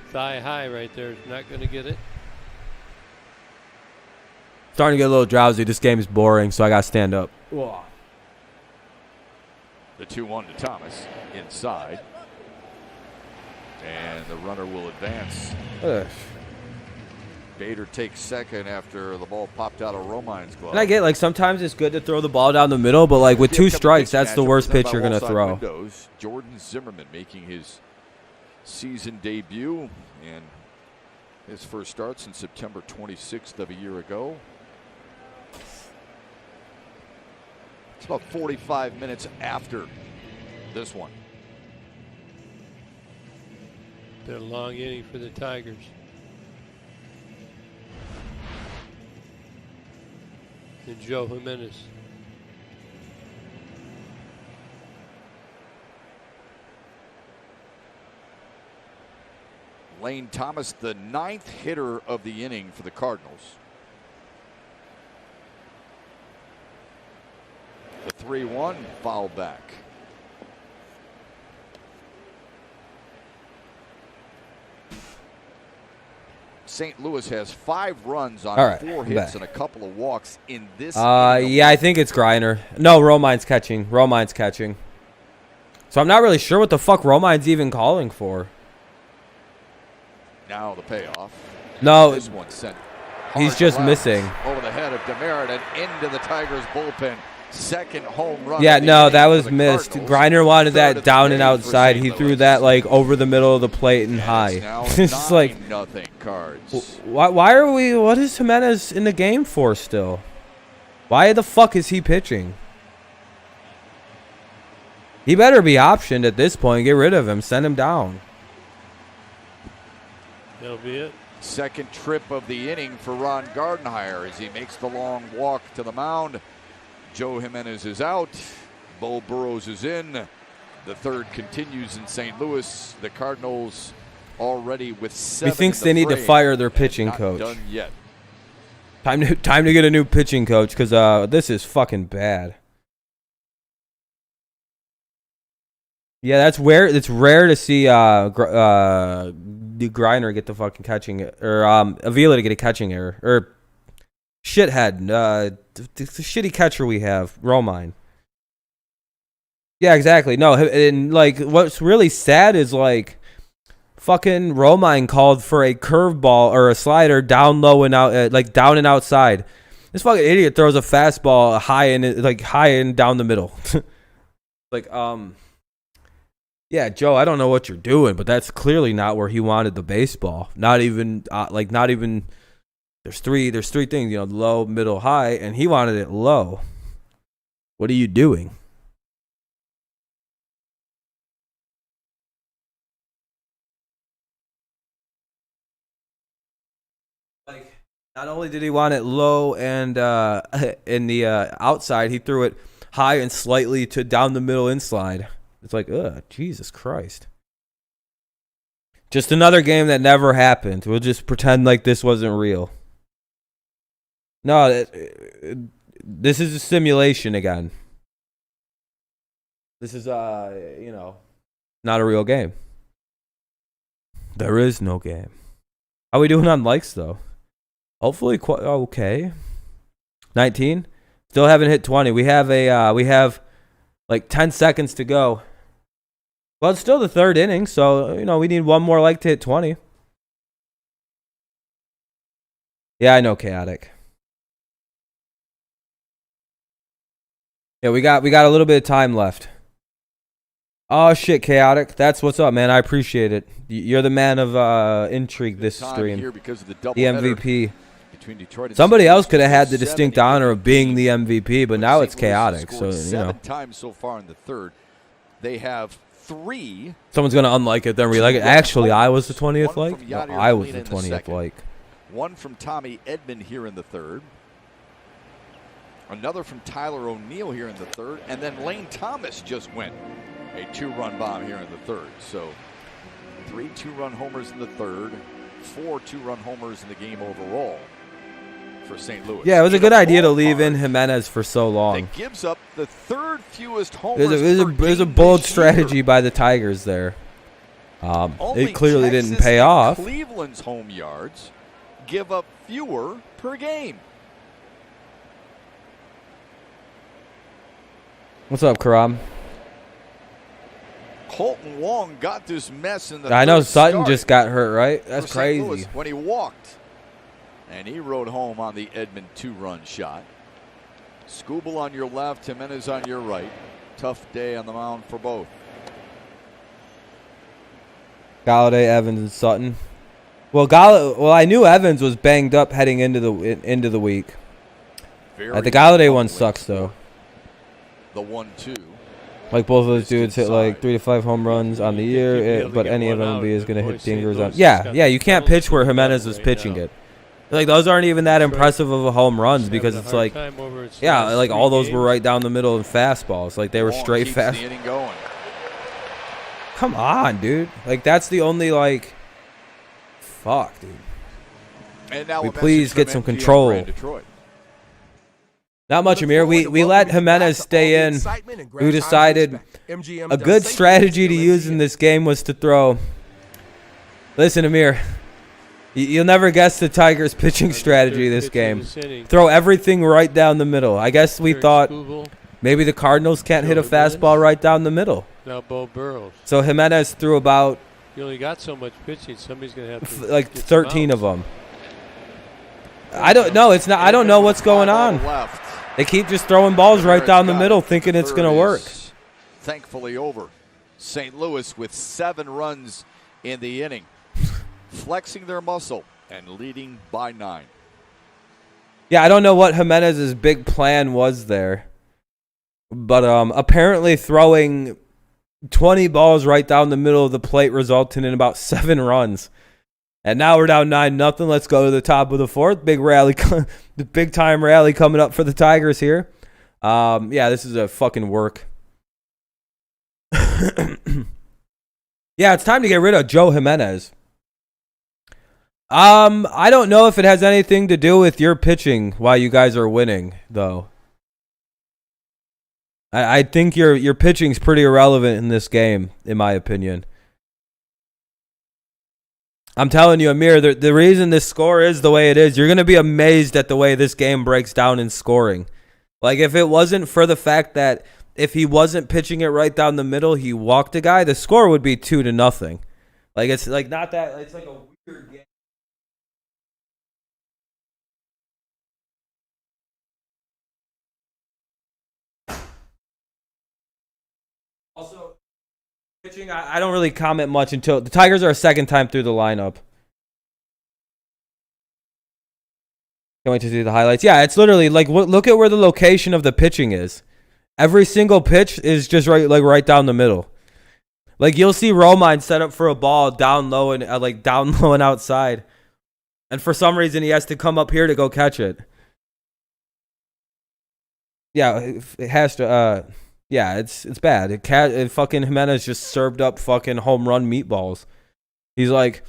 Speaker 4: thigh high right there. Not going to get it.
Speaker 1: Starting to get a little drowsy. This game is boring, so I got to stand up.
Speaker 6: The 2-1 to Thomas inside. And the runner will advance. Bader takes second after the ball popped out of Romine's glove.
Speaker 1: And I get, like, sometimes it's good to throw the ball down the middle, but, like, with 2 strikes, that's the worst pitch you're going to throw.
Speaker 6: Windows. Jordan Zimmerman making his season debut and his first start since September 26th of a year ago. It's about 45 minutes after this one.
Speaker 4: Been a long inning for the Tigers. And Joe Jimenez.
Speaker 6: Lane Thomas, the 9th hitter of the inning for the Cardinals. The 3-1 foul back. St. Louis has 5 runs on 4 hits and a couple of walks in this.
Speaker 1: Yeah, I think it's Griner. No, Romine's catching. Romine's catching. So I'm not really sure what the fuck Romine's even calling for.
Speaker 6: Now the payoff.
Speaker 1: No,
Speaker 6: this one sent.
Speaker 1: He's just missing.
Speaker 6: Over the head of Demerit and into the Tigers bullpen. Second home run.
Speaker 1: Yeah, no, that was missed. Griner wanted that down and outside. He threw that like over the middle of the plate and high. It's like
Speaker 6: nothing Cards.
Speaker 1: Why are we? What is Jimenez in the game for still? Why the fuck is he pitching? He better be optioned at this point. Get rid of him. Send him down.
Speaker 4: That'll be it.
Speaker 6: Second trip of the inning for Ron Gardenhire as he makes the long walk to the mound. Joe Jimenez is out. Bo Burrows is in. The third continues in St. Louis. The Cardinals already with 7.
Speaker 1: He thinks they need to fire their pitching coach.
Speaker 6: Done yet.
Speaker 1: Time to get a new pitching coach because this is fucking bad. Yeah, that's where it's rare to see the Griner get the fucking catching or Avila to get a catching error or shithead the shitty catcher we have Romine. Yeah, exactly. No, and like what's really sad is like fucking Romine called for a curveball or a slider down low and out like down and outside. This fucking idiot throws a fastball high and down the middle. Like yeah, Joe, I don't know what you're doing, but that's clearly not where he wanted the baseball. Not even there's three things, you know, low, middle, high, and he wanted it low. What are you doing? Like, not only did he want it low and in the outside, he threw it high and slightly to down the middle inside. It's like, Jesus Christ. Just another game that never happened. We'll just pretend like this wasn't real. No, this is a simulation again. This is, not a real game. There is no game. How are we doing on likes, though? Hopefully, okay. 19? Still haven't hit 20. We have like 10 seconds to go. Well, it's still the third inning, so, we need one more like to hit 20. Yeah, I know, Chaotic. Yeah, we got a little bit of time left. Oh shit, chaotic. That's what's up, man. I appreciate it. You're the man of intrigue this stream.
Speaker 6: Here because of the
Speaker 1: MVP.
Speaker 6: between Detroit and
Speaker 1: Somebody
Speaker 6: St.
Speaker 1: else
Speaker 6: Louis.
Speaker 1: could have had the
Speaker 6: 7
Speaker 1: distinct
Speaker 6: in
Speaker 1: honor of
Speaker 6: the
Speaker 1: being
Speaker 6: game.
Speaker 1: the MVP, but now
Speaker 6: St.
Speaker 1: it's
Speaker 6: Louis
Speaker 1: chaotic.
Speaker 6: has
Speaker 1: So
Speaker 6: scored 7
Speaker 1: know,
Speaker 6: times so far in the third. They have 3.
Speaker 1: someone's gonna unlike it, then re-like it. Actually, I was the 20th
Speaker 6: One
Speaker 1: like.
Speaker 6: from
Speaker 1: No,
Speaker 6: Yadier
Speaker 1: I was
Speaker 6: Molina
Speaker 1: the
Speaker 6: in the
Speaker 1: 20th
Speaker 6: second.
Speaker 1: like.
Speaker 6: One from Tommy Edman here in the third. Another from Tyler O'Neill here in the third. And then Lane Thomas just went a 2-run bomb here in the third. So 3 2-run homers in the third, 4 2-run homers in the game overall for St. Louis.
Speaker 1: Yeah, it was a
Speaker 6: In
Speaker 1: good idea to leave
Speaker 6: ballpark
Speaker 1: in Jimenez for so long.
Speaker 6: that gives up the third fewest homers.
Speaker 1: It was a bold strategy by the Tigers there. It clearly didn't pay off.
Speaker 6: Cleveland's home yards give up fewer per game.
Speaker 1: What's up, Karam?
Speaker 6: Colton Wong got this mess in the
Speaker 1: I know
Speaker 6: third
Speaker 1: Sutton
Speaker 6: start
Speaker 1: just got hurt, right? That's
Speaker 6: for St.
Speaker 1: crazy.
Speaker 6: Louis when he walked. And he rode home on the Edmond 2-run shot. Skubal on your left, Jimenez on your right. Tough day on the mound for both.
Speaker 1: Galladay, Evans, and Sutton. Well, I knew Evans was banged up heading into the week. The Galladay one sucks though.
Speaker 6: The 1-2.
Speaker 1: Like both of those dudes hit like 3 to 5 home runs on the year, but any of them is going to hit dingers on. Yeah, you can't pitch where Jimenez was pitching it. Like those aren't even that impressive of a home runs because it's like, yeah, like all those were right down the middle and fastballs. Like they were straight fast.
Speaker 6: The inning going.
Speaker 1: Come on, dude. Like that's the only like, fuck, dude.
Speaker 6: And now
Speaker 1: We
Speaker 6: a message
Speaker 1: please
Speaker 6: from
Speaker 1: get some
Speaker 6: MGM
Speaker 1: control.
Speaker 6: Grand Detroit.
Speaker 1: Not much, Amir. We let Jimenez stay in. Who decided a good strategy to use in this game was to throw. Listen, Amir. You'll never guess the Tigers' pitching strategy this game. Throw everything right down the middle. I guess we thought maybe the Cardinals can't hit a fastball right down the middle.
Speaker 4: Now Bo Burrows.
Speaker 1: So Jimenez threw about
Speaker 4: You only got so much pitching. Somebody's gonna have to
Speaker 1: like
Speaker 4: get
Speaker 1: 13
Speaker 4: some
Speaker 1: of them. I don't know. It's not. I don't know what's going on.
Speaker 6: Left.
Speaker 1: They keep just throwing balls right down the middle, thinking it's going to work.
Speaker 6: Thankfully over. St. Louis with 7 runs in the inning, flexing their muscle and leading by 9.
Speaker 1: Yeah, I don't know what Jimenez's big plan was there, but apparently throwing 20 balls right down the middle of the plate resulted in about 7 runs. And now we're down 9-0. Let's go to the top of the 4th. Big rally, the big time rally coming up for the Tigers here. Yeah, this is a fucking work. Yeah, it's time to get rid of Joe Jimenez. I don't know if it has anything to do with your pitching while you guys are winning, though. I think your pitching's pretty irrelevant in this game, in my opinion. I'm telling you, Amir, the reason this score is the way it is, you're going to be amazed at the way this game breaks down in scoring. Like, if it wasn't for the fact that if he wasn't pitching it right down the middle, he walked a guy, the score would be 2-0. Like, it's like not that, it's like a weird game. Also, pitching, I don't really comment much until the Tigers are a second time through the lineup. Can't wait to see the highlights. Yeah, it's literally like look at where the location of the pitching is. Every single pitch is just right down the middle. Like you'll see Romine set up for a ball down low and down low and outside, and for some reason he has to come up here to go catch it. Yeah, it has to. Yeah, it's bad. Fucking Jimenez just served up fucking home run meatballs. He's like,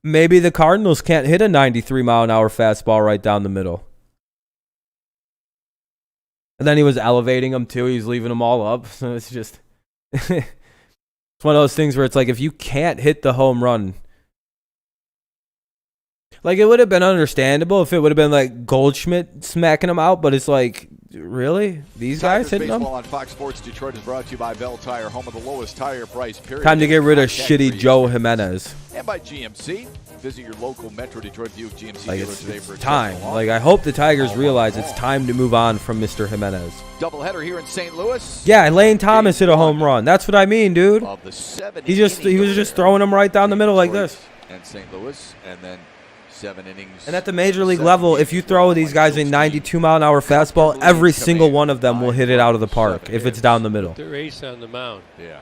Speaker 1: maybe the Cardinals can't hit a 93-mile-an-hour fastball right down the middle. And then he was elevating them too. He's leaving them all up. So it's just, it's one of those things where it's like, if you can't hit the home run, like it would have been understandable if it would have been like Goldschmidt smacking him out, but it's like Really? These guys hitting them?
Speaker 6: Baseball on Fox Sports Detroit is brought to you by Bell Tire, home of the lowest tire price, period.
Speaker 1: Time to get rid of
Speaker 6: Contact
Speaker 1: shitty
Speaker 6: free.
Speaker 1: Joe Jimenez.
Speaker 6: And by GMC. Visit your local Metro Detroit Buick GMC
Speaker 1: Like
Speaker 6: dealer
Speaker 1: it's
Speaker 6: today for
Speaker 1: time.
Speaker 6: exceptional
Speaker 1: Like I hope the Tigers realize it's time to move on from Mr. Jimenez.
Speaker 6: doubleheader here in St. Louis.
Speaker 1: Yeah, Lane Thomas hit a home run. That's what I mean, dude.
Speaker 6: Of the 7
Speaker 1: He was just throwing them right down the middle like this.
Speaker 6: And St. Louis, and then 7 innings.
Speaker 1: And at the major league level, if you throw these guys a 92-mile-an-hour fastball, every single one of them will hit it out of the park if it's down the middle.
Speaker 4: Their ace on the mound.
Speaker 6: Yeah.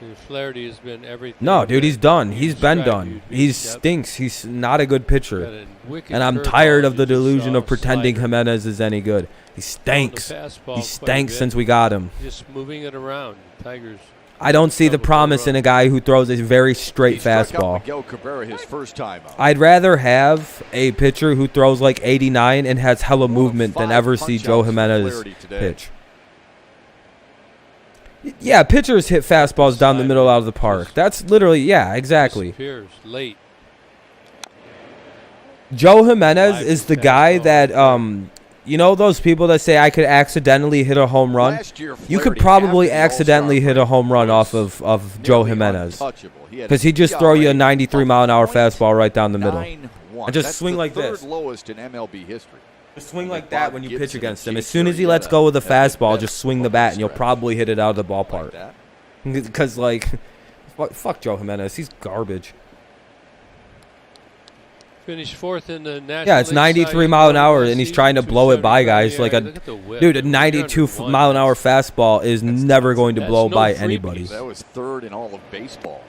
Speaker 4: And Flaherty has been everything.
Speaker 1: No, dude, he's done. He's been
Speaker 4: Right,
Speaker 1: done.
Speaker 4: dude.
Speaker 1: He
Speaker 4: Yep.
Speaker 1: stinks. He's not a good
Speaker 4: Got
Speaker 1: pitcher.
Speaker 4: a wicked
Speaker 1: And I'm
Speaker 4: curveball
Speaker 1: tired of
Speaker 4: that
Speaker 1: the
Speaker 4: you just
Speaker 1: delusion
Speaker 4: saw,
Speaker 1: of pretending
Speaker 4: slider.
Speaker 1: Jimenez is any good. He
Speaker 4: Throwing the
Speaker 1: stinks.
Speaker 4: fastball
Speaker 1: He
Speaker 4: quite a
Speaker 1: stinks
Speaker 4: bit.
Speaker 1: since we got him.
Speaker 4: Just moving it around. Tigers.
Speaker 1: I don't see the promise in a guy who throws a very straight
Speaker 6: He struck out
Speaker 1: fastball.
Speaker 6: Miguel Cabrera his first time out.
Speaker 1: I'd rather have a pitcher who throws like 89 and has hella movement than ever see Joe Jimenez pitch. Yeah, pitchers hit fastballs down the middle out of the park. That's literally, yeah, exactly.
Speaker 4: Disappears late.
Speaker 1: Joe Jimenez is the guy that, you know those people that say I could accidentally hit a home run?
Speaker 6: Last year,
Speaker 1: You could
Speaker 6: Flaherty,
Speaker 1: probably
Speaker 6: after the
Speaker 1: accidentally
Speaker 6: All-Star
Speaker 1: hit a
Speaker 6: break,
Speaker 1: home run off
Speaker 6: was
Speaker 1: of Joe
Speaker 6: nearly
Speaker 1: Jimenez.
Speaker 6: untouchable. He had
Speaker 1: Because he just throw you a 93-mile-an-hour
Speaker 6: .9
Speaker 1: fastball right down the middle.
Speaker 6: 9-1.
Speaker 1: And just
Speaker 6: That's
Speaker 1: swing
Speaker 6: the
Speaker 1: like
Speaker 6: third
Speaker 1: this.
Speaker 6: lowest in MLB history.
Speaker 1: Just swing
Speaker 6: Like
Speaker 1: like that
Speaker 6: Bob
Speaker 1: when you
Speaker 6: Gibson
Speaker 1: pitch against
Speaker 6: and
Speaker 1: him. As
Speaker 6: Jake
Speaker 1: soon as he
Speaker 6: Arrieta
Speaker 1: lets go with the
Speaker 6: have the
Speaker 1: fastball,
Speaker 6: best
Speaker 1: just swing the
Speaker 6: football
Speaker 1: bat and you'll
Speaker 6: stretch.
Speaker 1: probably hit it out of the
Speaker 6: Like
Speaker 1: ballpark.
Speaker 6: that.
Speaker 1: Because, like, fuck Joe Jimenez. He's garbage.
Speaker 4: Finished fourth in the National
Speaker 1: Yeah, it's
Speaker 4: League
Speaker 1: 93
Speaker 4: Cy
Speaker 1: mile an
Speaker 4: Young
Speaker 1: hour,
Speaker 4: last
Speaker 1: and he's
Speaker 4: season,
Speaker 1: trying to blow it by
Speaker 4: 275
Speaker 1: guys. Like
Speaker 4: Look at the
Speaker 1: a
Speaker 4: whip.
Speaker 1: dude, a 92 mile an hour fastball is never going to
Speaker 4: That's
Speaker 1: blow
Speaker 4: no
Speaker 1: by
Speaker 4: freebie.
Speaker 1: anybody.
Speaker 6: That was third in all of baseball.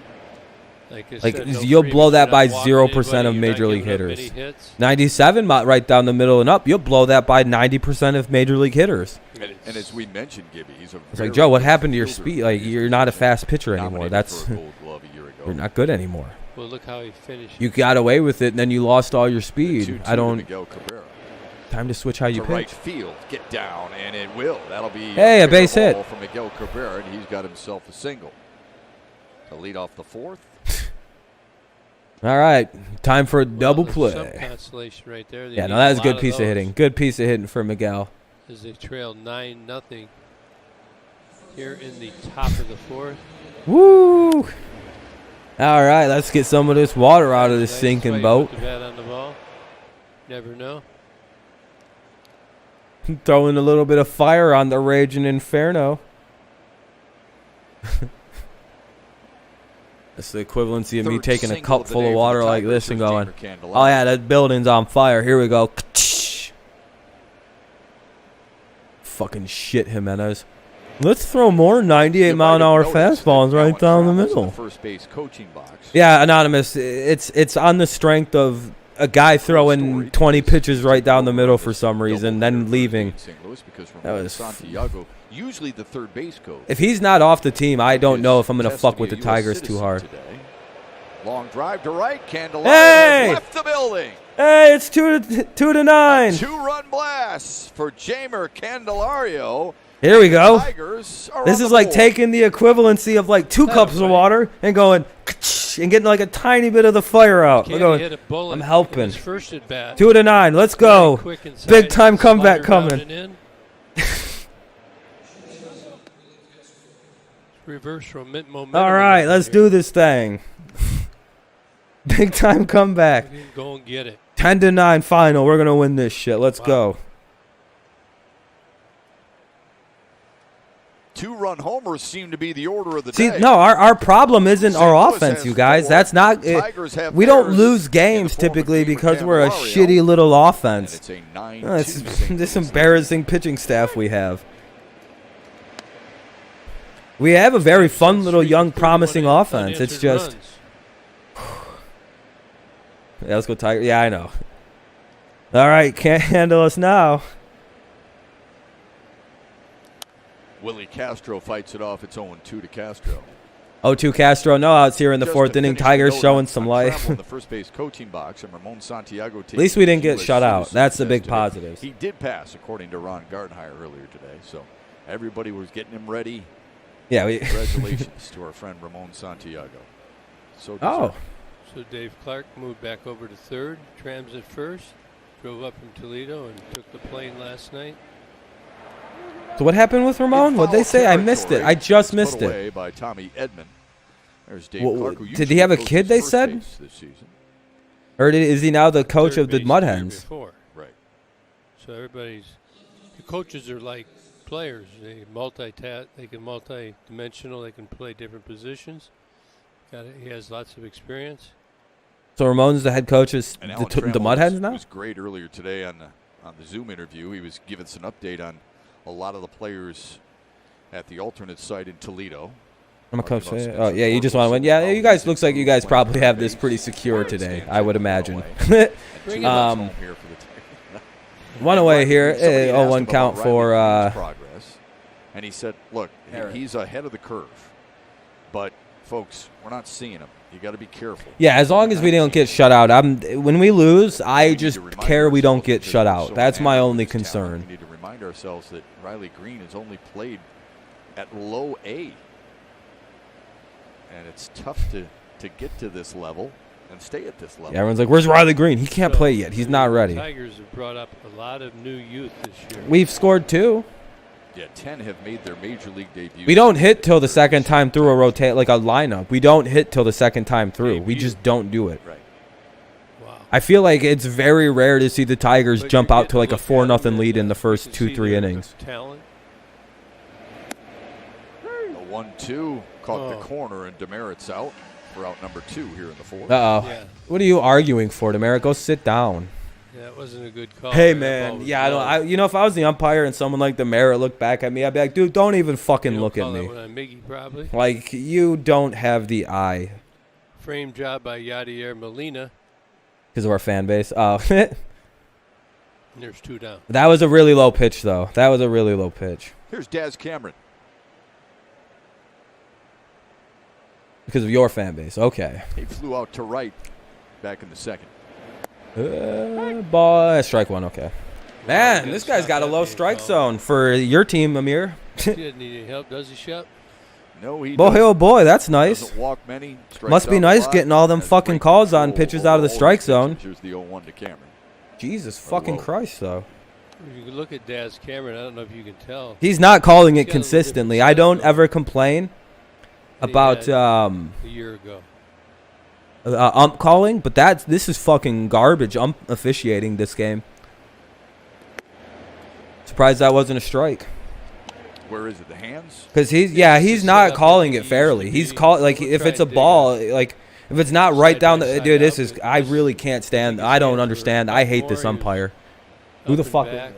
Speaker 4: Like, I
Speaker 1: Like,
Speaker 4: said, no
Speaker 1: you'll
Speaker 4: freebies.
Speaker 1: blow that
Speaker 4: You're
Speaker 1: by
Speaker 4: not walking
Speaker 1: 0% of
Speaker 4: anybody,
Speaker 1: major
Speaker 4: you're not
Speaker 1: league
Speaker 4: giving up
Speaker 1: hitters.
Speaker 4: many hits.
Speaker 1: 97 right down the middle and up, you'll blow that by 90% of major league hitters.
Speaker 6: And as we mentioned, Gibby, he's a
Speaker 1: It's
Speaker 6: very
Speaker 1: like, Joe, what
Speaker 6: good
Speaker 1: happened to your
Speaker 6: fielder.
Speaker 1: speed? Like, you're not a fast pitcher anymore.
Speaker 6: Nominated
Speaker 1: That's
Speaker 6: for a Gold Glove a year ago.
Speaker 1: you're not good anymore.
Speaker 4: Well, look how he finished.
Speaker 1: You got away with it, and then you lost all your
Speaker 6: The
Speaker 1: speed.
Speaker 6: 2-2
Speaker 1: I
Speaker 6: to
Speaker 1: don't.
Speaker 6: Miguel Cabrera.
Speaker 1: Time to switch how you
Speaker 6: To right
Speaker 1: pitch.
Speaker 6: field, get down, and it will. That'll be
Speaker 1: Hey, a base
Speaker 6: fair
Speaker 1: hit.
Speaker 6: ball from Miguel Cabrera, and he's got himself a single. To lead off the fourth.
Speaker 1: All right, time for a double
Speaker 4: Some
Speaker 1: play.
Speaker 4: consolation right there. They
Speaker 1: Yeah, no,
Speaker 4: need
Speaker 1: that was a
Speaker 4: lot
Speaker 1: good piece of
Speaker 4: those
Speaker 1: hitting. Good piece of hitting for Miguel.
Speaker 4: As they trail 9-0 here in the top of the fourth.
Speaker 1: Woo! All right, let's get some of this water out of this
Speaker 4: Nice
Speaker 1: sinking
Speaker 4: swing
Speaker 1: boat.
Speaker 4: with the bat on the ball. Never know.
Speaker 1: Throwing a little bit of fire on the raging inferno. That's the equivalency of me
Speaker 6: Third
Speaker 1: taking a
Speaker 6: single
Speaker 1: cup
Speaker 6: of the
Speaker 1: full
Speaker 6: day
Speaker 1: of
Speaker 6: for
Speaker 1: water
Speaker 6: the
Speaker 1: like
Speaker 6: Tigers
Speaker 1: this and
Speaker 6: was
Speaker 1: going,
Speaker 6: Jeimer Candelario.
Speaker 1: oh yeah, that building's on fire. Here we go. Fucking shit, Jimenez. Let's throw more 98
Speaker 6: You
Speaker 1: mile an
Speaker 6: might have
Speaker 1: hour
Speaker 6: noticed that
Speaker 1: fastballs right
Speaker 6: Alan
Speaker 1: down the
Speaker 6: Travis in
Speaker 1: middle.
Speaker 6: First base coaching box.
Speaker 1: Yeah, Anonymous. It's on the strength of a guy throwing 20 pitches right down the middle for some reason, then leaving.
Speaker 6: St. Louis because
Speaker 1: That
Speaker 6: Ramon
Speaker 1: was
Speaker 6: Santiago, usually the third base coach.
Speaker 1: If he's not off the team, I don't know if I'm going to
Speaker 6: Has
Speaker 1: fuck
Speaker 6: be
Speaker 1: with the
Speaker 6: a US
Speaker 1: Tigers too
Speaker 6: citizen
Speaker 1: hard.
Speaker 6: today. Long drive to right. Candelario
Speaker 1: Hey!
Speaker 6: has left the building.
Speaker 1: Hey, it's 2-9.
Speaker 6: Two-run blast for Jeimer Candelario.
Speaker 1: Here we go.
Speaker 6: Tigers are
Speaker 1: This
Speaker 6: on
Speaker 1: is
Speaker 6: the
Speaker 1: like
Speaker 6: board.
Speaker 1: taking the equivalency of like 2 cups of water and going and getting like a tiny bit of the fire out. We're
Speaker 4: Can't
Speaker 1: going,
Speaker 4: hit a bullet
Speaker 1: I'm
Speaker 4: in
Speaker 1: helping.
Speaker 4: his first at bat.
Speaker 1: 2-9. Let's go.
Speaker 4: Quick inside,
Speaker 1: Big time
Speaker 4: slider
Speaker 1: comeback
Speaker 4: down
Speaker 1: coming.
Speaker 4: and in. Reverse from momentum.
Speaker 1: All right, let's do this thing. Big time comeback.
Speaker 4: Go and get it.
Speaker 1: 10-9 final. We're going to win this shit. Let's go.
Speaker 6: Two-run homers seem to be the order of the
Speaker 1: See,
Speaker 6: day.
Speaker 1: no, our problem isn't
Speaker 6: St.
Speaker 1: our
Speaker 6: Louis
Speaker 1: offense,
Speaker 6: has
Speaker 1: you guys.
Speaker 6: 4.
Speaker 1: That's not.
Speaker 6: Tigers have
Speaker 1: We don't
Speaker 6: theirs
Speaker 1: lose
Speaker 6: in
Speaker 1: games
Speaker 6: the form of
Speaker 1: typically
Speaker 6: Jeimer
Speaker 1: because we're a
Speaker 6: Candelario.
Speaker 1: shitty little
Speaker 6: And
Speaker 1: offense.
Speaker 6: it's a 9-2
Speaker 1: Oh, it's
Speaker 6: St.
Speaker 1: this
Speaker 6: Louis.
Speaker 1: embarrassing pitching staff we have. We have a very fun little young promising offense. It's just yeah, let's go Tiger. Yeah, I know. All right, can't handle us now.
Speaker 6: Willie Castro fights it off. It's 0-2 to Castro.
Speaker 1: 0-2 Castro, no outs here in the
Speaker 6: Just
Speaker 1: fourth
Speaker 6: to
Speaker 1: inning.
Speaker 6: finish the
Speaker 1: Tigers
Speaker 6: note
Speaker 1: showing
Speaker 6: on
Speaker 1: some
Speaker 6: travel
Speaker 1: life.
Speaker 6: in the first base coaching box, and Ramon Santiago.
Speaker 1: At least we didn't get
Speaker 6: US
Speaker 1: shut out.
Speaker 6: citizen
Speaker 1: That's the
Speaker 6: test
Speaker 1: big
Speaker 6: today.
Speaker 1: positives.
Speaker 6: He did pass, according to Ron Gardenhire earlier today. So everybody was getting him ready.
Speaker 1: Yeah, we.
Speaker 6: Congratulations to our friend Ramon Santiago. So
Speaker 1: Oh,
Speaker 6: deserved.
Speaker 4: So Dave Clark moved back over to third. Trams at first. drove up from Toledo and took the plane last night.
Speaker 1: So what happened with Ramon? What'd they say? I missed it. I just missed
Speaker 6: Away
Speaker 1: it.
Speaker 6: by Tommy Edmond. There's Dave
Speaker 1: Well,
Speaker 6: Clark, who
Speaker 1: did
Speaker 6: usually
Speaker 1: he have a
Speaker 6: coaches
Speaker 1: kid, they
Speaker 6: first
Speaker 1: said?
Speaker 6: base this season.
Speaker 1: Or is he now the coach
Speaker 4: Third
Speaker 1: of the
Speaker 4: base
Speaker 1: Mud
Speaker 4: year
Speaker 1: Hens?
Speaker 4: before.
Speaker 6: Right.
Speaker 4: So the coaches are like players. They they can multi-dimensional. They can play different positions. He has lots of experience.
Speaker 1: So Ramon's the head coach of
Speaker 6: And
Speaker 1: the Mud Hens now?
Speaker 6: was great earlier today on the Zoom interview. He was giving us an update on a lot of the players at the alternate site in Toledo.
Speaker 1: I'm a coach. Oh, yeah, you just want to win. Yeah, you guys, looks like you guys probably have this pretty secure today, I would imagine. One away here. 0-1 count for...
Speaker 6: progress. And he said, look, he's ahead of the curve. But, folks, we're not seeing him. You got to be careful.
Speaker 1: Yeah, as long as we don't get shut out. When we lose, I just care we don't get shut out. That's my only concern.
Speaker 6: We need to remind ourselves that Riley Green has only played at low A. And it's tough to get to this level and stay at this level.
Speaker 1: Yeah, everyone's like, where's Riley Green? He can't play yet. He's not ready.
Speaker 4: The Tigers have brought up a lot of new youth this year.
Speaker 1: We've scored 2.
Speaker 6: Yeah, 10 have made their major league debut.
Speaker 1: We don't hit till the second time through a rotate, like a lineup. We don't hit till the second time through. We just don't do it.
Speaker 6: Right.
Speaker 4: Wow.
Speaker 1: I feel like it's very rare to see the Tigers jump out to like a 4-0 lead in the first 2-3 innings.
Speaker 4: Talent.
Speaker 6: A 1-2 caught the corner, and Demerit's out for out number 2 here in the fourth.
Speaker 1: Uh-oh.
Speaker 4: Yeah.
Speaker 1: What are you arguing for, Demerit? Go sit down.
Speaker 4: Yeah, it wasn't a good call.
Speaker 1: Hey,
Speaker 4: That ball
Speaker 1: man.
Speaker 4: was
Speaker 1: Yeah,
Speaker 4: low.
Speaker 1: you know, if I was the umpire and someone like Demerit looked back at me, I'd be like, dude, don't even fucking
Speaker 4: You don't
Speaker 1: look at
Speaker 4: call that
Speaker 1: me.
Speaker 4: one on Miggy, probably.
Speaker 1: Like, you don't have the eye.
Speaker 4: Frame job by Yadier Molina.
Speaker 1: Because of our fan base. Oh,
Speaker 4: And there's 2 down.
Speaker 1: that was a really low pitch, though. That was a really low pitch.
Speaker 6: Here's Daz Cameron.
Speaker 1: Because of your fan base. Okay.
Speaker 6: He flew out to right back in the second.
Speaker 1: Ball, strike 1. Okay. Man, this guy's got a low strike zone for your team, Amir.
Speaker 4: He didn't need any help, does he, Shep?
Speaker 6: No, he
Speaker 1: Boy,
Speaker 6: doesn't.
Speaker 1: oh boy, that's nice.
Speaker 6: Doesn't walk many.
Speaker 1: Must be
Speaker 6: Strikes out a
Speaker 1: nice
Speaker 6: lot,
Speaker 1: getting all them
Speaker 6: has
Speaker 1: fucking
Speaker 6: great
Speaker 1: calls on
Speaker 6: control
Speaker 1: pitches
Speaker 6: over
Speaker 1: out of the
Speaker 6: all
Speaker 1: strike
Speaker 6: his
Speaker 1: zone.
Speaker 6: pitches. Here's the 0-1 to Cameron.
Speaker 1: Jesus fucking
Speaker 6: low.
Speaker 1: Christ, though.
Speaker 4: If you can look at Daz Cameron, I don't know if you can tell.
Speaker 1: He's not calling it
Speaker 4: He's got a little
Speaker 1: consistently.
Speaker 4: different
Speaker 1: I don't
Speaker 4: style.
Speaker 1: ever complain
Speaker 4: than he
Speaker 1: about
Speaker 4: had a year ago.
Speaker 1: ump calling, but this is fucking garbage ump officiating this game. Surprised that wasn't a strike.
Speaker 6: Where is it? The hands?
Speaker 1: Because he's
Speaker 4: just
Speaker 1: not
Speaker 4: set up
Speaker 1: calling
Speaker 4: like
Speaker 1: it
Speaker 4: he
Speaker 1: fairly.
Speaker 4: used to
Speaker 1: He's
Speaker 4: be.
Speaker 1: call like
Speaker 4: We'll
Speaker 1: if
Speaker 4: try
Speaker 1: it's a
Speaker 4: and dig
Speaker 1: ball,
Speaker 4: out.
Speaker 1: like if it's not right
Speaker 4: Side
Speaker 1: down
Speaker 4: by
Speaker 1: the
Speaker 4: side
Speaker 1: dude. This
Speaker 4: out,
Speaker 1: is
Speaker 4: but
Speaker 1: I
Speaker 4: just
Speaker 1: really can't stand.
Speaker 4: his
Speaker 1: I don't
Speaker 4: hands were
Speaker 1: understand.
Speaker 4: up
Speaker 1: I hate this
Speaker 4: more, he was
Speaker 1: umpire. Who the
Speaker 4: Up and
Speaker 1: fuck?
Speaker 4: back.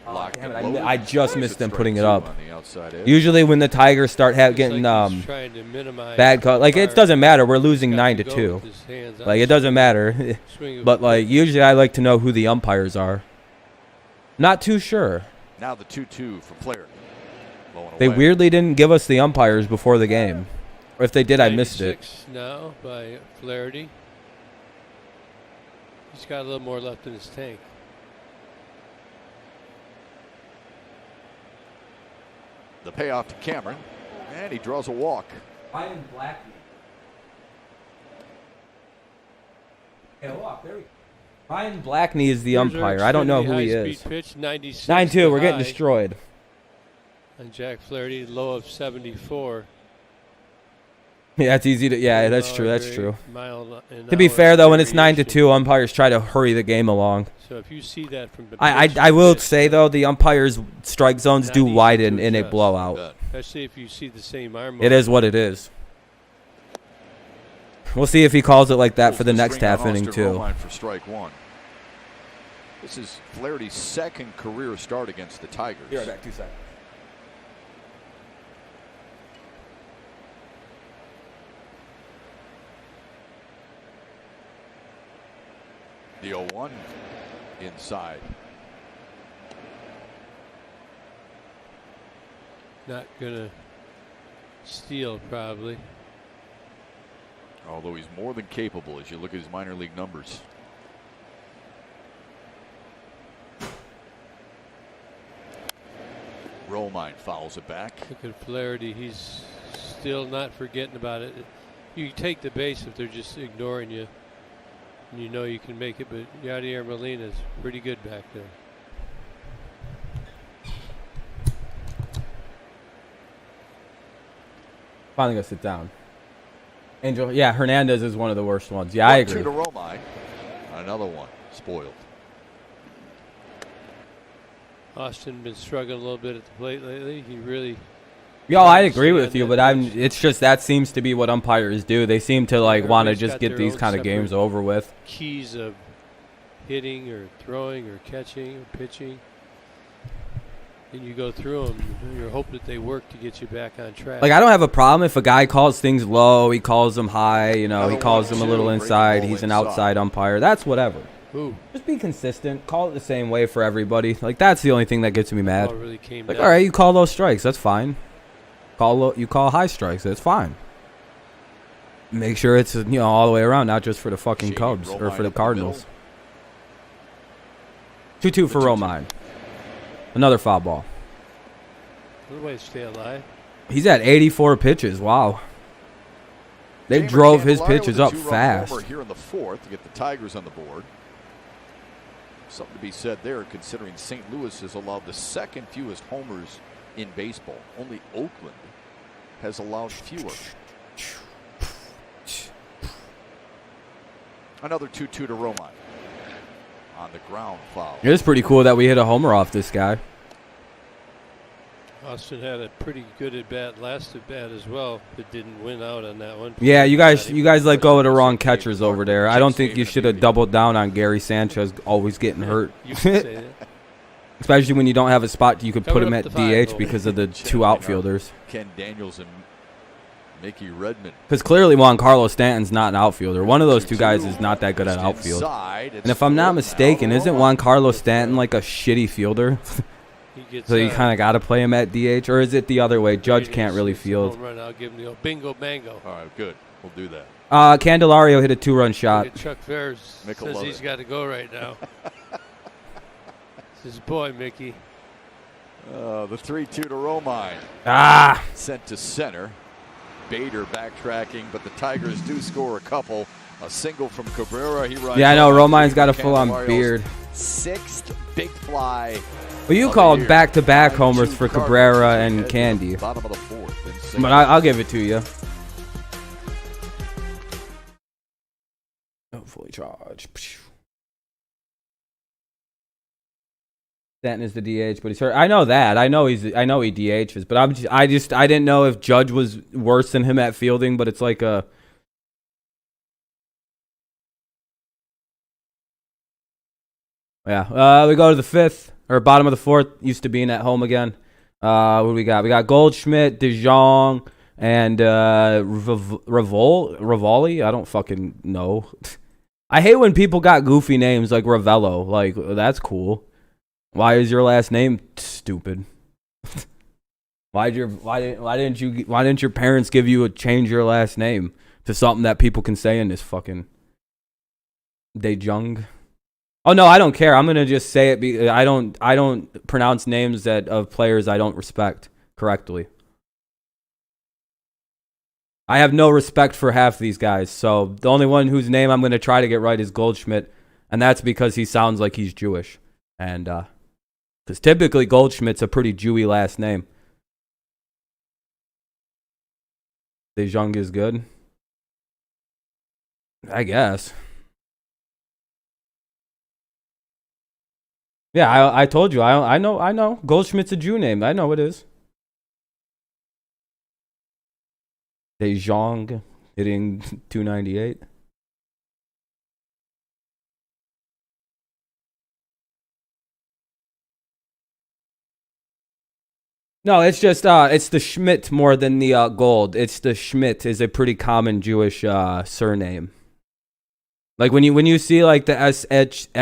Speaker 6: Locked
Speaker 1: damn it,
Speaker 6: and loaded.
Speaker 1: I just missed them
Speaker 6: Strike
Speaker 1: putting it
Speaker 6: 2
Speaker 1: up.
Speaker 6: on the outside edge.
Speaker 1: Usually when the Tigers start
Speaker 4: Looks
Speaker 1: getting
Speaker 4: like he's trying to minimize
Speaker 1: bad call, like it
Speaker 4: fire.
Speaker 1: doesn't matter. We're
Speaker 4: He's
Speaker 1: losing
Speaker 4: got
Speaker 1: 9-2.
Speaker 4: go with his hands on
Speaker 1: Like
Speaker 4: the
Speaker 1: it doesn't matter.
Speaker 4: swing of
Speaker 1: But
Speaker 4: the
Speaker 1: like usually I like to know who the umpires are. Not too sure.
Speaker 6: Now the 2-2 for Flaherty. Low and
Speaker 1: They
Speaker 6: away.
Speaker 1: weirdly didn't give us the umpires before the game. Or if they did, I missed it.
Speaker 4: 96 now by Flaherty. He's got a little more left in his tank.
Speaker 6: The payoff to Cameron, and he draws a walk.
Speaker 1: Ryan Blackney. Ryan Blackney is the
Speaker 4: Here's our
Speaker 1: umpire. I don't know who
Speaker 4: extremely
Speaker 1: he
Speaker 4: high-speed
Speaker 1: is.
Speaker 4: Pitch, 96
Speaker 1: 9-2. We're getting
Speaker 4: high.
Speaker 1: destroyed.
Speaker 4: And Jack Flaherty, low of 74.
Speaker 1: Yeah, it's easy to. Yeah, that's
Speaker 4: Mile
Speaker 1: true. That's
Speaker 4: an
Speaker 1: true.
Speaker 4: mile an
Speaker 1: To be
Speaker 4: hour
Speaker 1: fair, though, when it's
Speaker 4: variation.
Speaker 1: 9-2, umpires try to hurry the game along.
Speaker 4: So if you see that from the
Speaker 1: I will say though, the umpires' strike zones
Speaker 4: Not
Speaker 1: do
Speaker 4: easy
Speaker 1: widen
Speaker 4: to
Speaker 1: in a
Speaker 4: adjust.
Speaker 1: blowout.
Speaker 4: especially if you see the same arm.
Speaker 1: It is what it is. We'll see if he calls it like that for the next half inning too.
Speaker 6: For strike 1. This is Flaherty's second career start against the Tigers.
Speaker 1: 2 seconds.
Speaker 6: The 0-1 inside.
Speaker 4: Not gonna steal probably.
Speaker 6: Although he's more than capable as you look at his minor league numbers. Romine fouls it back.
Speaker 4: Look at Flaherty. He's still not forgetting about it. You take the base if they're just ignoring you. You know you can make it, but Yadier Molina's pretty good back there.
Speaker 1: Finally gonna sit down. Angel, yeah, Hernandez is one of the worst ones. Yeah, I agree.
Speaker 6: 2 to Romine. Another one spoiled.
Speaker 4: Austin been struggling a little bit at the plate lately. He really.
Speaker 1: Yo, I agree with you, but it's just that seems to be what umpires do. They seem to like want to just get these kind of games over with.
Speaker 4: Keys of hitting or throwing or catching or pitching. And you go through them, you hope that they work to get you back on track.
Speaker 1: Like, I don't have a problem if a guy calls things low, he calls them high, you know, he calls them a little inside, he's an outside umpire. That's whatever.
Speaker 4: Ooh.
Speaker 1: Just be consistent. Call it the same way for everybody. Like, that's the only thing that gets me mad.
Speaker 4: Really came
Speaker 1: like,
Speaker 4: down.
Speaker 1: all right, you call low strikes, that's fine. You call high strikes, that's fine. Make sure it's, you know, all the way around, not just for the fucking Cubs or for the Cardinals. 2-2 for Romine. Another foul ball.
Speaker 4: Good way to stay alive.
Speaker 1: He's at 84 pitches. Wow. They drove his pitches up fast.
Speaker 6: Here in the 4th to get the Tigers on the board. Something to be said there, considering St. Louis has allowed the 2nd fewest homers in baseball. Only Oakland has allowed fewer. Another 2-2 to Romine. On the ground foul.
Speaker 1: It is pretty cool that we hit a homer off this guy.
Speaker 4: Austin had a pretty good at bat last at bat as well, but didn't win out on that one.
Speaker 1: Yeah, you guys let go of the wrong catchers over there. I don't think you should have doubled down on Gary Sanchez always getting hurt.
Speaker 4: You can say that.
Speaker 1: Especially when you don't have a spot you could put him at DH because of the 2 outfielders.
Speaker 6: Ken Daniels and Mickey Redmond.
Speaker 1: Because clearly Juan Carlos Stanton's not an outfielder. One of those 2 guys is not that good at outfield. And if I'm not mistaken, isn't Juan Carlos Stanton like a shitty fielder? So you kind of got to play him at DH? Or is it the other way? Judge can't really field.
Speaker 4: I'll give him the old bingo bango.
Speaker 6: All right, good. We'll do that.
Speaker 1: Candelario hit a 2-run shot.
Speaker 4: Chuck Ferris says he's got to go right now. It's his boy, Mickey.
Speaker 6: The 3-2 to Romine. Sent to center. Bader backtracking, but the Tigers do score a couple. A single from Cabrera.
Speaker 1: Yeah, I know. Romine's got a full-on beard.
Speaker 6: 6th big fly.
Speaker 1: Well, you called back-to-back homers for Cabrera and Candy.
Speaker 6: Bottom of the 4th.
Speaker 1: But I'll give it to you. Oh, fully charged. Stanton is the DH, but he's hurt. I know that. I know he DHs, but I didn't know if Judge was worse than him at fielding, but it's like a. Yeah. We go to the 5th. Or bottom of the 4th, used to being at home again. What do we got? We got Goldschmidt, DeJong, and Rivoli. I don't fucking know. I hate when people got goofy names like Ravello. Like, that's cool. Why is your last name stupid? Why didn't your parents give you a change your last name to something that people can say in this fucking DeJong? Oh no, I don't care. I'm gonna just say it. I don't pronounce names of players I don't respect correctly. I have no respect for half these guys. So the only one whose name I'm gonna try to get right is Goldschmidt, and that's because he sounds like he's Jewish, and because typically Goldschmidt's a pretty Jewy last name. DeJong is good, I guess. Yeah, I told you. I know. Goldschmidt's a Jew name. I know it is. DeJong hitting 298. No, it's just it's the Schmidt more than the Gold. It's the Schmidt is a pretty common Jewish surname. Like when you see like the SCHMIDT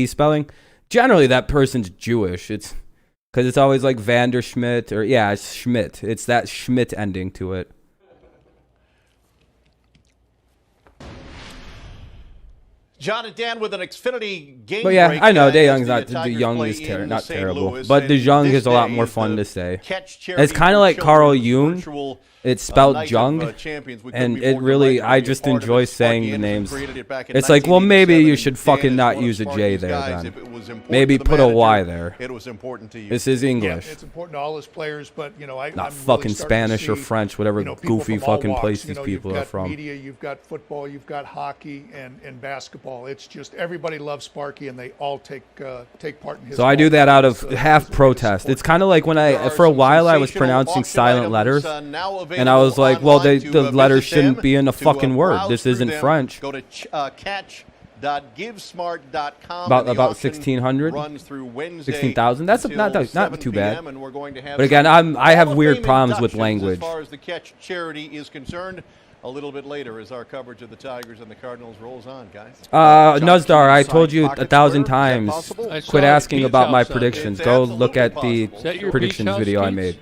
Speaker 1: spelling, generally that person's Jewish. It's because it's always like Vanderschmidt or it's Schmidt. It's that Schmidt ending to it.
Speaker 3: John and Dan with an Xfinity game.
Speaker 1: But yeah,
Speaker 3: break,
Speaker 1: I know
Speaker 3: as
Speaker 1: DeYoung's
Speaker 3: the
Speaker 1: not
Speaker 3: Tigers
Speaker 1: DeYoung
Speaker 3: play
Speaker 1: is
Speaker 3: in
Speaker 1: not
Speaker 3: St.
Speaker 1: terrible,
Speaker 3: Louis,
Speaker 1: but
Speaker 3: and
Speaker 1: DeYoung
Speaker 3: this
Speaker 1: is a lot
Speaker 3: day
Speaker 1: more
Speaker 3: is
Speaker 1: fun
Speaker 3: the
Speaker 1: to say.
Speaker 3: Catch Charity
Speaker 1: It's kind of
Speaker 3: for
Speaker 1: like Carl
Speaker 3: Children's
Speaker 1: Jung.
Speaker 3: virtual,
Speaker 1: It's spelled
Speaker 3: night of,
Speaker 1: Jung,
Speaker 3: champions. We couldn't
Speaker 1: and
Speaker 3: be
Speaker 1: it
Speaker 3: more
Speaker 1: really,
Speaker 3: delighted to
Speaker 1: I
Speaker 3: be a
Speaker 1: just
Speaker 3: part of
Speaker 1: enjoy
Speaker 3: it. Sparky
Speaker 1: saying the
Speaker 3: Anderson
Speaker 1: names.
Speaker 3: created it back in
Speaker 1: It's like, well, maybe you
Speaker 3: 1987,
Speaker 1: should
Speaker 3: and
Speaker 1: fucking
Speaker 3: Dan
Speaker 1: not
Speaker 3: is one of
Speaker 1: use a J
Speaker 3: Sparky's
Speaker 1: there
Speaker 3: guys.
Speaker 1: then.
Speaker 3: If it was important
Speaker 1: Maybe
Speaker 3: to the
Speaker 1: put a Y
Speaker 3: manager,
Speaker 1: there.
Speaker 3: It was important to you.
Speaker 1: This is English.
Speaker 5: It's important to all his players, but I'm
Speaker 1: Not
Speaker 5: really
Speaker 1: fucking
Speaker 5: starting to
Speaker 1: Spanish or
Speaker 5: see,
Speaker 1: French, whatever
Speaker 5: people
Speaker 1: goofy
Speaker 5: from all
Speaker 1: fucking
Speaker 5: walks.
Speaker 1: place these people
Speaker 5: you've
Speaker 1: are
Speaker 5: got
Speaker 1: from.
Speaker 5: Media, you've got football, you've got hockey, and basketball. It's just everybody loves Sparky, and they all take part in his.
Speaker 1: So I do that out of
Speaker 5: ball.
Speaker 1: half protest. It's kind of like when for a while I was pronouncing silent letters, and I was like, well, the letters shouldn't be in a fucking word. This isn't French.
Speaker 3: Go to catch.givesmart.com.
Speaker 1: About 1,600,
Speaker 3: runs through Wednesday
Speaker 1: 16,000. That's
Speaker 3: until
Speaker 1: not
Speaker 3: 7
Speaker 1: too bad.
Speaker 3: p.m., and we're going to have
Speaker 1: But again,
Speaker 3: some
Speaker 1: I have
Speaker 3: Hall of
Speaker 1: weird
Speaker 3: Fame
Speaker 1: problems with
Speaker 3: inductions
Speaker 1: language.
Speaker 3: As far as the Catch charity is concerned, a little bit later as our coverage of the Tigers and the Cardinals rolls on, guys.
Speaker 1: Nuzdar, I told you 1,000 times.
Speaker 4: I saw
Speaker 1: Quit
Speaker 4: it.
Speaker 1: asking
Speaker 4: Beach
Speaker 1: about my
Speaker 4: house on it.
Speaker 1: predictions.
Speaker 3: It's
Speaker 1: Go look at
Speaker 3: absolutely
Speaker 1: the
Speaker 3: possible.
Speaker 4: Is that your
Speaker 1: predictions
Speaker 4: beach house,
Speaker 1: video I
Speaker 4: Keats?
Speaker 1: made.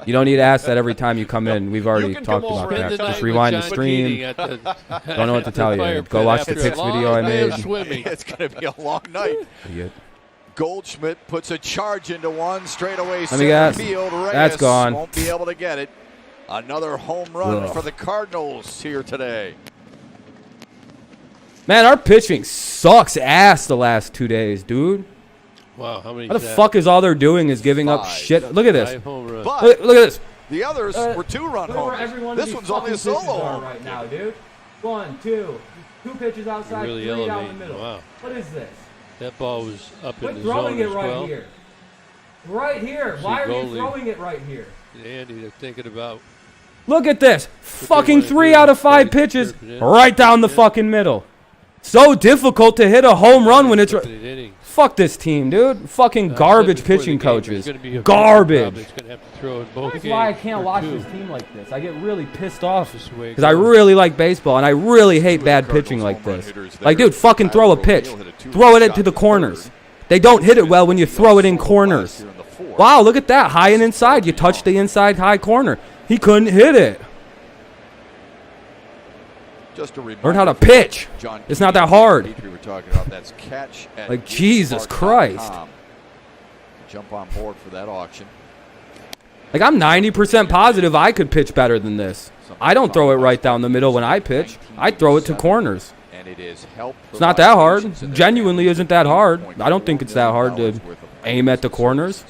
Speaker 1: You don't need to ask that every time you come in. We've already
Speaker 3: can
Speaker 1: talked
Speaker 3: come
Speaker 1: about
Speaker 3: over
Speaker 1: that.
Speaker 3: and
Speaker 1: Just
Speaker 4: Spend
Speaker 1: rewind the
Speaker 4: night with
Speaker 1: stream.
Speaker 4: John Keating at the-
Speaker 1: Don't know what to tell you.
Speaker 4: fire
Speaker 1: Go
Speaker 4: pit
Speaker 1: watch the
Speaker 4: after
Speaker 1: picks
Speaker 4: a long
Speaker 1: video I
Speaker 4: day of
Speaker 1: made.
Speaker 4: swimming.
Speaker 6: It's going to be a long night.
Speaker 1: Idiot.
Speaker 6: Goldschmidt puts a charge into one straightaway
Speaker 1: me
Speaker 6: center
Speaker 1: guess.
Speaker 6: field. Reyes
Speaker 1: That's gone.
Speaker 6: won't be able to get it. Another home run
Speaker 1: Ugh.
Speaker 6: for the Cardinals here today.
Speaker 1: Man, our pitching sucks ass the last 2 days, dude.
Speaker 4: Wow, how many?
Speaker 1: How the fuck is all they're doing is giving up
Speaker 6: 5.
Speaker 1: shit? Look at this.
Speaker 4: 5 home runs.
Speaker 6: But
Speaker 1: Look at this.
Speaker 6: the others were two-run homers. This one's only a solo home.
Speaker 1: right now, dude. 1, 2. 2 pitches outside,
Speaker 4: Really
Speaker 1: 3 down the
Speaker 4: elevating.
Speaker 1: middle.
Speaker 4: Wow.
Speaker 1: What is this?
Speaker 4: That ball was up
Speaker 1: Quit
Speaker 4: in the
Speaker 1: throwing
Speaker 4: zone
Speaker 1: it
Speaker 4: as
Speaker 1: right
Speaker 4: well.
Speaker 1: here. Right here.
Speaker 4: See,
Speaker 1: Why are you
Speaker 4: goalie.
Speaker 1: throwing it right here?
Speaker 4: Andy, they're thinking about
Speaker 1: Look at this. Fucking
Speaker 4: wanna
Speaker 1: 3
Speaker 4: do
Speaker 1: out of
Speaker 4: is
Speaker 1: 5
Speaker 4: play
Speaker 1: pitches
Speaker 4: strip it in.
Speaker 1: right down the fucking middle. So difficult to hit a home run when it's...
Speaker 4: infinite innings.
Speaker 1: Fuck this team, dude. Fucking
Speaker 4: I said
Speaker 1: garbage
Speaker 4: before the
Speaker 1: pitching
Speaker 4: game, there's
Speaker 1: coaches.
Speaker 4: gonna be a
Speaker 1: Garbage.
Speaker 4: It's going to have to throw in both
Speaker 1: That's
Speaker 4: games.
Speaker 1: why I can't
Speaker 4: or
Speaker 1: watch
Speaker 4: two.
Speaker 1: this team like this. I get really pissed off
Speaker 4: Just the way it
Speaker 1: because I
Speaker 4: goes.
Speaker 1: really like baseball and I really hate bad pitching like this. Like, dude, fucking throw a pitch. Throw it into the corners. They don't hit it well when you throw it in corners. Wow, look at that. High and inside. You touched the inside high corner. He couldn't hit it.
Speaker 6: Just a
Speaker 1: Learn how to pitch. It's not that hard.
Speaker 6: We were talking about that's catch at
Speaker 1: Like, Jesus Christ.
Speaker 6: Jump on board for that auction.
Speaker 1: Like, I'm 90% positive I could pitch better than this. I don't throw it right down the middle when I pitch. I throw it to corners.
Speaker 6: And it is help.
Speaker 1: It's not that hard. Genuinely isn't that hard. I don't think it's that hard to aim at the corners.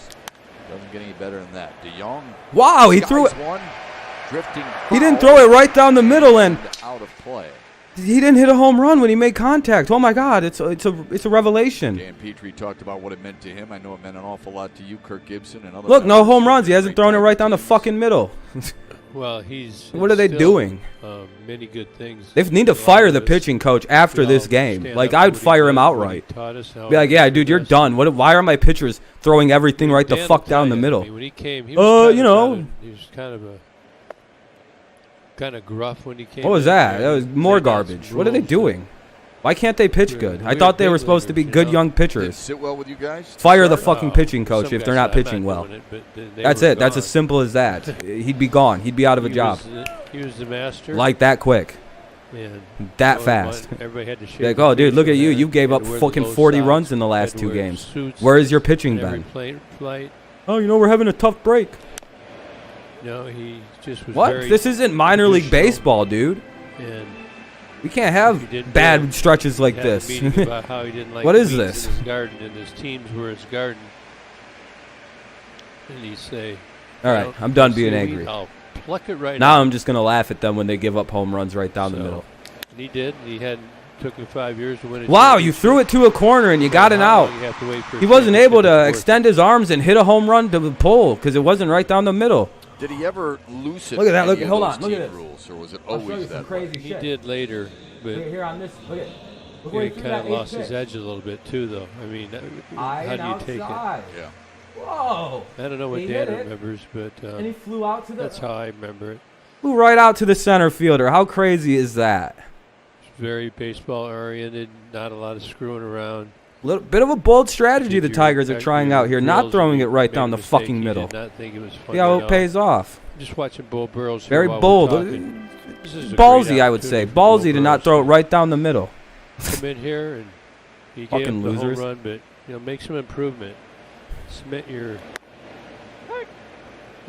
Speaker 6: Doesn't get any better than that. DeYoung.
Speaker 1: Wow, he threw it.
Speaker 6: skies one, drifting
Speaker 1: He didn't
Speaker 6: foul
Speaker 1: throw it right down the middle, and
Speaker 6: out of play.
Speaker 1: he didn't hit a home run when he made contact. Oh my God, it's a revelation.
Speaker 6: Dan Petrie talked about what it meant to him. I know it meant an awful lot to you, Kirk Gibson, and other.
Speaker 1: Look, no
Speaker 6: members.
Speaker 1: home runs. He hasn't thrown it right down the fucking middle.
Speaker 4: Well, he's.
Speaker 1: What are they
Speaker 4: still,
Speaker 1: doing?
Speaker 4: Many good things.
Speaker 1: They need to fire the pitching coach after this game. Like, I'd fire him outright. Be like, yeah, dude, you're done. Why are my pitchers throwing everything right the fuck down the middle?
Speaker 4: When he came, he was
Speaker 1: you know.
Speaker 4: he was kind of gruff when he came.
Speaker 1: What was
Speaker 4: in
Speaker 1: that?
Speaker 4: there.
Speaker 1: That was more
Speaker 4: They got some
Speaker 1: garbage. What are they
Speaker 4: rules.
Speaker 1: doing? Why can't they pitch
Speaker 4: They're
Speaker 1: good? I
Speaker 4: weird
Speaker 1: thought they were
Speaker 4: big
Speaker 1: supposed to be
Speaker 4: leaguers,
Speaker 1: good
Speaker 4: you know?
Speaker 1: young
Speaker 6: Did it
Speaker 1: pitchers.
Speaker 6: sit well with you guys?
Speaker 1: Fire the
Speaker 6: Start?
Speaker 1: fucking pitching coach
Speaker 4: Some
Speaker 1: if they're
Speaker 4: guys
Speaker 1: not
Speaker 4: said, "I'm
Speaker 1: pitching well.
Speaker 4: doing it," but they
Speaker 1: That's
Speaker 4: were
Speaker 1: it. That's
Speaker 4: gone.
Speaker 1: as simple as that. He'd be gone. He'd be out of a
Speaker 4: He
Speaker 1: job.
Speaker 4: He was the master.
Speaker 1: Like that quick.
Speaker 4: Man,
Speaker 1: That fast.
Speaker 4: Everybody had to shake
Speaker 1: Like,
Speaker 4: their
Speaker 1: oh, dude,
Speaker 4: face
Speaker 1: look
Speaker 4: for
Speaker 1: at you.
Speaker 4: that.
Speaker 1: You gave
Speaker 4: Had
Speaker 1: up
Speaker 4: to wear
Speaker 1: fucking
Speaker 4: the low
Speaker 1: 40
Speaker 4: socks,
Speaker 1: runs in the
Speaker 4: had
Speaker 1: last
Speaker 4: to
Speaker 1: 2
Speaker 4: wear
Speaker 1: games.
Speaker 4: suits
Speaker 1: Where is your pitching
Speaker 4: every
Speaker 1: been?
Speaker 4: flight.
Speaker 1: Oh, we're having a tough break.
Speaker 4: No, he just was
Speaker 1: What?
Speaker 4: very
Speaker 1: This isn't minor league
Speaker 4: traditional,
Speaker 1: baseball, dude.
Speaker 4: And
Speaker 1: We can't
Speaker 4: He
Speaker 1: have
Speaker 4: did
Speaker 1: bad
Speaker 4: good.
Speaker 1: stretches like
Speaker 4: had a
Speaker 1: this.
Speaker 4: meeting about how he didn't like
Speaker 1: What is
Speaker 4: weeds
Speaker 1: this?
Speaker 4: in his garden, and his teams were his garden. And he'd say,
Speaker 1: All right, I'm done being
Speaker 4: "See,
Speaker 1: angry.
Speaker 4: I'll pluck it right
Speaker 1: Now
Speaker 4: out."
Speaker 1: I'm just gonna laugh at them when they give up home runs right down the
Speaker 4: So,
Speaker 1: middle.
Speaker 4: And he did. He had took him 5 years to win a
Speaker 1: Wow, you threw it to a corner and you got an
Speaker 4: How
Speaker 1: out.
Speaker 4: long you have to wait for a
Speaker 1: He wasn't able to
Speaker 4: championship
Speaker 1: extend his arms and hit a home run to the pole because it wasn't right down the middle.
Speaker 6: Did he ever loosen?
Speaker 1: Look at that,
Speaker 6: any
Speaker 1: look-
Speaker 6: of
Speaker 1: hold
Speaker 6: those
Speaker 1: on, look at
Speaker 6: team
Speaker 1: this.
Speaker 6: rules, or was it
Speaker 1: I'll show you
Speaker 6: always
Speaker 1: some
Speaker 6: that?
Speaker 1: crazy
Speaker 4: He
Speaker 1: shit.
Speaker 4: did later, but
Speaker 1: Here on this, look at. Look
Speaker 4: he
Speaker 1: where he threw
Speaker 4: kind
Speaker 1: that
Speaker 4: of lost
Speaker 1: eighth
Speaker 4: his
Speaker 1: pitch.
Speaker 4: edge a little bit too, though. I mean,
Speaker 1: High
Speaker 4: how
Speaker 1: and
Speaker 4: do you take it?
Speaker 1: outside.
Speaker 6: Yeah.
Speaker 1: Whoa!
Speaker 4: I don't know what
Speaker 1: He
Speaker 4: Dan
Speaker 1: hit it.
Speaker 4: remembers, but
Speaker 1: And he flew out to the.
Speaker 4: that's how I remember it.
Speaker 1: Flew right out to the center fielder. How crazy is that?
Speaker 4: Very baseball oriented, not a lot of screwing around.
Speaker 1: Little bit of a bold strategy
Speaker 4: If
Speaker 1: the
Speaker 4: you
Speaker 1: Tigers are
Speaker 4: got
Speaker 1: trying
Speaker 4: your
Speaker 1: out here, not
Speaker 4: drills
Speaker 1: throwing it
Speaker 4: and
Speaker 1: right
Speaker 4: made
Speaker 1: down
Speaker 4: a
Speaker 1: the
Speaker 4: mistake,
Speaker 1: fucking
Speaker 4: you
Speaker 1: middle.
Speaker 4: Did not think it was fun.
Speaker 1: See how it pays off.
Speaker 4: Just watching Bo Burrows.
Speaker 1: Very
Speaker 4: here while we're
Speaker 1: bold.
Speaker 4: talking. This is a
Speaker 1: Ballsy,
Speaker 4: great
Speaker 1: I would say.
Speaker 4: opportunity for Bo
Speaker 1: Ballsy to not
Speaker 4: Burrows.
Speaker 1: throw it right down the middle.
Speaker 4: come in here and you
Speaker 1: Fucking
Speaker 4: gave him the
Speaker 1: losers.
Speaker 4: home run, but make some improvement. Submit your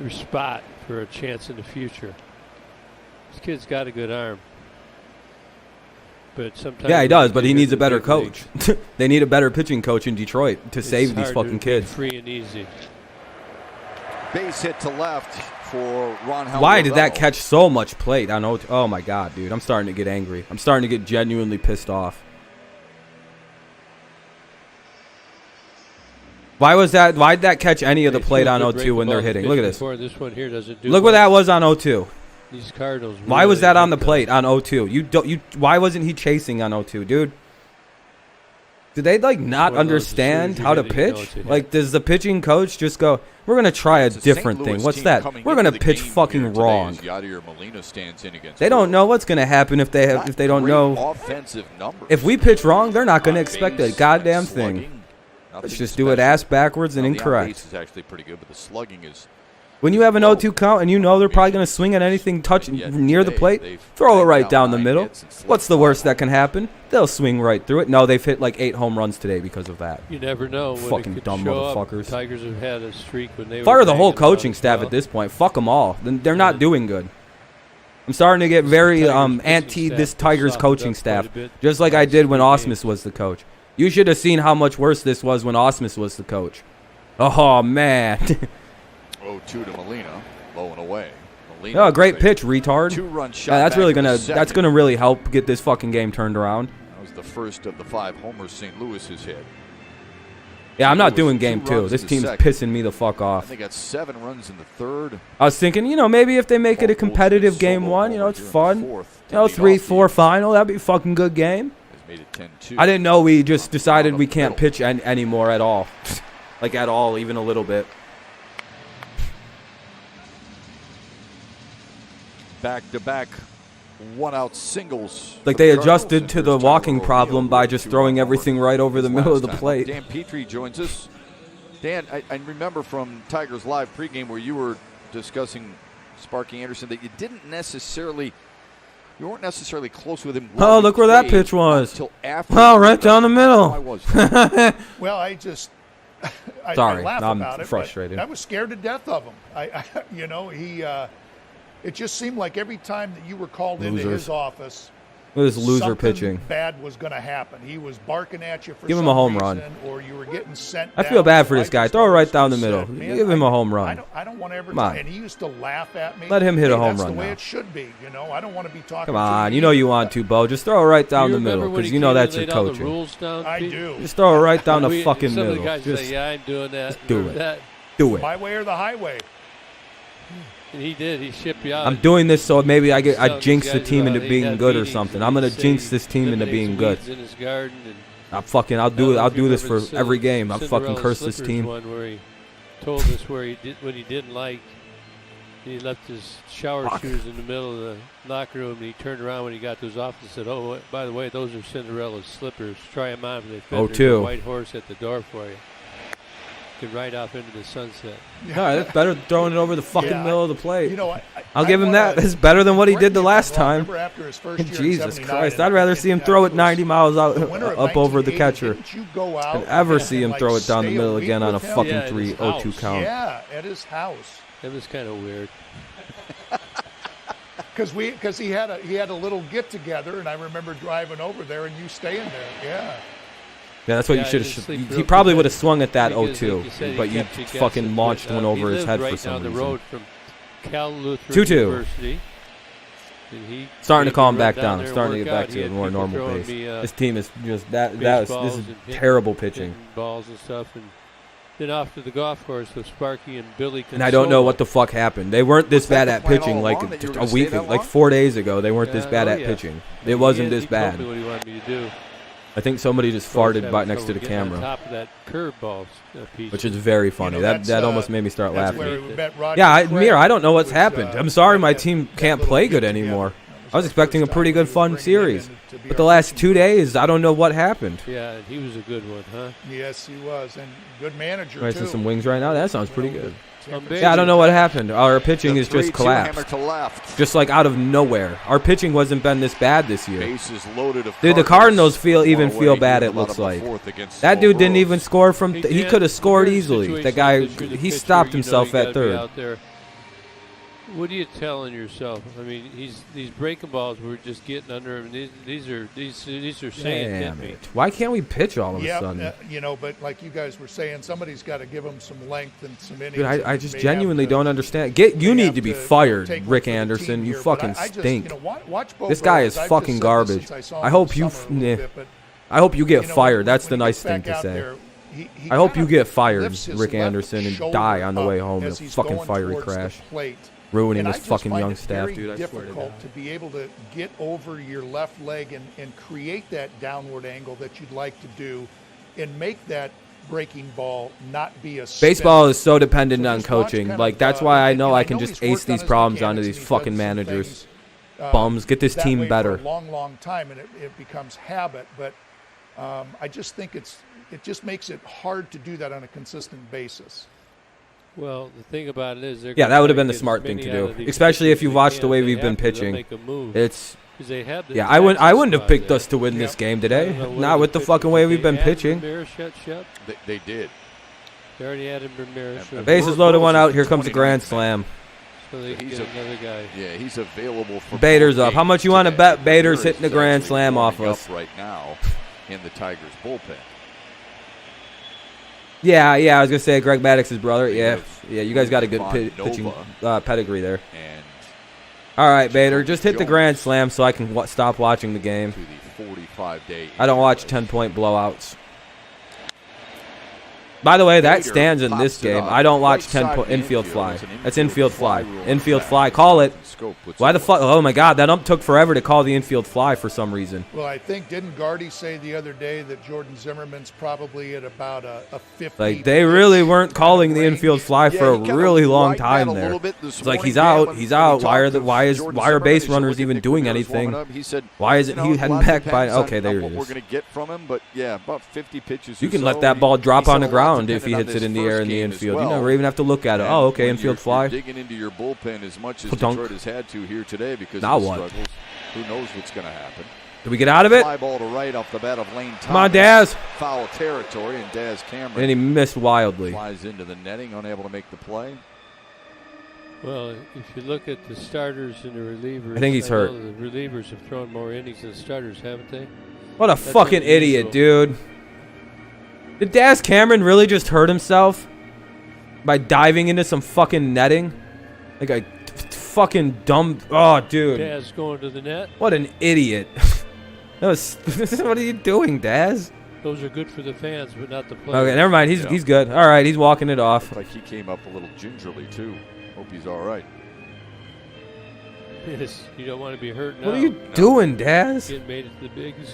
Speaker 4: spot for a chance in the future. This kid's got a good arm. But sometimes
Speaker 1: Yeah, he does, but he needs a better
Speaker 4: big
Speaker 1: coach.
Speaker 4: leagues,
Speaker 1: They need a better pitching coach in Detroit to
Speaker 4: it's
Speaker 1: save these
Speaker 4: hard
Speaker 1: fucking
Speaker 4: to
Speaker 1: kids.
Speaker 4: get free and easy.
Speaker 6: Base hit to left for Ron Howard.
Speaker 1: Why did that catch so much plate? I know. Oh my god, dude, I'm starting to get angry. I'm starting to get genuinely pissed off. Why was that? Why'd that catch any of the plate on 0-2 when they're hitting? Look at this.
Speaker 4: This one here doesn't do
Speaker 1: Look what that was on 0-2.
Speaker 4: These Cardinals.
Speaker 1: Why was
Speaker 4: really
Speaker 1: that on the
Speaker 4: hit
Speaker 1: plate on 0-2? You don't. You. Why wasn't he chasing on 0-2, dude? Did they like not
Speaker 4: one of those,
Speaker 1: understand
Speaker 4: as soon
Speaker 1: how
Speaker 4: as
Speaker 1: to
Speaker 4: you hit it, you know
Speaker 1: pitch?
Speaker 4: it's a hit.
Speaker 1: Like, does the pitching coach just go, "We're gonna try a
Speaker 6: It's St.
Speaker 1: different
Speaker 6: Louis
Speaker 1: thing"? What's
Speaker 6: team
Speaker 1: that?
Speaker 6: coming
Speaker 1: We're
Speaker 6: into
Speaker 1: gonna
Speaker 6: the
Speaker 1: pitch
Speaker 6: game here
Speaker 1: fucking
Speaker 6: today
Speaker 1: wrong.
Speaker 6: as Yadier Molina stands in against
Speaker 1: They don't
Speaker 6: Brewers.
Speaker 1: know what's gonna happen if they
Speaker 6: Not
Speaker 1: don't
Speaker 6: great
Speaker 1: know.
Speaker 6: offensive numbers.
Speaker 1: If we pitch wrong, they're not gonna
Speaker 6: On
Speaker 1: expect a
Speaker 6: base,
Speaker 1: goddamn
Speaker 6: and slugging,
Speaker 1: thing.
Speaker 6: nothing
Speaker 1: Let's just do it
Speaker 6: special.
Speaker 1: ass backwards and
Speaker 6: Now, the
Speaker 1: incorrect.
Speaker 6: on-base is actually pretty good, but the slugging is.
Speaker 1: When you have an 0-2 count and you know they're probably gonna swing at anything touching
Speaker 6: Yet
Speaker 1: near the
Speaker 6: today,
Speaker 1: plate,
Speaker 6: they've
Speaker 1: throw it
Speaker 6: banged
Speaker 1: right
Speaker 6: out
Speaker 1: down the
Speaker 6: 9
Speaker 1: middle.
Speaker 6: hits and slugged
Speaker 1: What's the
Speaker 6: 5.
Speaker 1: worst that can happen? They'll swing right through it. No, they've hit like 8 home runs today because of that.
Speaker 4: You never know when
Speaker 1: Fucking
Speaker 4: it could
Speaker 1: dumb
Speaker 4: show up.
Speaker 1: motherfuckers.
Speaker 4: Tigers have had a streak when they
Speaker 1: Fire
Speaker 4: were
Speaker 1: the whole
Speaker 4: banging
Speaker 1: coaching
Speaker 4: out as
Speaker 1: staff
Speaker 4: well.
Speaker 1: at this point. Fuck them all. They're not
Speaker 4: Yeah.
Speaker 1: doing good. I'm starting to get very
Speaker 4: Tigers pitching
Speaker 1: anti
Speaker 4: staff
Speaker 1: this
Speaker 4: has
Speaker 1: Tigers
Speaker 4: softened
Speaker 1: coaching
Speaker 4: up quite
Speaker 1: staff,
Speaker 4: a bit
Speaker 1: just like I
Speaker 4: last
Speaker 1: did when
Speaker 4: 3
Speaker 1: Osmus
Speaker 4: games.
Speaker 1: was the coach. You should have seen how much worse this was when Osmus was the coach. Oh man!
Speaker 6: 0-2 to Molina, low and away. Molina
Speaker 1: Oh, great
Speaker 6: with a
Speaker 1: pitch, retard.
Speaker 6: 2-run shot.
Speaker 1: Yeah, that's
Speaker 6: back
Speaker 1: really
Speaker 6: in the
Speaker 1: gonna
Speaker 6: second.
Speaker 1: really help get this fucking game turned around.
Speaker 6: That was the first of the 5 homers St. Louis has hit.
Speaker 1: Yeah, I'm not
Speaker 6: Louis,
Speaker 1: doing
Speaker 6: 2
Speaker 1: game 2.
Speaker 6: runs
Speaker 1: This
Speaker 6: in the
Speaker 1: team's
Speaker 6: second.
Speaker 1: pissing me the fuck
Speaker 6: And
Speaker 1: off.
Speaker 6: they got 7 runs in the third.
Speaker 1: I was thinking, maybe if they make it a competitive game 1, it's fun. 3, 4 final, that'd be a fucking good game.
Speaker 6: Has made it 10-2.
Speaker 1: I didn't know we just decided we can't pitch anymore at all. Like at all, even a little bit.
Speaker 6: Back-to-back one-out singles.
Speaker 1: Like
Speaker 6: for
Speaker 1: they
Speaker 6: the Cardinals,
Speaker 1: adjusted
Speaker 6: and
Speaker 1: to the
Speaker 6: here's
Speaker 1: walking
Speaker 6: Tyler
Speaker 1: problem
Speaker 6: O'Neill
Speaker 1: by
Speaker 6: with
Speaker 1: just
Speaker 6: 2
Speaker 1: throwing
Speaker 6: run
Speaker 1: everything
Speaker 6: homer
Speaker 1: right over the
Speaker 6: his
Speaker 1: middle of the
Speaker 6: last time.
Speaker 1: plate.
Speaker 6: Dan Petrie joins us. Dan, I remember from Tigers Live pregame where you were discussing Sparky Anderson that you weren't necessarily close with him.
Speaker 1: Oh, look where that pitch was.
Speaker 6: Until after.
Speaker 1: Oh, right down the middle.
Speaker 6: Why was that?
Speaker 5: Well, I just I
Speaker 1: Sorry,
Speaker 5: laugh
Speaker 1: I'm
Speaker 5: about it.
Speaker 1: frustrated.
Speaker 5: I was scared to death of him. He it just seemed like every time that you were called into
Speaker 1: Losers.
Speaker 5: his office,
Speaker 1: Look at this loser
Speaker 5: something
Speaker 1: pitching.
Speaker 5: bad was going to happen. He was barking at you for
Speaker 1: Give him
Speaker 5: some
Speaker 1: a home run.
Speaker 5: reason, or you were getting sent
Speaker 1: I
Speaker 5: down.
Speaker 1: feel bad for
Speaker 5: So
Speaker 1: this
Speaker 5: I
Speaker 1: guy.
Speaker 5: just
Speaker 1: Throw it right
Speaker 5: always
Speaker 1: down the
Speaker 5: said,
Speaker 1: middle.
Speaker 5: "Man,
Speaker 1: Give him a home
Speaker 5: I
Speaker 1: run.
Speaker 5: don't want to ever.
Speaker 1: Come on.
Speaker 5: And he used to laugh at me.
Speaker 1: Let him hit a home
Speaker 5: that's
Speaker 1: run
Speaker 5: the way
Speaker 1: now.
Speaker 5: it should be. I don't want to be talking.
Speaker 1: Come
Speaker 5: to
Speaker 1: on,
Speaker 5: you
Speaker 1: you know you
Speaker 5: either.
Speaker 1: want to, Bo. Just throw it right down
Speaker 4: You
Speaker 1: the middle
Speaker 4: remember when
Speaker 1: because
Speaker 4: he
Speaker 1: you know
Speaker 4: came
Speaker 1: that's
Speaker 4: and
Speaker 1: your
Speaker 4: laid all the
Speaker 1: coaching.
Speaker 4: rules down,
Speaker 5: I
Speaker 4: Pete?
Speaker 5: do.
Speaker 1: Just throw it right down the
Speaker 4: We-
Speaker 1: fucking
Speaker 4: some of
Speaker 1: middle.
Speaker 4: the guys
Speaker 1: Just
Speaker 4: say, "Yeah, I'm doing that."
Speaker 1: do
Speaker 4: or
Speaker 1: it.
Speaker 4: That.
Speaker 1: do it.
Speaker 5: My way or the highway.
Speaker 4: And he did. He shipped you out.
Speaker 1: I'm doing this so maybe I
Speaker 4: Telling
Speaker 1: jinx
Speaker 4: these
Speaker 1: the
Speaker 4: guys
Speaker 1: team
Speaker 4: about
Speaker 1: into
Speaker 4: he
Speaker 1: being
Speaker 4: had
Speaker 1: good or
Speaker 4: meetings
Speaker 1: something.
Speaker 4: and
Speaker 1: I'm gonna
Speaker 4: he'd say
Speaker 1: jinx this team into
Speaker 4: eliminates
Speaker 1: being good.
Speaker 4: weeds in his garden and
Speaker 1: I'll do it. I'll do this for
Speaker 4: Remember the
Speaker 1: every game. I'll fucking
Speaker 4: Cinderella
Speaker 1: curse this
Speaker 4: Slippers
Speaker 1: team.
Speaker 4: One where he told us where he did what he didn't like. He left his shower
Speaker 1: Fuck.
Speaker 4: shoes in the middle of the locker room, and he turned around when he got to his office and said, "Oh, by the way, those are Cinderella's slippers. Try them on. They fit.
Speaker 1: Oh,
Speaker 4: There's
Speaker 1: two.
Speaker 4: a white horse at the door for you. You could ride off into the sunset."
Speaker 1: No, that's better than throwing it over the fucking
Speaker 5: Yeah,
Speaker 1: middle of the plate. I'll give him that. It's better than what he did the last time.
Speaker 5: Remember after his first year in
Speaker 1: Jesus
Speaker 5: 79,
Speaker 1: Christ, I'd rather see him throw it 90 miles out
Speaker 5: the winter of
Speaker 1: up over the
Speaker 5: 1980,
Speaker 1: catcher
Speaker 5: didn't you go out
Speaker 1: than ever
Speaker 5: and,
Speaker 1: see him
Speaker 5: like,
Speaker 1: throw it down the
Speaker 5: stay a
Speaker 1: middle
Speaker 5: week
Speaker 1: again on a
Speaker 5: with him?
Speaker 1: fucking
Speaker 4: Yeah, in his
Speaker 1: 3-0-2
Speaker 4: house.
Speaker 1: count.
Speaker 5: Yeah, at his house.
Speaker 4: That was kind of weird.
Speaker 5: Because he had a little get together, and I remember driving over there and you staying there. Yeah.
Speaker 1: Yeah, that's what
Speaker 4: Yeah,
Speaker 1: you should
Speaker 4: he just sleep
Speaker 1: have.
Speaker 4: real
Speaker 1: He probably
Speaker 4: good.
Speaker 1: would have swung at that
Speaker 4: Because,
Speaker 1: 0-2,
Speaker 4: like you said, he
Speaker 1: but you
Speaker 4: kept you guessing,
Speaker 1: fucking launched
Speaker 4: but,
Speaker 1: one over
Speaker 4: he
Speaker 1: his
Speaker 4: lived
Speaker 1: head
Speaker 4: right
Speaker 1: for some
Speaker 4: down the
Speaker 1: reason.
Speaker 4: road from Cal Lutheran
Speaker 1: 2-2.
Speaker 4: University. And he
Speaker 1: Starting to
Speaker 4: made
Speaker 1: calm
Speaker 4: me
Speaker 1: back
Speaker 4: run
Speaker 1: down.
Speaker 4: there and
Speaker 1: Starting to
Speaker 4: work
Speaker 1: get back
Speaker 4: out. He
Speaker 1: to a
Speaker 4: had
Speaker 1: more
Speaker 4: people
Speaker 1: normal
Speaker 4: throwing
Speaker 1: pace.
Speaker 4: me,
Speaker 1: This team is just this
Speaker 4: baseballs
Speaker 1: is
Speaker 4: and hitting-
Speaker 1: terrible pitching.
Speaker 4: hitting balls and stuff, and then off to the golf course with Sparky and Billy.
Speaker 1: And I don't know
Speaker 4: Consolo.
Speaker 1: what the fuck happened. They weren't this
Speaker 6: Was that
Speaker 1: bad
Speaker 6: the
Speaker 1: at
Speaker 6: plan
Speaker 1: pitching
Speaker 6: all
Speaker 1: like
Speaker 6: along, that you
Speaker 1: just
Speaker 6: were
Speaker 1: a
Speaker 6: gonna
Speaker 1: week,
Speaker 6: stay that
Speaker 1: like
Speaker 6: long?
Speaker 1: 4 days ago. They weren't this
Speaker 4: Yeah,
Speaker 1: bad
Speaker 4: oh,
Speaker 1: at
Speaker 4: yeah.
Speaker 1: pitching. It wasn't this
Speaker 4: He told
Speaker 1: bad.
Speaker 4: me what he wanted me to do.
Speaker 1: I think somebody just
Speaker 4: Of course,
Speaker 1: farted
Speaker 4: having
Speaker 1: right next to the
Speaker 4: trouble getting
Speaker 1: camera,
Speaker 4: on top of that curveball piece.
Speaker 1: which is very funny. That
Speaker 5: that's,
Speaker 1: almost made me start
Speaker 5: That's
Speaker 1: laughing.
Speaker 5: where we met Roger
Speaker 1: Yeah,
Speaker 5: Craig,
Speaker 1: Mir, I don't know what's
Speaker 5: was,
Speaker 1: happened. I'm sorry my
Speaker 5: that-
Speaker 1: team
Speaker 5: that
Speaker 1: can't
Speaker 5: little
Speaker 1: play good
Speaker 5: get-together.
Speaker 1: anymore.
Speaker 5: That
Speaker 1: I was
Speaker 5: the
Speaker 1: expecting a
Speaker 5: first
Speaker 1: pretty
Speaker 5: time
Speaker 1: good,
Speaker 5: we
Speaker 1: fun
Speaker 5: were bringing him
Speaker 1: series.
Speaker 5: in to be
Speaker 1: But
Speaker 5: our
Speaker 1: the last
Speaker 5: pitching
Speaker 1: 2 days, I don't know what happened.
Speaker 4: Yeah, he was a good one, huh?
Speaker 5: Yes, he was, and good manager
Speaker 1: Right,
Speaker 5: too.
Speaker 1: some wings right now. That sounds pretty good. Yeah, I don't know what happened. Our pitching is just
Speaker 6: 3-2 hammer
Speaker 1: collapsed.
Speaker 6: to left.
Speaker 1: Just like out of nowhere. Our pitching wasn't been this bad this year.
Speaker 6: Bases loaded of
Speaker 1: Dude, the Cardinals feel bad, it looks like. That dude didn't even score from... He could have scored easily. That guy, he stopped himself at third.
Speaker 4: What are you telling yourself? I mean, these breaking balls were just getting under him. These are saying hit me.
Speaker 1: Why can't we pitch all of a sudden?
Speaker 5: You know, but like you guys were saying, somebody's got to give him some length and some innings.
Speaker 1: Dude, I just genuinely don't understand. You need to be fired, Rick Anderson. You fucking stink. This guy is fucking garbage. I hope you get fired. That's the nice thing to say. I hope you get fired, Rick Anderson, and die on the way home in a fucking fiery crash. Ruining this fucking young staff, dude. I swear to God.
Speaker 5: Difficult to be able to get over your left leg and create that downward angle that you'd like to do and make that breaking ball not be a spin.
Speaker 1: Baseball is so dependent on coaching. Like, that's why I know I can just ace these problems onto these fucking managers. Bums. Get this team better.
Speaker 5: For a long time, and it becomes habit. But I just think it just makes it hard to do that on a consistent basis.
Speaker 4: Well, the thing about it is,
Speaker 1: that would have been the smart thing to do, especially if you watch the way we've been pitching. I wouldn't have picked us to win this game today. Not with the fucking way we've been pitching.
Speaker 6: They did.
Speaker 4: They already added Ramirez.
Speaker 1: Bases loaded, one out. Here comes a grand slam.
Speaker 4: So they get another guy.
Speaker 6: Yeah, he's available for.
Speaker 1: Bader's up. How much you want to bet Bader's hitting the grand slam off us
Speaker 6: right now in the Tigers bullpen?
Speaker 1: Yeah, I was gonna say Greg Maddox's brother. Yeah, you guys got a good pitching pedigree there. All right, Bader, just hit the grand slam so I can stop watching the game. I don't watch 10-point blowouts. By the way, that stands in this game. I don't watch 10-point infield fly. That's infield fly. Infield fly. Call it. Why the fuck? Oh my God, that ump took forever to call the infield fly for some reason.
Speaker 5: Well, I think didn't Gardy say the other day that Jordan Zimmerman's probably at about a 50.
Speaker 1: Like, they really weren't calling the infield fly for a really long time there. It's like he's out. Why are base runners even doing anything? Why isn't he heading back by? Okay, there he is.
Speaker 6: We're gonna get from him, but yeah, about 50 pitches.
Speaker 1: You can let that ball drop on the ground if he hits it in the air in the infield. You never even have to look at it. Oh, okay, infield fly.
Speaker 6: Digging into your bullpen as much as Detroit has had to here today because of the struggles. Who knows what's going to happen?
Speaker 1: Did we get out of it?
Speaker 6: Fly ball to right off the bat of Lane Thomas.
Speaker 1: Come on, Daz.
Speaker 6: Foul territory, and Daz Cameron.
Speaker 1: And he missed wildly.
Speaker 6: Flies into the netting, unable to make the play.
Speaker 4: Well, if you look at the starters and the relievers,
Speaker 1: I think he's hurt.
Speaker 4: The relievers have thrown more innings than the starters, haven't they?
Speaker 1: What a fucking idiot, dude. Did Daz Cameron really just hurt himself by diving into some fucking netting? Like a fucking dumb... Oh, dude.
Speaker 4: Daz going to the net.
Speaker 1: What an idiot. What are you doing, Daz?
Speaker 4: Those are good for the fans, but not the players.
Speaker 1: Okay, never mind. He's good. All right, he's walking it off.
Speaker 6: Like he came up a little gingerly, too. Hope he's all right.
Speaker 4: Yes, you don't want to be hurt now.
Speaker 1: What are you doing, Daz?
Speaker 4: Getting made it to the bigs.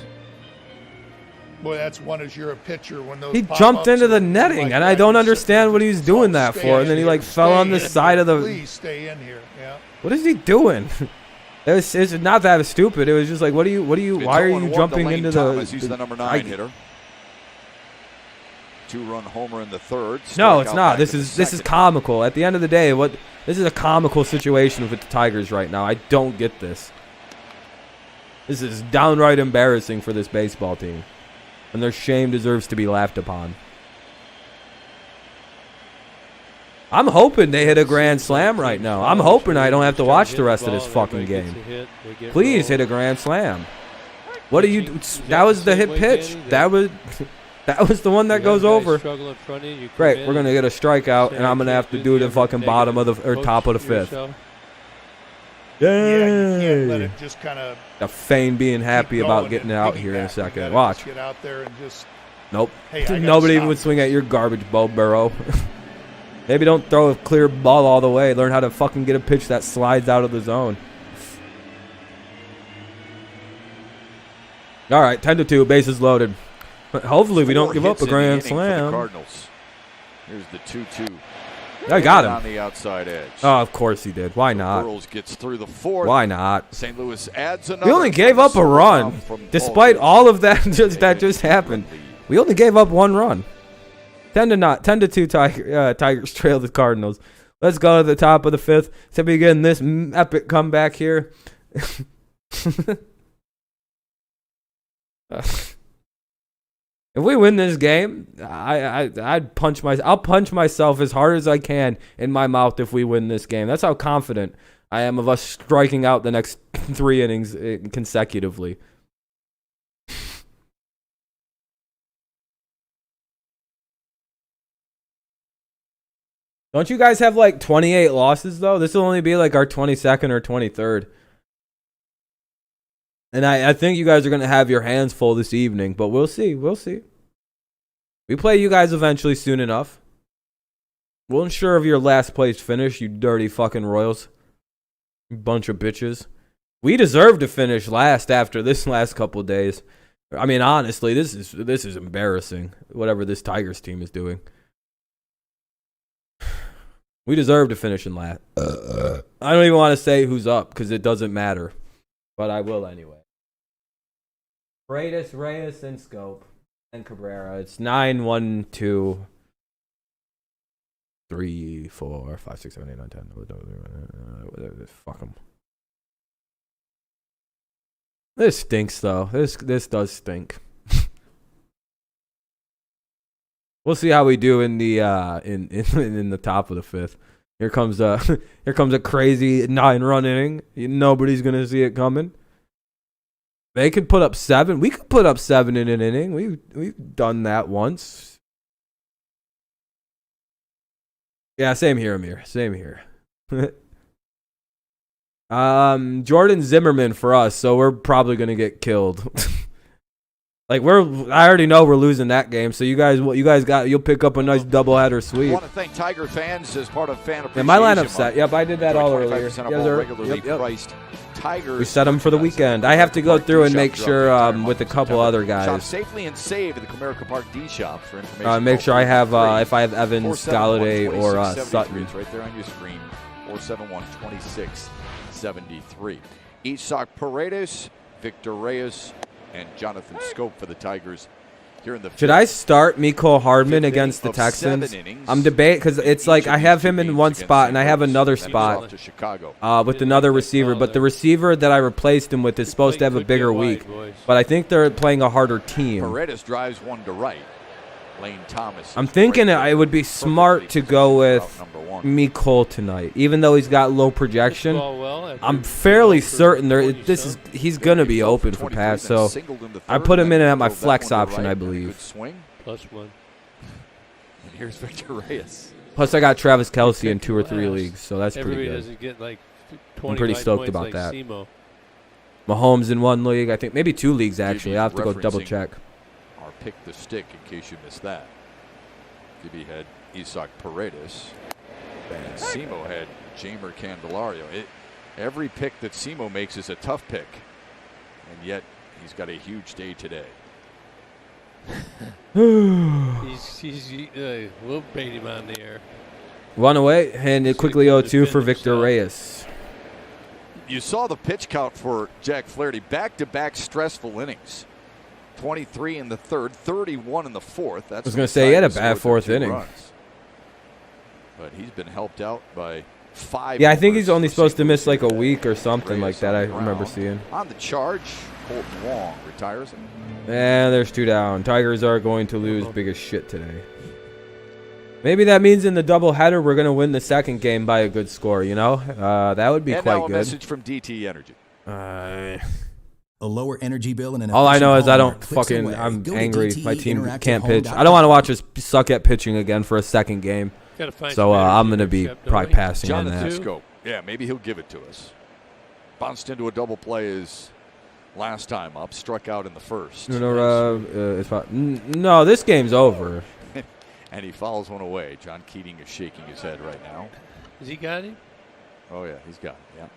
Speaker 5: Boy, that's one as you're a pitcher when those.
Speaker 1: He jumped into the netting, and I don't understand what he's doing that for. And then he fell on the side of the.
Speaker 5: Please stay in here. Yeah.
Speaker 1: What is he doing? It's not that stupid. It was just like, why are you jumping into the?
Speaker 6: He's the number 9 hitter. 2-run homer in the third.
Speaker 1: No, it's not. This is comical. At the end of the day, this is a comical situation with the Tigers right now. I don't get this. This is downright embarrassing for this baseball team. And their shame deserves to be laughed upon. I'm hoping they hit a grand slam right now. I'm hoping I don't have to watch the rest of this fucking game. Please hit a grand slam. What do you do? That was the hit pitch. That was the one that goes over. Great, we're going to get a strikeout, and I'm going to have to do the fucking bottom of the or top of the fifth.
Speaker 5: Yeah, you can't let it just kind of.
Speaker 1: The feign being happy about getting it out here in a second. Watch.
Speaker 5: Get out there and just.
Speaker 1: Nope. Nobody would swing at your garbage, Bo Burrow. Maybe don't throw a clear ball all the way. Learn how to fucking get a pitch that slides out of the zone. All right, 10-2, bases loaded. Hopefully we don't give up a grand slam.
Speaker 6: Cardinals. Here's the 2-2.
Speaker 1: I got him.
Speaker 6: On the outside edge.
Speaker 1: Oh, of course he did. Why not?
Speaker 6: Burrows gets through the fourth.
Speaker 1: Why not?
Speaker 6: St. Louis adds another.
Speaker 1: We only gave up a run. Despite all of that that just happened. We only gave up one run. 10-2 Tigers trail the Cardinals. Let's go to the top of the 5th to begin this epic comeback here. If we win this game, I'd punch I'll punch myself as hard as I can in my mouth if we win this game. That's how confident I am of us striking out the next 3 innings consecutively. Don't you guys have like 28 losses though? This will only be like our 22nd or 23rd. And I think you guys are going to have your hands full this evening, but we'll see. We'll see. We play you guys eventually soon enough. We'll ensure of your last place finish, you dirty fucking Royals. You bunch of bitches. We deserve to finish last after this last couple of days. I mean, honestly, this is embarrassing, whatever this Tigers team is doing. We deserve to finish in last. I don't even want to say who's up because it doesn't matter, but I will anyway. Paredes, Reyes, and Scope, and Cabrera. It's 9, 1, 2, 3, 4, 5, 6, 7, 8, 9, 10. Fuck them. This stinks though. This does stink. We'll see how we do in the in the top of the 5th. Here comes a crazy 9-run inning. Nobody's gonna see it coming. They could put up 7. We could put up 7 in an inning. We've done that once. Yeah, same here, Amir. Same here. Jordan Zimmerman for us, so we're probably gonna get killed. Like I already know we're losing that game, so you'll pick up a nice doubleheader sweep.
Speaker 6: I want to thank Tiger fans as part of fan appreciation.
Speaker 1: Yeah, my lineup set. Yep, I did that all earlier.
Speaker 6: Tigers.
Speaker 1: We set them for the weekend. I have to go through and make sure with a couple other
Speaker 6: Shop
Speaker 1: guys.
Speaker 6: safely and save at the Comerica Park D shop for information.
Speaker 1: Make sure I have if I have Evans, Galladay, or Sutton.
Speaker 6: It's right there on your screen. 471-2673. Isak Paredes, Victor Reyes, and Jonathan Scope for the Tigers here in the.
Speaker 1: Should I start Mecole Hardman against the Texans? I'm debating because it's like I have him in one spot and I have another spot with another receiver, but the receiver that I replaced him with is supposed to have a bigger week. But I think they're playing a harder team.
Speaker 6: Paredes drives one to right. Lane Thomas.
Speaker 1: I'm thinking it would be smart to go with Mecole tonight, even though he's got low projection. I'm fairly certain he's gonna be open for pass, so I put him in at my flex option, I believe.
Speaker 6: Swing.
Speaker 4: +1.
Speaker 6: And here's Victor Reyes.
Speaker 1: Plus, I got Travis Kelce in 2 or 3 leagues, so that's pretty
Speaker 4: Everybody
Speaker 1: good.
Speaker 4: doesn't get like
Speaker 1: I'm pretty stoked
Speaker 4: points
Speaker 1: about
Speaker 4: like
Speaker 1: that.
Speaker 4: Simo.
Speaker 1: Mahomes in 1 league, I think maybe 2 leagues actually. I have to go double check.
Speaker 6: Our pick the stick in case you missed that. Gibby had Isak Paredes, and Simo had Jamer Candelario. Every pick that Simo makes is a tough pick, and yet he's got a huge day today.
Speaker 4: We'll bait him on the air.
Speaker 1: 1 away, and it quickly 0-2 for Victor Reyes.
Speaker 6: You saw the pitch count for Jack Flaherty. Back-to-back stressful innings. 23 in the 3rd, 31 in the 4th. That's
Speaker 1: I was going to say he had a bad 4th inning.
Speaker 6: Runs. But he's been helped out by 5.
Speaker 1: Yeah, I think he's only supposed to miss like a week or something like that. I remember seeing.
Speaker 6: On the charge, Colton Wong retires.
Speaker 1: And there's 2 down. Tigers are going to lose big as shit today. Maybe that means in the doubleheader we're going to win the 2nd game by a good score, you know? That would be
Speaker 6: and
Speaker 1: quite
Speaker 6: now a
Speaker 1: good.
Speaker 6: message from DT Energy.
Speaker 7: A lower energy bill and an
Speaker 1: all I know is I
Speaker 7: home
Speaker 1: don't
Speaker 7: clicks
Speaker 1: fucking.
Speaker 7: away.
Speaker 1: I'm
Speaker 7: Go to
Speaker 1: angry.
Speaker 7: DTE
Speaker 1: My team
Speaker 7: Interactive
Speaker 1: can't pitch.
Speaker 7: Home.
Speaker 1: I don't want to watch us suck at pitching again for a 2nd game.
Speaker 4: Gotta find
Speaker 1: So
Speaker 4: some energy
Speaker 1: I'm going to be
Speaker 4: except
Speaker 1: probably
Speaker 4: knowing
Speaker 1: passing on
Speaker 6: Jonathan
Speaker 1: that.
Speaker 6: Scope. Yeah, maybe he'll give it to us. Bounced into a double play his last time up. Struck out in the 1st.
Speaker 1: No, this game's over.
Speaker 6: And he fouls one away. John Keating is shaking his head right now.
Speaker 4: Has he got him?
Speaker 6: Oh, yeah, he's got it.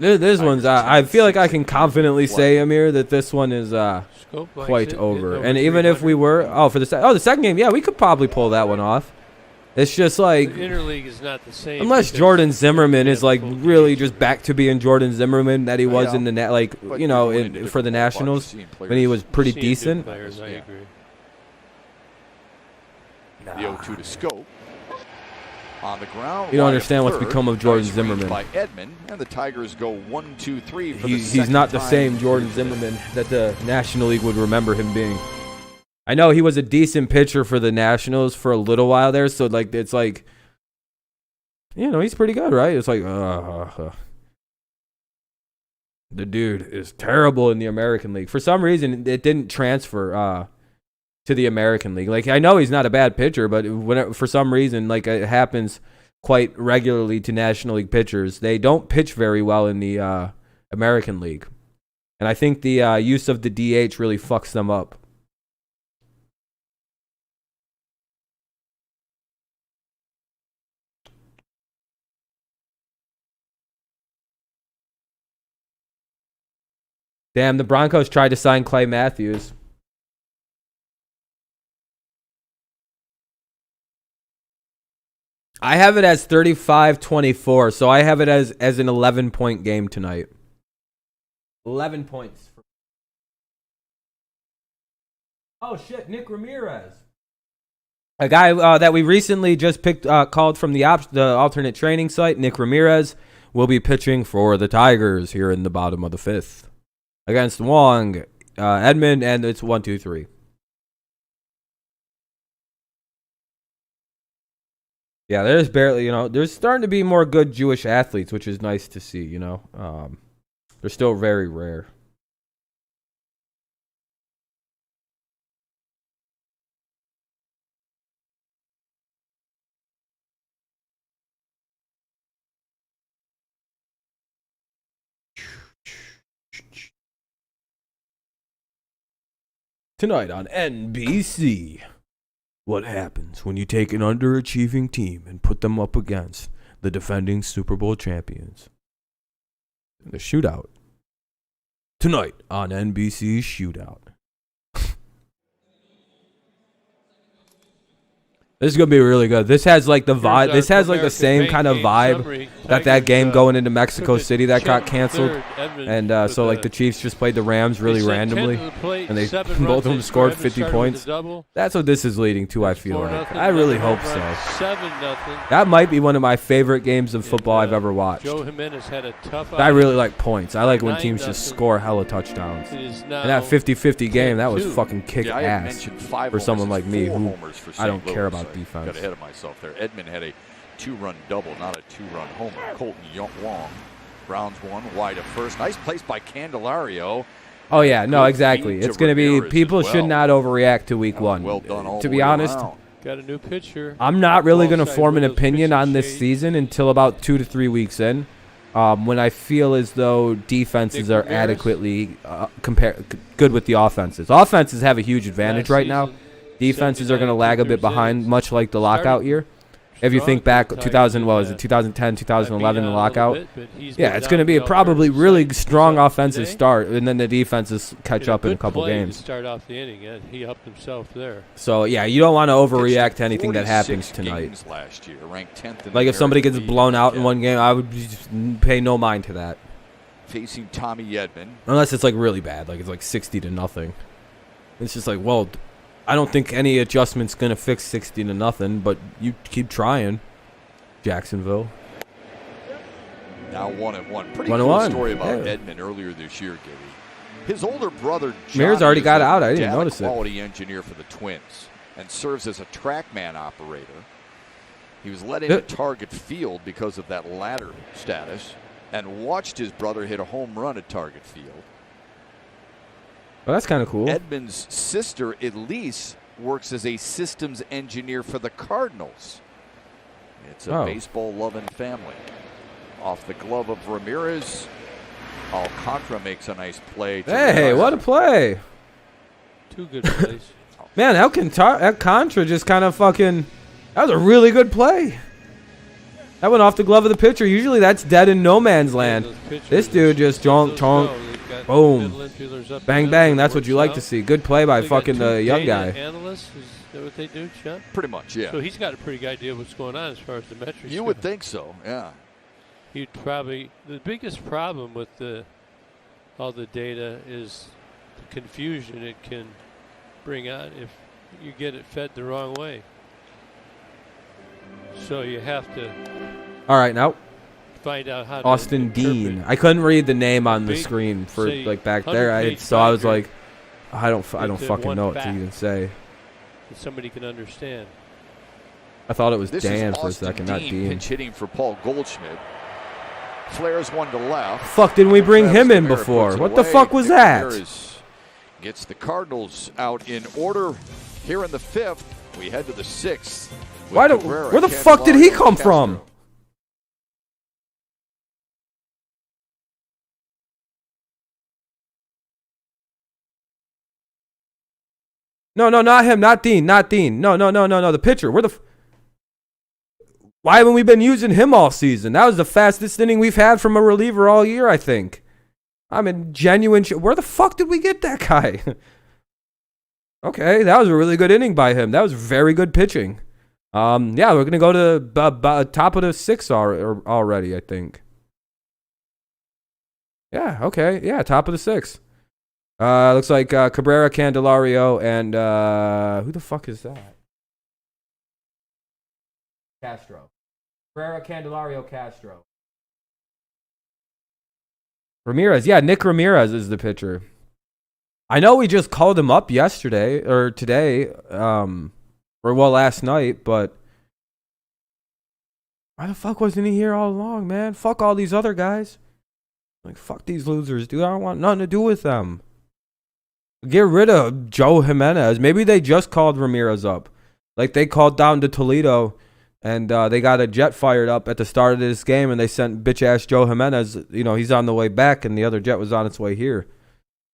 Speaker 6: Yeah.
Speaker 1: This one's. I feel like I can confidently say, Amir, that this one is
Speaker 4: Scope likes
Speaker 1: quite
Speaker 4: it.
Speaker 1: over.
Speaker 4: Hitting
Speaker 1: And even if we were, the 2nd game, yeah, we could probably pull that one off. It's just like,
Speaker 4: the interleague is not the same.
Speaker 1: unless
Speaker 4: because
Speaker 1: Jordan Zimmerman
Speaker 4: they
Speaker 1: is
Speaker 4: have
Speaker 1: like
Speaker 4: full
Speaker 1: really
Speaker 4: games.
Speaker 1: just back to being Jordan Zimmerman that he was in the net, like
Speaker 6: But
Speaker 1: you know,
Speaker 6: we're going into
Speaker 1: for the
Speaker 6: different ballparks,
Speaker 1: Nationals
Speaker 6: seeing
Speaker 1: when he was pretty
Speaker 4: Seeing good
Speaker 1: decent.
Speaker 4: Players, I agree.
Speaker 6: The 0-2 to Scope. On the ground,
Speaker 1: You don't
Speaker 6: wide
Speaker 1: understand what's
Speaker 6: third.
Speaker 1: become of Jordan
Speaker 6: Nice range
Speaker 1: Zimmerman.
Speaker 6: by Edman, and the Tigers go 1-2-3 for the
Speaker 1: He's
Speaker 6: second
Speaker 1: not the
Speaker 6: time
Speaker 1: same
Speaker 6: in
Speaker 1: Jordan
Speaker 6: 3 days.
Speaker 1: Zimmerman that the National League would remember him being. I know he was a decent pitcher for the Nationals for a little while there, so like it's like, you know, he's pretty good, right? It's like, the dude is terrible in the American League. For some reason, it didn't transfer to the American League. Like, I know he's not a bad pitcher, but for some reason, like, it happens quite regularly to National League pitchers. They don't pitch very well in the American League. And I think the use of the DH really fucks them up. Damn, the Broncos tried to sign Clay Matthews. I have it as 35-24, so I have it as an 11-point game tonight. 11 points. Oh, shit, Nick Ramirez. A guy that we recently just called from the alternate training site, Nick Ramirez, will be pitching for the Tigers here in the bottom of the 5th. Against Wong, Edmund, and it's 1-2-3. Yeah, there's barely, there's starting to be more good Jewish athletes, which is nice to see, They're still very rare. Tonight on NBC, what happens when you take an underachieving team and put them up against the defending Super Bowl champions? The shootout. Tonight on NBC Shootout. This is going to be really good. This has like the vibe. This has like the same kind of vibe that game going into Mexico City that got canceled. And so like the Chiefs just played the Rams really randomly. And they both of them scored 50 points. That's what this is leading to, I feel like. I really hope so. That might be one of my favorite games of football I've ever watched. I really like points. I like when teams just score hella touchdowns. And that 50-50 game, that was fucking kick ass for someone like me who I don't care about defense.
Speaker 6: Got ahead of myself there. Edmund had a 2-run double, not a 2-run homer. Colton Wong grounds one wide at first. Nice place by Candelario.
Speaker 1: Oh yeah, no, exactly. It's going to be, people should not overreact to week one.
Speaker 6: Well done all
Speaker 1: to be honest,
Speaker 4: got a new pitcher.
Speaker 1: I'm not really going to form an opinion on this season until about 2 to 3 weeks in, when I feel as though defenses are adequately good with the offenses. Offenses have a huge advantage right now. Defenses are going to lag a bit behind, much like the lockout year. If you think back, 2010, 2011, the lockout. Yeah, it's going to be a probably really strong offensive start, and then the defenses catch up in a couple games.
Speaker 4: Start off the inning, he upped himself there.
Speaker 1: So yeah, you don't want to overreact to anything that happens tonight.
Speaker 6: Last year, ranked 10th in
Speaker 1: like if somebody gets blown out in one game, I would just pay no mind to that.
Speaker 6: Facing Tommy Edman.
Speaker 1: Unless it's like really bad, like it's like 60-0. It's just like, well, I don't think any adjustment's going to fix 60-0, but you keep trying, Jacksonville.
Speaker 6: Now 1-1. Pretty cool story about Edman earlier this year, Gibby. His older brother,
Speaker 1: Johnny, already got out. I didn't notice it.
Speaker 6: Quality engineer for the Twins and serves as a TrackMan operator. He was let into Target Field because of that ladder status and watched his brother hit a home run at Target Field.
Speaker 1: Well, that's kind of cool.
Speaker 6: Edmund's sister, Elise, works as a systems engineer for the Cardinals. It's a baseball-loving family. Off the glove of Ramirez, Alcantara makes a nice play.
Speaker 1: Hey, what a play.
Speaker 4: 2 good plays.
Speaker 1: Man, Alcantara just kind of fucking... That was a really good play. That went off the glove of the pitcher. Usually that's dead in no man's land. This dude just chonk. Boom. Bang, bang. That's what you like to see. Good play by fucking the young guy.
Speaker 4: Analysts, is that what they do, Chuck?
Speaker 6: Pretty much, yeah.
Speaker 4: So he's got a pretty good idea what's going on as far as the metrics.
Speaker 6: You would think so, yeah.
Speaker 4: He'd probably, the biggest problem with all the data is the confusion it can bring on if you get it fed the wrong way. So you have to
Speaker 1: All right, now
Speaker 4: find out how
Speaker 1: Austin
Speaker 4: to
Speaker 1: Dean.
Speaker 4: interpret
Speaker 1: I couldn't read the name on the
Speaker 4: big,
Speaker 1: screen for
Speaker 4: say,
Speaker 1: like back there.
Speaker 4: 100-page
Speaker 1: So I was
Speaker 4: binder
Speaker 1: like, I don't
Speaker 4: into
Speaker 1: fucking
Speaker 4: one
Speaker 1: know what to
Speaker 4: fact.
Speaker 1: even say.
Speaker 4: that somebody can understand.
Speaker 1: I thought it was
Speaker 6: This
Speaker 1: Dan
Speaker 6: is
Speaker 1: for a
Speaker 6: Austin
Speaker 1: second, not
Speaker 6: Dean
Speaker 1: Dean.
Speaker 6: pinch hitting for Paul Goldschmidt. Flares one to left.
Speaker 1: Fuck, didn't we bring
Speaker 6: Travis
Speaker 1: him in
Speaker 6: Demers
Speaker 1: before?
Speaker 6: puts it
Speaker 1: What the
Speaker 6: away.
Speaker 1: fuck was
Speaker 6: Nick
Speaker 1: that?
Speaker 6: Ramirez gets the Cardinals out in order here in the 5th. We head to the 6th. with
Speaker 1: Why do?
Speaker 6: Cabrera,
Speaker 1: Where the fuck did he
Speaker 6: Candelario,
Speaker 1: come
Speaker 6: Castro.
Speaker 1: from? No, not him, not Dean. No, the pitcher. Where the? Why haven't we been using him all season? That was the fastest inning we've had from a reliever all year, I think. I'm in genuine. Where the fuck did we get that guy? Okay, that was a really good inning by him. That was very good pitching. Yeah, we're gonna go to top of the 6th already, I think. Yeah, okay, yeah, top of the 6th. Looks like Cabrera, Candelario, and who the fuck is that? Castro. Cabrera, Candelario, Castro. Ramirez, yeah, Nick Ramirez is the pitcher. I know we just called him up yesterday or today, or well, last night, but why the fuck wasn't he here all along, man? Fuck all these other guys. Like, fuck these losers, dude. I don't want nothing to do with them. Get rid of Joe Jimenez. Maybe they just called Ramirez up. Like, they called down to Toledo, and they got a jet fired up at the start of this game, and they sent bitch-ass Joe Jimenez. You know, he's on the way back, and the other jet was on its way here.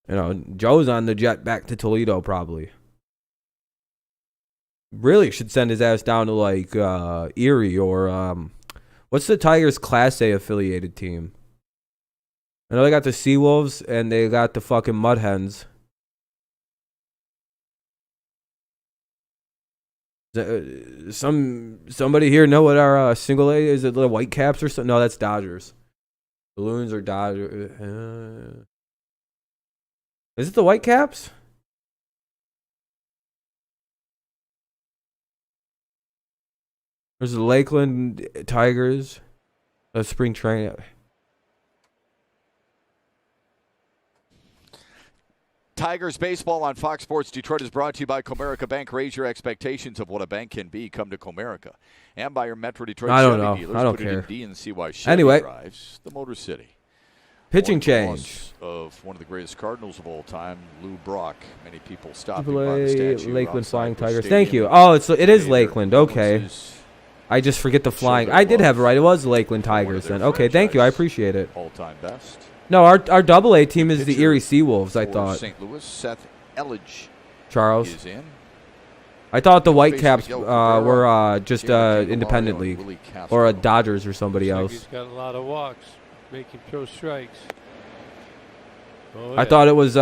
Speaker 1: You know, Joe's on the jet back to Toledo, probably. Really should send his ass down to, like, Erie or, what's the Tigers Class A affiliated team? I know they got the Seawolves, and they got the fucking Mud Hens. Somebody here know what our single A is? It the Whitecaps or something? No, that's Dodgers. Balloons or Dodgers? Is it the Whitecaps? There's the Lakeland Tigers. Spring training.
Speaker 6: Tigers baseball on Fox Sports Detroit is brought to you by Comerica Bank. Raise your expectations of what a bank can be. Come to Comerica. And by your Metro Detroit
Speaker 1: I don't
Speaker 6: Chevy
Speaker 1: know.
Speaker 6: dealers.
Speaker 1: I don't
Speaker 6: Put
Speaker 1: care.
Speaker 6: it in D and see why Chevy
Speaker 1: Anyway.
Speaker 6: drives the Motor City.
Speaker 1: Pitching
Speaker 6: One
Speaker 1: change.
Speaker 6: loss of one of the greatest Cardinals of all time, Lou Brock. Many people stopping by the statue
Speaker 1: Lakeland
Speaker 6: outside
Speaker 1: Flying
Speaker 6: the
Speaker 1: Tigers.
Speaker 6: stadium.
Speaker 1: Thank you. Oh, it is
Speaker 6: Today,
Speaker 1: Lakeland.
Speaker 6: their
Speaker 1: Okay.
Speaker 6: performances,
Speaker 1: I just forget the flying.
Speaker 6: their
Speaker 1: I did have it
Speaker 6: love
Speaker 1: right. It was the Lakeland
Speaker 6: for one of
Speaker 1: Tigers
Speaker 6: their
Speaker 1: then. Okay, thank you. I
Speaker 6: franchise
Speaker 1: appreciate it.
Speaker 6: All-time best.
Speaker 1: No, our double A team is the
Speaker 6: Pitcher
Speaker 1: Erie Seawolves, I
Speaker 6: for
Speaker 1: thought.
Speaker 6: St. Louis, Seth Elledge
Speaker 1: Charles.
Speaker 6: is in.
Speaker 1: I thought the
Speaker 6: Facing
Speaker 1: Whitecaps
Speaker 6: Miguel Cabrera,
Speaker 1: were just
Speaker 6: Jared
Speaker 1: independent
Speaker 6: Candelario,
Speaker 1: league.
Speaker 6: Willie
Speaker 1: Or a
Speaker 6: Castro.
Speaker 1: Dodgers or somebody
Speaker 4: Looks like
Speaker 1: else.
Speaker 4: He's got a lot of walks. Make him throw strikes. Oh,
Speaker 1: I
Speaker 4: yeah.
Speaker 1: thought it was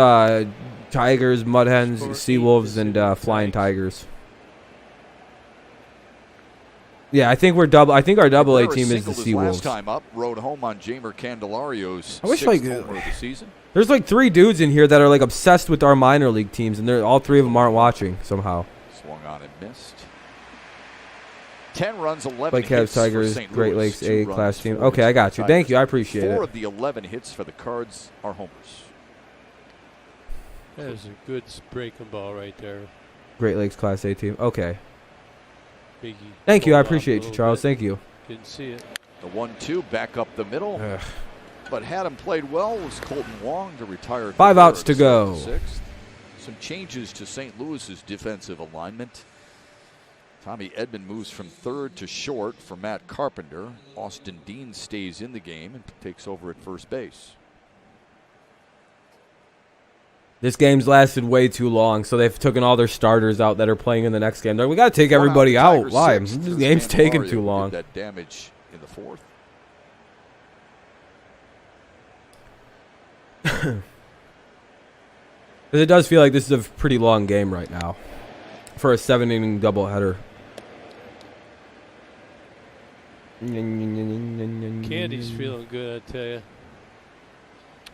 Speaker 1: Tigers, Mud Hens,
Speaker 4: Score 8
Speaker 1: Seawolves, and
Speaker 4: Pacific
Speaker 1: Flying
Speaker 4: Tigers.
Speaker 1: Tigers. Yeah, I think we're double. I think our double A
Speaker 6: Cabrera
Speaker 1: team is the
Speaker 6: singled his last
Speaker 1: Seawolves.
Speaker 6: time up, rode home on Jamer Candelario's
Speaker 1: I wish,
Speaker 6: sixth
Speaker 1: like,
Speaker 6: homer of the season.
Speaker 1: There's like 3 dudes in here that are like obsessed with our minor league teams, and all 3 of them aren't watching somehow.
Speaker 6: Swung on and missed. 10 runs, 11
Speaker 1: Whitecaps,
Speaker 6: hits
Speaker 1: Tigers,
Speaker 6: for St.
Speaker 1: Great
Speaker 6: Louis.
Speaker 1: Lakes
Speaker 6: 2
Speaker 1: A
Speaker 6: runs,
Speaker 1: class team.
Speaker 6: 4
Speaker 1: Okay, I
Speaker 6: hits
Speaker 1: got
Speaker 6: for
Speaker 1: you.
Speaker 6: the
Speaker 1: Thank you. I
Speaker 6: Tigers.
Speaker 1: appreciate
Speaker 6: 4
Speaker 1: it.
Speaker 6: of the 11 hits for the Cards are homers.
Speaker 4: That was a good breaking ball right there.
Speaker 1: Great Lakes Class A team. Okay.
Speaker 4: Biggie.
Speaker 1: Thank you. I
Speaker 4: pulled off a
Speaker 1: appreciate you,
Speaker 4: little
Speaker 1: Charles.
Speaker 4: bit.
Speaker 1: Thank you.
Speaker 4: Didn't see it.
Speaker 6: The 1-2 back up the middle.
Speaker 1: Ugh.
Speaker 6: But had him played well was Colton Wong to retire.
Speaker 1: 5 outs to
Speaker 6: in
Speaker 1: go.
Speaker 6: the 6th. Some changes to St. Louis's defensive alignment. Tommy Edman moves from third to short for Matt Carpenter. Austin Dean stays in the game and takes over at first base.
Speaker 1: This game's lasted way too long, so they've taken all their starters out that are playing in the next game. They're like, we got to take
Speaker 6: One
Speaker 1: everybody
Speaker 6: out,
Speaker 1: out.
Speaker 6: Tigers
Speaker 1: Why?
Speaker 6: sixth.
Speaker 1: This
Speaker 6: Here's
Speaker 1: game's taking
Speaker 6: Candelario,
Speaker 1: too
Speaker 6: who
Speaker 1: long.
Speaker 6: did that damage in the 4th.
Speaker 1: Because it does feel like this is a pretty long game right now for a 7-inning doubleheader.
Speaker 4: Candy's feeling good, I tell you.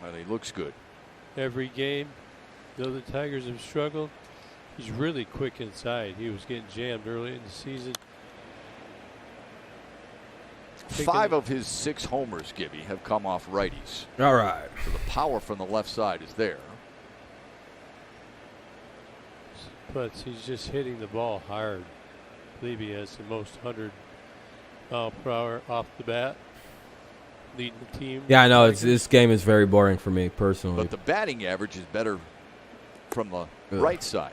Speaker 6: Well, he looks good.
Speaker 4: Every game, though the Tigers have struggled, he's really quick inside. He was getting jammed early in the season.
Speaker 6: 5 of his 6 homers, Gibby, have come off righties.
Speaker 1: All right.
Speaker 6: So the power from the left side is there.
Speaker 4: But he's just hitting the ball hard. I believe he has the most 100 mile per hour off the bat, leading the team.
Speaker 1: Yeah, I know. This game is very boring for me personally.
Speaker 6: But the batting average is better from the right side.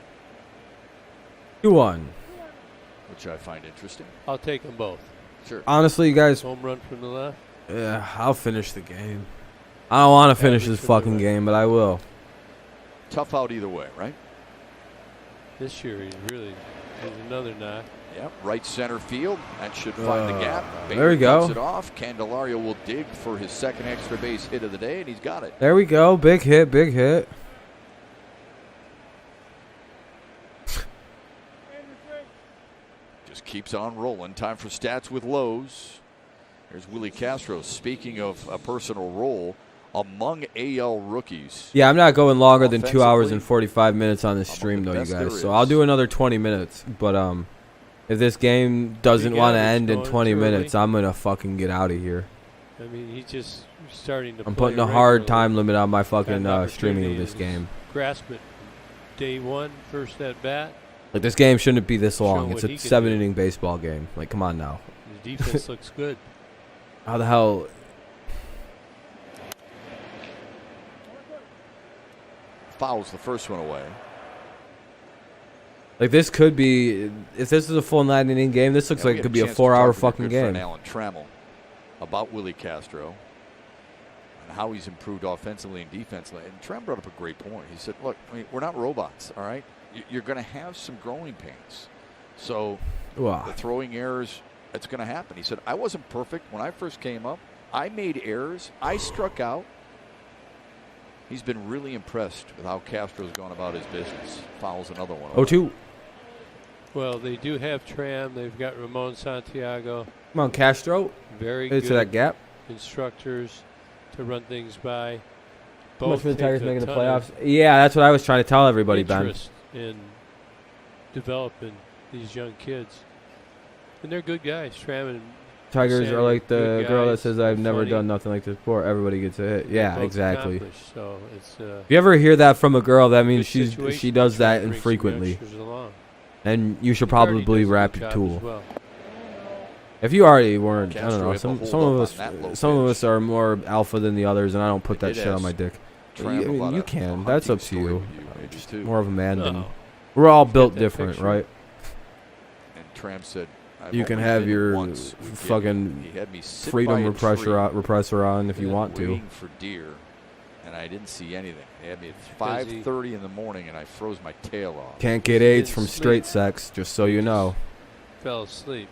Speaker 1: 2-1.
Speaker 6: Which I find interesting.
Speaker 4: I'll take them both.
Speaker 6: Sure.
Speaker 1: Honestly, you guys.
Speaker 4: Home run from the left.
Speaker 1: Yeah, I'll finish the game. I don't want to finish this fucking game, but I will.
Speaker 6: Tough out either way, right?
Speaker 4: This year, he's another knock.
Speaker 6: Yep, right center field. That should find the gap.
Speaker 1: There we go.
Speaker 6: Cuts it off. Candelario will dig for his second extra base hit of the day, and he's got it.
Speaker 1: There we go. Big hit, big hit.
Speaker 6: Just keeps on rolling. Time for stats with Lowe's. Here's Willie Castro. Speaking of a personal role, among AL rookies.
Speaker 1: Yeah, I'm not going longer than 2 hours and 45 minutes on this stream, though, you guys. So I'll do another 20 minutes. But if this game doesn't want to end in 20 minutes, I'm going to fucking get out of here.
Speaker 4: I mean, he's just starting to
Speaker 1: I'm
Speaker 4: play
Speaker 1: putting a hard
Speaker 4: regularly.
Speaker 1: time limit on my fucking streaming of this game.
Speaker 4: Grasp it. Day one, first at bat.
Speaker 1: Like, this game shouldn't be this
Speaker 4: Show
Speaker 1: long.
Speaker 4: what
Speaker 1: It's
Speaker 4: he
Speaker 1: a
Speaker 4: can
Speaker 1: 7-inning baseball game. Like, come on now.
Speaker 4: His defense looks good.
Speaker 1: How the hell?
Speaker 6: Fouls the first one away.
Speaker 1: Like, this could be, if this is a full 9-inning game, this looks like it could be a 4-hour fucking game.
Speaker 6: Alan Trammell about Willie Castro and how he's improved offensively and defensively. And Trammell brought up a great point. He said, look, I mean, we're not robots, all right? You're going to have some growing pains. So the throwing errors, it's going to happen. He said, I wasn't perfect when I first came up. I made errors. I struck out. He's been really impressed with how Castro's gone about his business. Fouls another one.
Speaker 1: 0-2.
Speaker 4: Well, they do have Tram. They've got Ramon Santiago.
Speaker 1: Come on, Castro.
Speaker 4: Very
Speaker 1: Into
Speaker 4: good
Speaker 1: that gap.
Speaker 4: instructors to run things by.
Speaker 1: How much for the
Speaker 4: take
Speaker 1: Tigers
Speaker 4: a
Speaker 1: making the
Speaker 4: ton
Speaker 1: playoffs?
Speaker 4: of
Speaker 1: Yeah, that's what I was trying to tell everybody, Ben.
Speaker 4: interest in developing these young kids. And they're good guys. Tram and
Speaker 1: Tigers
Speaker 4: Sammy,
Speaker 1: are like the
Speaker 4: good
Speaker 1: girl that
Speaker 4: guys,
Speaker 1: says, I've never
Speaker 4: funny.
Speaker 1: done nothing like this before. Everybody gets a hit. Yeah,
Speaker 4: both
Speaker 1: exactly.
Speaker 4: accomplished. So it's
Speaker 1: If you ever hear that from a girl, that means
Speaker 4: good
Speaker 1: she
Speaker 4: situation
Speaker 1: does
Speaker 4: to try
Speaker 1: that
Speaker 4: to bring some
Speaker 1: infrequently.
Speaker 4: youngsters along.
Speaker 1: And you should
Speaker 4: He already
Speaker 1: probably
Speaker 4: does a good
Speaker 1: wrap your
Speaker 4: job
Speaker 1: tool.
Speaker 4: as well.
Speaker 1: If you already weren't, I
Speaker 6: Castro
Speaker 1: don't know.
Speaker 6: able to
Speaker 1: Some
Speaker 6: hold
Speaker 1: of
Speaker 6: up
Speaker 1: us,
Speaker 6: on that low
Speaker 1: some of
Speaker 6: pitch.
Speaker 1: us are more alpha than the others, and I don't put
Speaker 6: They
Speaker 1: that
Speaker 6: did
Speaker 1: shit on
Speaker 6: ask
Speaker 1: my dick. I
Speaker 6: Trammell
Speaker 1: mean,
Speaker 6: about
Speaker 1: you
Speaker 6: a
Speaker 1: can. That's
Speaker 6: hunting
Speaker 1: up to
Speaker 6: story
Speaker 1: you.
Speaker 6: with maybe
Speaker 1: Just
Speaker 6: too.
Speaker 1: more of a man than.
Speaker 4: No.
Speaker 1: We're all
Speaker 4: Get
Speaker 1: built
Speaker 4: that
Speaker 1: different,
Speaker 4: picture.
Speaker 1: right?
Speaker 6: And Tram said, I've
Speaker 1: You can
Speaker 6: only
Speaker 1: have
Speaker 6: been
Speaker 1: your
Speaker 6: once with Gibby.
Speaker 1: fucking
Speaker 6: He had me sit
Speaker 1: freedom
Speaker 6: by a tree
Speaker 1: repressor on if you want to.
Speaker 6: waiting for deer, and I didn't see anything. They had me at
Speaker 4: Because he-
Speaker 6: 5:30 in the morning, and I froze my tail off.
Speaker 1: Can't get
Speaker 4: He
Speaker 1: AIDS
Speaker 4: didn't
Speaker 1: from
Speaker 4: sleep.
Speaker 1: straight sex, just so you know.
Speaker 4: Fell asleep.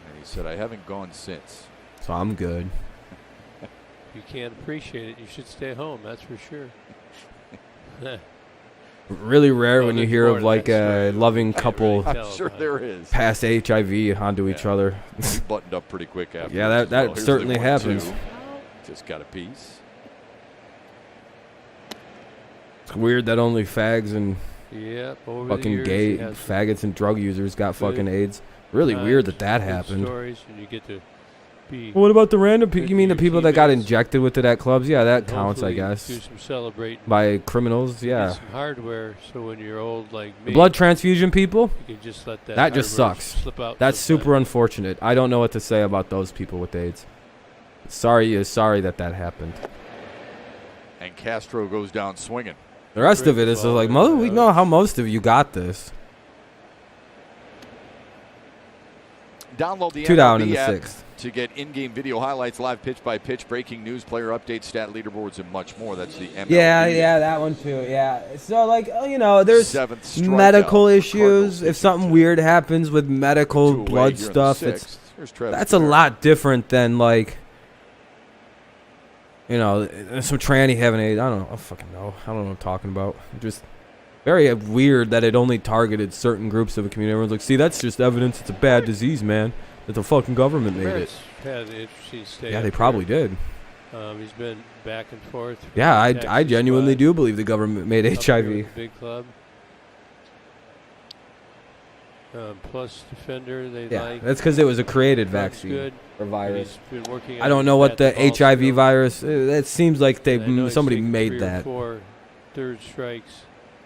Speaker 6: And he said, I haven't gone since.
Speaker 1: So I'm good.
Speaker 4: You can't appreciate it. You should stay home. That's for sure.
Speaker 1: Really rare
Speaker 4: Oh,
Speaker 1: when you
Speaker 4: there's
Speaker 1: hear
Speaker 4: more
Speaker 1: of
Speaker 4: to
Speaker 1: like
Speaker 4: that
Speaker 1: a
Speaker 4: story.
Speaker 1: loving
Speaker 4: Can't
Speaker 1: couple
Speaker 4: really
Speaker 6: I'm
Speaker 4: tell
Speaker 6: sure
Speaker 4: about
Speaker 6: there
Speaker 4: it.
Speaker 6: is.
Speaker 1: pass HIV onto each
Speaker 6: Yeah.
Speaker 1: other.
Speaker 6: He buttoned up pretty quick after.
Speaker 1: Yeah, that certainly happens.
Speaker 6: Just got a piece.
Speaker 1: It's weird that only fags and
Speaker 4: Yep. Over the
Speaker 1: fucking
Speaker 4: years,
Speaker 1: gay
Speaker 4: he has some
Speaker 1: faggots and drug users got
Speaker 4: good
Speaker 1: fucking AIDS. Really weird that
Speaker 4: times, good
Speaker 1: happened.
Speaker 4: Stories, and you get to be.
Speaker 1: What about the random people?
Speaker 4: Good
Speaker 1: You mean
Speaker 4: to
Speaker 1: the
Speaker 4: your
Speaker 1: people that got
Speaker 4: teammates.
Speaker 1: injected with it at clubs? Yeah, that
Speaker 4: and
Speaker 1: counts, I
Speaker 4: hopefully
Speaker 1: guess.
Speaker 4: Do some celebrating.
Speaker 1: By criminals, yeah.
Speaker 4: Get some hardware, so when you're old like me,
Speaker 1: The blood transfusion people?
Speaker 4: you can just let that.
Speaker 1: That just
Speaker 4: hardware
Speaker 1: sucks.
Speaker 4: Slip out
Speaker 1: That's
Speaker 4: sometime.
Speaker 1: super unfortunate. I don't know what to say about those people with AIDS. Sorry that happened.
Speaker 6: And Castro goes down swinging.
Speaker 1: The rest of it is
Speaker 4: Great
Speaker 1: like,
Speaker 4: ball,
Speaker 1: we know how most of you got this.
Speaker 6: Download the
Speaker 1: 2 down in
Speaker 6: MLB
Speaker 1: the
Speaker 6: app
Speaker 1: 6th.
Speaker 6: to get in-game video highlights, live pitch-by-pitch, breaking news, player updates, stat leaderboards, and much more. That's the MLB.
Speaker 1: Yeah, that one too. Yeah. So like, there's
Speaker 6: Seventh strikeout
Speaker 1: medical
Speaker 6: for
Speaker 1: issues.
Speaker 6: Cardinals
Speaker 1: If something
Speaker 6: pitching
Speaker 1: weird happens with medical
Speaker 6: 2 away
Speaker 1: blood
Speaker 6: here in the
Speaker 1: stuff,
Speaker 6: 6th. Here's Travis
Speaker 1: that's a
Speaker 6: Barrett.
Speaker 1: lot different than like, some tranny having AIDS. I don't know. I fucking know. I don't know what I'm talking about. Just very weird that it only targeted certain groups of a community. Everyone's like, see, that's just evidence it's a bad disease, man. That the fucking government made it.
Speaker 4: Barrett's had an interesting stay.
Speaker 1: Yeah,
Speaker 4: up
Speaker 1: they
Speaker 4: here.
Speaker 1: probably did.
Speaker 4: He's been back and forth. from
Speaker 1: Yeah,
Speaker 4: the
Speaker 1: I
Speaker 4: taxi
Speaker 1: genuinely
Speaker 4: squad
Speaker 1: do believe the government made
Speaker 4: up here with
Speaker 1: HIV.
Speaker 4: the big club. plus defender. They
Speaker 1: Yeah,
Speaker 4: like.
Speaker 1: that's because it was a created
Speaker 4: Runs
Speaker 1: vaccine
Speaker 4: good.
Speaker 1: or virus.
Speaker 4: He's been working
Speaker 1: I
Speaker 4: on
Speaker 1: don't know what the
Speaker 4: at ball
Speaker 1: HIV
Speaker 4: skills.
Speaker 1: virus. It seems like
Speaker 4: And I know he's
Speaker 1: somebody
Speaker 4: taken
Speaker 1: made
Speaker 4: 3 or
Speaker 1: that.
Speaker 4: 4 third strikes.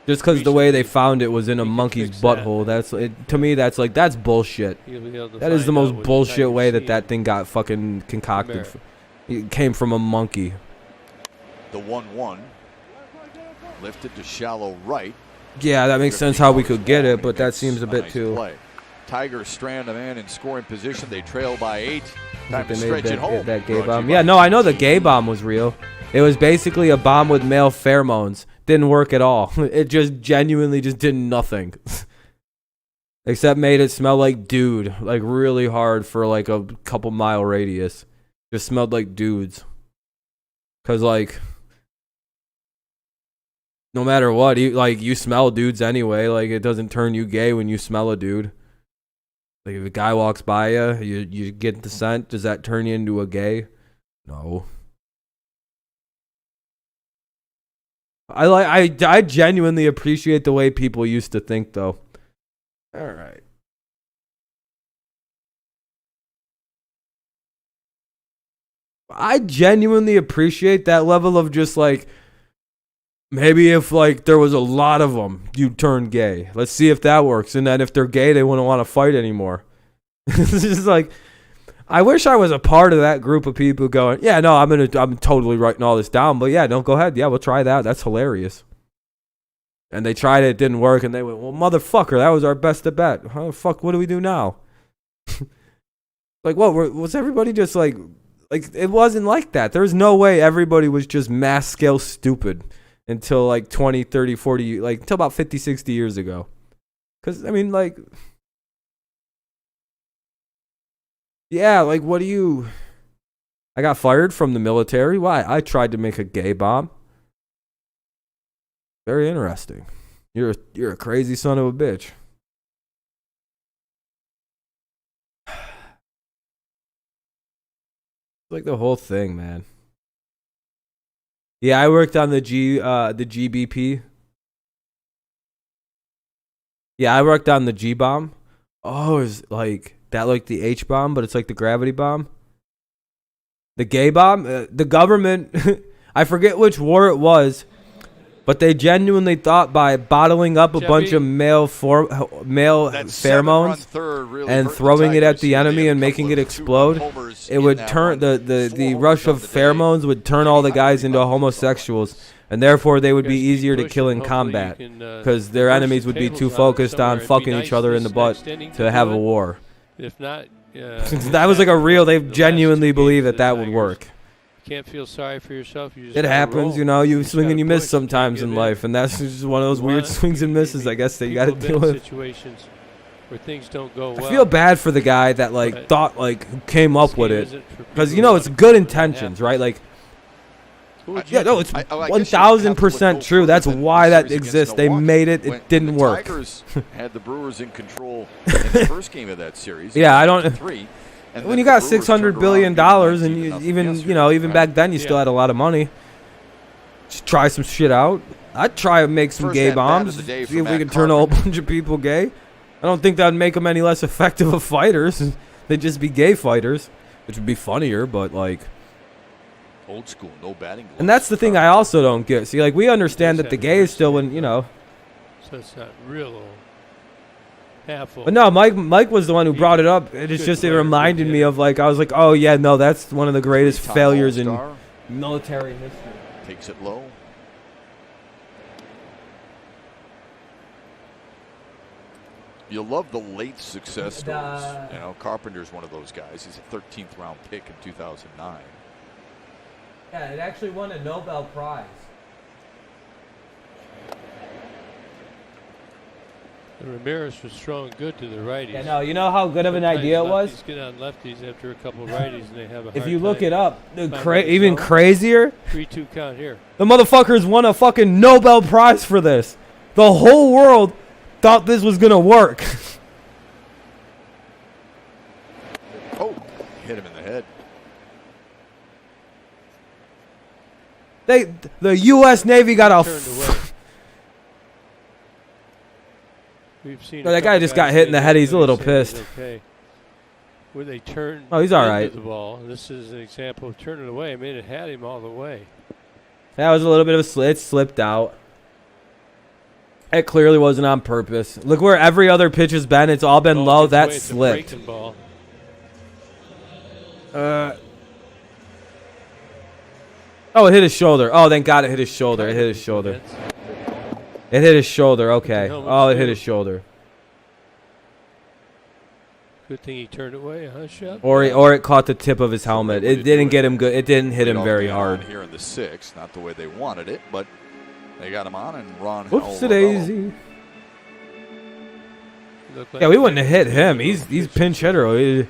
Speaker 1: Just because the way they
Speaker 4: recently.
Speaker 1: found it was in a
Speaker 4: He can
Speaker 1: monkey's
Speaker 4: fix that.
Speaker 1: butthole. That's it, to me. That's like that's bullshit.
Speaker 4: He'll be able to
Speaker 1: That is the
Speaker 4: find out
Speaker 1: most
Speaker 4: what
Speaker 1: bullshit
Speaker 4: Tigers
Speaker 1: way that
Speaker 4: see
Speaker 1: that
Speaker 4: him.
Speaker 1: thing got fucking concocted.
Speaker 4: Merit.
Speaker 1: It came from a monkey.
Speaker 6: The 1-1 lifted to shallow right.
Speaker 1: Yeah, that makes sense how we could get it, but that seems a bit too.
Speaker 6: Play. Tigers strand a man in scoring position. They trail by 8. Time
Speaker 1: They
Speaker 6: to
Speaker 1: made
Speaker 6: stretch it home.
Speaker 1: that gay
Speaker 6: Brought to
Speaker 1: bomb.
Speaker 6: you
Speaker 1: Yeah,
Speaker 6: by
Speaker 1: no, I know the gay bomb was real. It was basically a bomb with male pheromones. Didn't work at all. It just genuinely just did nothing. Except made it smell like dude, like really hard for like a couple mile radius. Just smelled like dudes. Cause like, no matter what, you smell dudes anyway. Like it doesn't turn you gay when you smell a dude. Like if a guy walks by you get the scent. Does that turn you into a gay? No. I genuinely appreciate the way people used to think though. All right. I genuinely appreciate that level of just like, maybe if like there was a lot of them, you'd turn gay. Let's see if that works. And then if they're gay, they wouldn't want to fight anymore. It's just like, I wish I was a part of that group of people going, yeah, no, I'm totally writing all this down. But yeah, don't go ahead. Yeah, we'll try that. That's hilarious. And they tried it, it didn't work, and they went, well, motherfucker, that was our best bet. How the fuck, what do we do now? Like, what, was everybody just like, it wasn't like that. There's no way everybody was just mass scale stupid until like 20, 30, 40, like, until about 50, 60 years ago. Because, I mean, like, yeah, like, what do you, I got fired from the military. Why? I tried to make a gay bomb. Very interesting. You're a crazy son of a bitch. Like the whole thing, man. Yeah, I worked on the GBP. Yeah, I worked on the G bomb. Oh, it's like that, like the H bomb, but it's like the gravity bomb. The gay bomb. The government. I forget which war it was. But they genuinely thought by bottling up a bunch of male pheromones and throwing it at the enemy and making it explode, it would turn the rush of pheromones would turn all the guys into homosexuals, and therefore they would be easier to kill in combat because their enemies would be too focused on fucking each other in the butt to have a war.
Speaker 4: If not,
Speaker 1: that was like a real. They genuinely believe that would work.
Speaker 4: Can't feel sorry for yourself. You just
Speaker 1: it happens,
Speaker 4: roll.
Speaker 1: you know. You swing and you miss
Speaker 4: push,
Speaker 1: sometimes in life, and that's just one of those weird swings and misses, I guess, that you got to deal with.
Speaker 4: Situations where things don't go well.
Speaker 1: I feel bad for the guy that like thought like who came up with it, because you know it's good intentions, right? Like, yeah, no, it's 1,000% true. That's why that exists. They made it. It didn't work.
Speaker 6: Tigers had the Brewers in control in the first game of that series.
Speaker 1: Yeah, I don't.
Speaker 6: 3. And
Speaker 1: when you got $600 billion and you even back then you still had a lot of money, just try some shit out. I'd try to make some gay bombs, see if we can turn a whole bunch of people gay. I don't think that would make them any less effective of fighters. They'd just be gay fighters, which would be funnier, but like
Speaker 6: old school, no batting gloves.
Speaker 1: And that's the thing I also don't get. See, like we understand that the gays still wouldn't, you know.
Speaker 4: So it's not real old. Half-old.
Speaker 1: But no, Mike was the one who brought it up. It reminded me of like I was like, oh yeah, no, that's one of the greatest failures in military history.
Speaker 6: Takes it low. You love the late success stories. You know, Carpenter's one of those guys. He's a 13th round pick in 2009.
Speaker 1: Yeah, it actually won a Nobel Prize.
Speaker 4: Ramirez was throwing good to the righties.
Speaker 1: Yeah, no, you know how good of an idea it was?
Speaker 4: Get on lefties after a couple righties, and they have a hard
Speaker 1: if you
Speaker 4: time.
Speaker 1: look it up, even crazier,
Speaker 4: 3-2 count here.
Speaker 1: The motherfuckers won a fucking Nobel Prize for this. The whole world thought this was gonna work.
Speaker 6: Oh, hit him in the head.
Speaker 1: The U.S. Navy got a
Speaker 4: We've seen.
Speaker 1: No, that guy just got hit in the head. He's a little pissed.
Speaker 4: Okay. When they turn.
Speaker 1: Oh, he's all right.
Speaker 4: The ball. This is an example of turning it away. I mean, it had him all the way.
Speaker 1: That was a little bit of a slip. It slipped out. It clearly wasn't on purpose. Look where every other pitch has been. It's all been low. That slipped. Oh, it hit his shoulder. Oh, thank God it hit his shoulder. It hit his shoulder. It hit his shoulder. Okay. Oh, it hit his shoulder.
Speaker 4: Good thing he turned away, huh, Shep?
Speaker 1: Or it caught the tip of his helmet. It didn't get him good. It didn't hit him very hard.
Speaker 6: Here in the 6th, not the way they wanted it, but they got him on, and Ron.
Speaker 1: Whoops-a-daisy. Yeah, we wouldn't have hit him. He's pinch hitter. We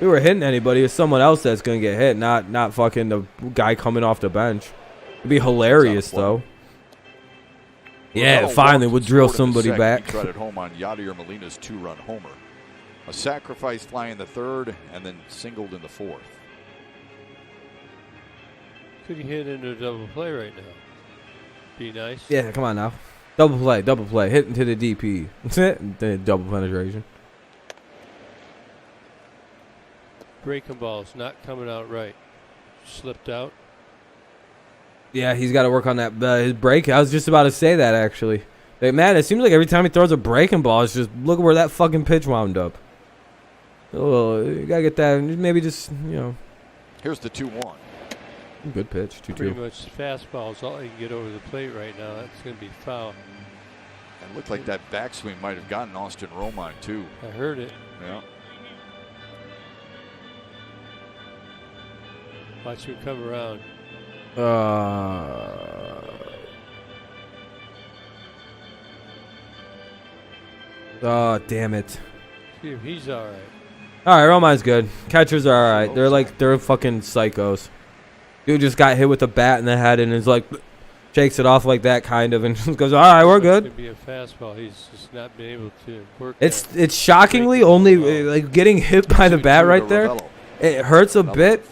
Speaker 1: were hitting anybody. It's someone else that's gonna get hit, not fucking the guy coming off the bench. It'd be hilarious though. Yeah, finally would drill somebody back.
Speaker 6: He tried at home on Yadier Molina's 2-run homer. A sacrifice fly in the 3rd, and then singled in the 4th.
Speaker 4: Could he hit into a double play right now? Be nice.
Speaker 1: Yeah, come on now. Double play. Hit into the DP. That's it. Then double penetration.
Speaker 4: Breaking balls not coming out right. Slipped out.
Speaker 1: Yeah, he's got to work on that. His break. I was just about to say that actually. Hey, man, it seems like every time he throws a breaking ball, it's just look where that fucking pitch wound up. Oh, you gotta get that. Maybe just
Speaker 6: Here's the 2-1.
Speaker 1: Good pitch. 2-2.
Speaker 4: Pretty much fastball is all he can get over the plate right now. That's gonna be foul.
Speaker 6: It looked like that backswing might have gotten Austin Romine too.
Speaker 4: I heard it.
Speaker 6: Yeah.
Speaker 4: Watch him come around.
Speaker 1: Oh, damn it.
Speaker 4: See if he's all right.
Speaker 1: All right, Romine's good. Catchers are all right. They're fucking psychos. Dude just got hit with a bat in the head and is like, shakes it off like that kind of, and just goes, all right, we're good.
Speaker 4: It's gonna be a fastball. He's just not been able to work.
Speaker 1: It's shockingly only like getting hit by the bat right there. It hurts a bit,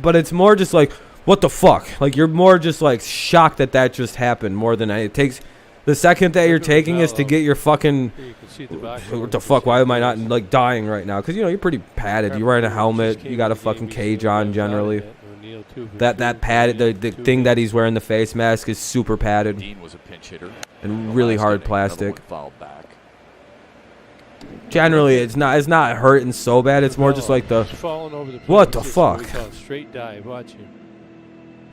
Speaker 1: but it's more just like, what the fuck? Like you're more just like shocked that just happened more than it takes. The second that you're taking is to get your fucking. What the fuck? Why am I not like dying right now? Because you're pretty padded. You're wearing a helmet. You got a fucking cage on generally. That pad, the thing that he's wearing, the face mask, is super padded.
Speaker 6: Dean was a pinch hitter
Speaker 1: and really hard plastic. Generally, it's not hurting so bad. It's more just like the. What the fuck?
Speaker 4: Straight dive. Watch him.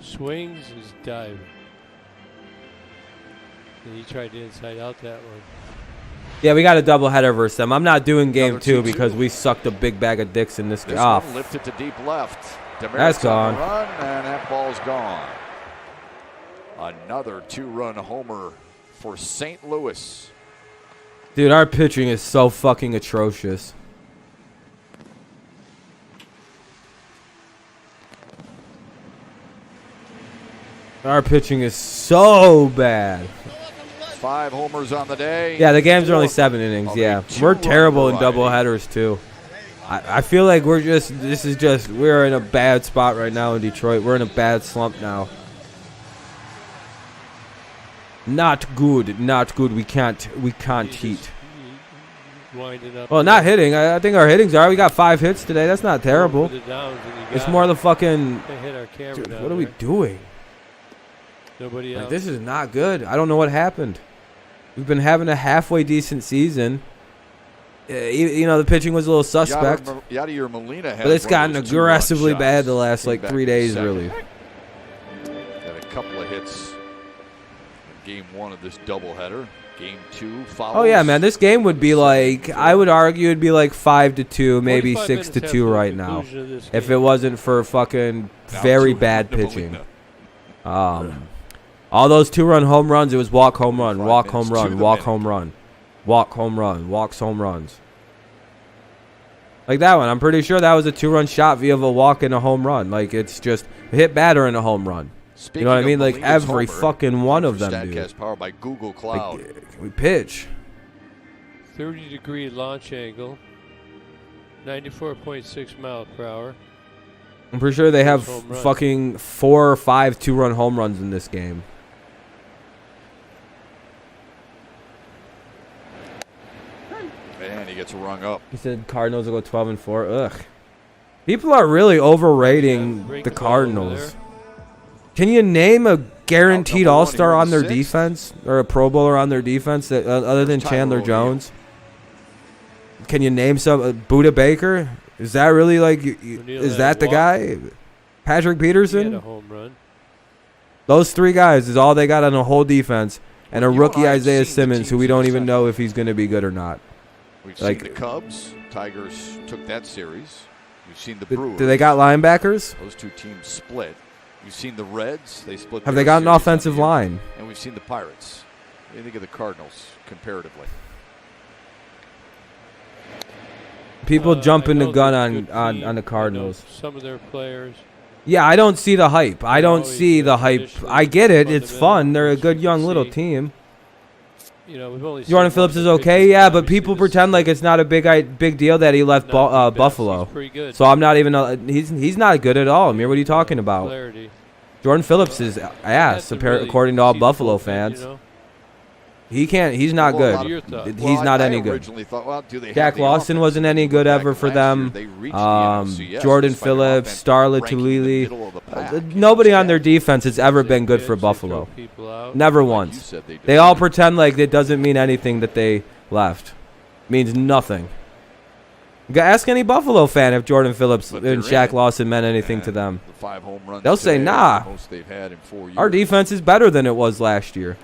Speaker 4: Swings is diving. And he tried to inside out that one.
Speaker 1: Yeah, we got a doubleheader versus them. I'm not doing game 2 because we sucked a big bag of dicks in this game. Oh,
Speaker 6: lifted to deep left.
Speaker 1: That's gone.
Speaker 6: Run, and that ball's gone. Another 2-run homer for St. Louis.
Speaker 1: Dude, our pitching is so fucking atrocious. Our pitching is so bad.
Speaker 6: 5 homers on the day.
Speaker 1: Yeah, the games are only 7 innings. Yeah, we're terrible in doubleheaders too. I feel like we're in a bad spot right now in Detroit. We're in a bad slump now. Not good. We can't heat. Well, not hitting. I think our hitting's alright. We got 5 hits today. That's not terrible. It's more the fucking. Dude, what are we doing?
Speaker 4: Nobody else.
Speaker 1: This is not good. I don't know what happened. We've been having a halfway decent season. The pitching was a little suspect.
Speaker 6: Yadier Molina
Speaker 1: but it's gotten aggressively bad the last 3 days, really.
Speaker 6: Got a couple of hits in game 1 of this doubleheader. Game 2 follows.
Speaker 1: Oh yeah, man. This game would be like, I would argue it'd be like 5-2, maybe 6-2 right now, if it wasn't for fucking very bad pitching. All those 2-run home runs, it was walk home run, walk home run, walk home run, walk home run, walks home runs. Like that one, I'm pretty sure that was a 2-run shot via a walk and a home run. Like it's just a hit batter and a home run. You know what I mean? Like every fucking one of them, dude.
Speaker 6: Powered by Google Cloud.
Speaker 1: Like, we pitch.
Speaker 4: 30-degree launch angle, 94.6 miles per hour.
Speaker 1: I'm pretty sure they have fucking 4 or 5 2-run home runs in this game.
Speaker 6: And he gets rung up.
Speaker 1: He said Cardinals will go 12-4. Ugh. People are really overrating the Cardinals. Can you name a guaranteed All-Star on their defense or a Pro Bowler on their defense that, other than Chandler Jones? Can you name some Buda Baker? Is that really like? Is that the guy? Patrick Peterson?
Speaker 4: He had a home run.
Speaker 1: Those three guys is all they got on the whole defense, and a rookie Isaiah Simmons, who we don't even know if he's going to be good or not.
Speaker 6: We've seen the Cubs. Tigers took that series. We've seen the Brewers.
Speaker 1: Do they got linebackers?
Speaker 6: Those two teams split. We've seen the Reds. They split.
Speaker 1: Have they got an offensive line?
Speaker 6: And we've seen the Pirates. What do you think of the Cardinals comparatively?
Speaker 1: People jumping the gun on the Cardinals.
Speaker 4: Some of their players.
Speaker 1: Yeah, I don't see the hype. I don't see the hype. I get it. It's fun. They're a good young little team.
Speaker 4: You know, we've only
Speaker 1: Jordan Phillips is okay, yeah, but people pretend like it's not a big deal that he left Buffalo. So I'm not even. He's not good at all. Amir, what are you talking about? Jordan Phillips is ass, according to all Buffalo fans. He can't. He's not good. He's not any good. Jack Lawson wasn't any good ever for them. Jordan Phillips, Starla Tulili. Nobody on their defense has ever been good for Buffalo. Never once. They all pretend like it doesn't mean anything that they left. Means nothing. Ask any Buffalo fan if Jordan Phillips and Shaq Lawson meant anything to them. They'll say, nah. Our defense is better than it was last year.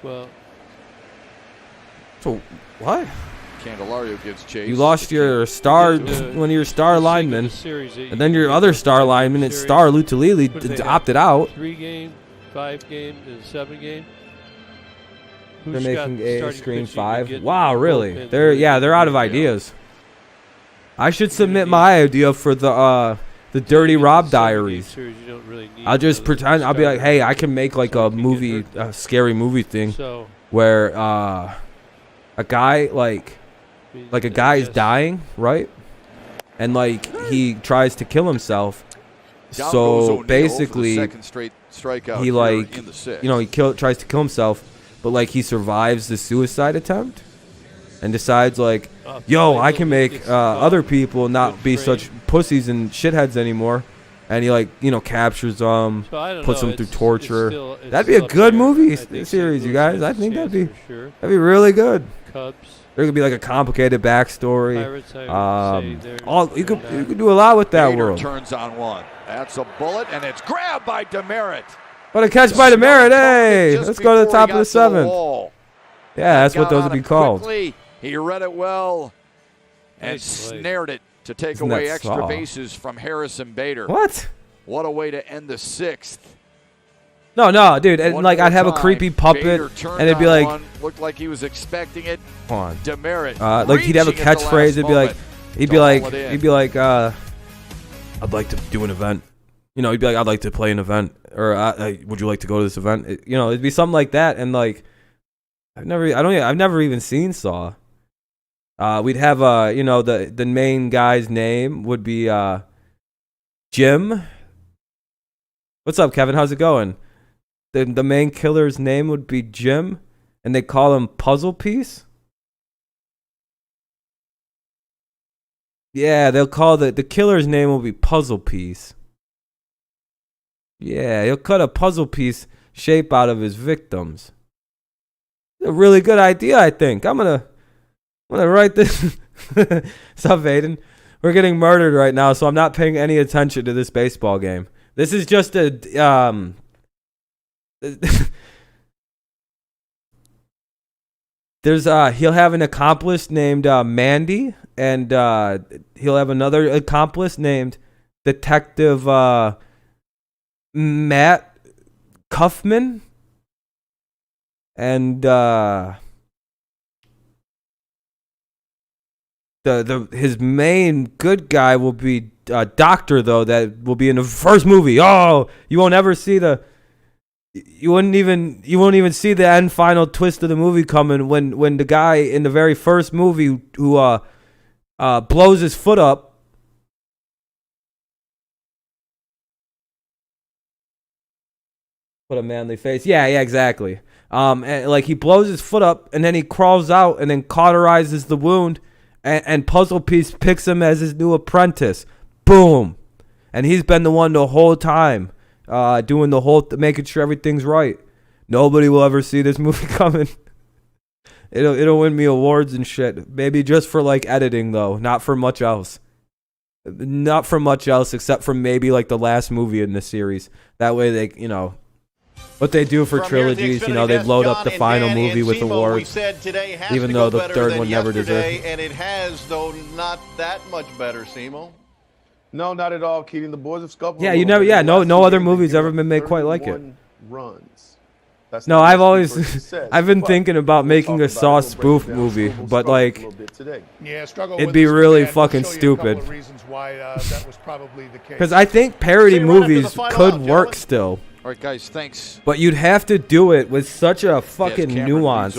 Speaker 4: Well,
Speaker 1: so what?
Speaker 6: Candelario gets chased.
Speaker 1: You lost your star, one of your star linemen, and then your other star lineman, it's Star Lutulili, opted out.
Speaker 4: 3-game, 5-game, and 7-game.
Speaker 1: They're making a screen 5. Wow, really? They're out of ideas. I should submit my idea for the Dirty Rob Diaries. I'll just pretend. I'll be like, hey, I can make like a scary movie thing where a guy like a guy is dying, right? And like he tries to kill himself. So basically, he like he tries to kill himself, but like he survives the suicide attempt and decides like, yo, I can make other people not be such pussies and shitheads anymore. And he captures them, puts them through torture. That'd be a good movie series, you guys. I think that'd be really good. There could be like a complicated backstory. You could do a lot with that world.
Speaker 6: Turns on one. That's a bullet, and it's grabbed by Demerit.
Speaker 1: What a catch by Demerit! Hey, let's go to the top of the 7th. Yeah, that's what those would be called.
Speaker 6: He read it well and snared it to take away extra bases from Harrison Bader.
Speaker 1: What?
Speaker 6: What a way to end the 6th.
Speaker 1: No, dude. And like I'd have a creepy puppet, and it'd be like,
Speaker 6: looked like he was expecting it.
Speaker 1: Come on,
Speaker 6: Demerit.
Speaker 1: Like he'd have a catchphrase. He'd be like, I'd like to do an event. He'd be like, I'd like to play an event, or would you like to go to this event? It'd be something like that. And like, I've never even seen Saw. We'd have the main guy's name would be Jim. What's up, Kevin? How's it going? The main killer's name would be Jim, and they call him Puzzle Piece. Yeah, they'll call the killer's name will be Puzzle Piece. Yeah, he'll cut a puzzle piece shape out of his victims. A really good idea, I think. I'm gonna write this. What's up, Aiden? We're getting murdered right now, so I'm not paying any attention to this baseball game. This is just a he'll have an accomplice named Mandy, and he'll have another accomplice named Detective Matt Kaufman, and his main good guy will be Doctor, though, that will be in the first movie. Oh, you won't ever see you won't even see the end final twist of the movie coming when the guy in the very first movie who blows his foot up. Put a manly face. Yeah, exactly. And like he blows his foot up, and then he crawls out, and then cauterizes the wound, and Puzzle Piece picks him as his new apprentice. Boom, and he's been the one the whole time, doing the whole, making sure everything's right. Nobody will ever see this movie coming. It'll win me awards and shit. Maybe just for like editing though, not for much else. Not for much else except for maybe like the last movie in the series. That way they, you know, what they do for trilogies, you know, they load up the final movie with awards. Even though the third one never deserved it.
Speaker 3: And it has, though, not that much better, Simo.
Speaker 2: No, not at all, Keating. The Boys of Scuffle.
Speaker 1: Yeah, you never. Yeah, no other movie's ever been made quite like it.
Speaker 2: Runs.
Speaker 1: No, I've always, I've been thinking about making a Saw spoof movie, but like, it'd be really fucking stupid. Because I think parody movies could work still.
Speaker 6: All right, guys, thanks.
Speaker 1: But you'd have to do it with such a fucking nuance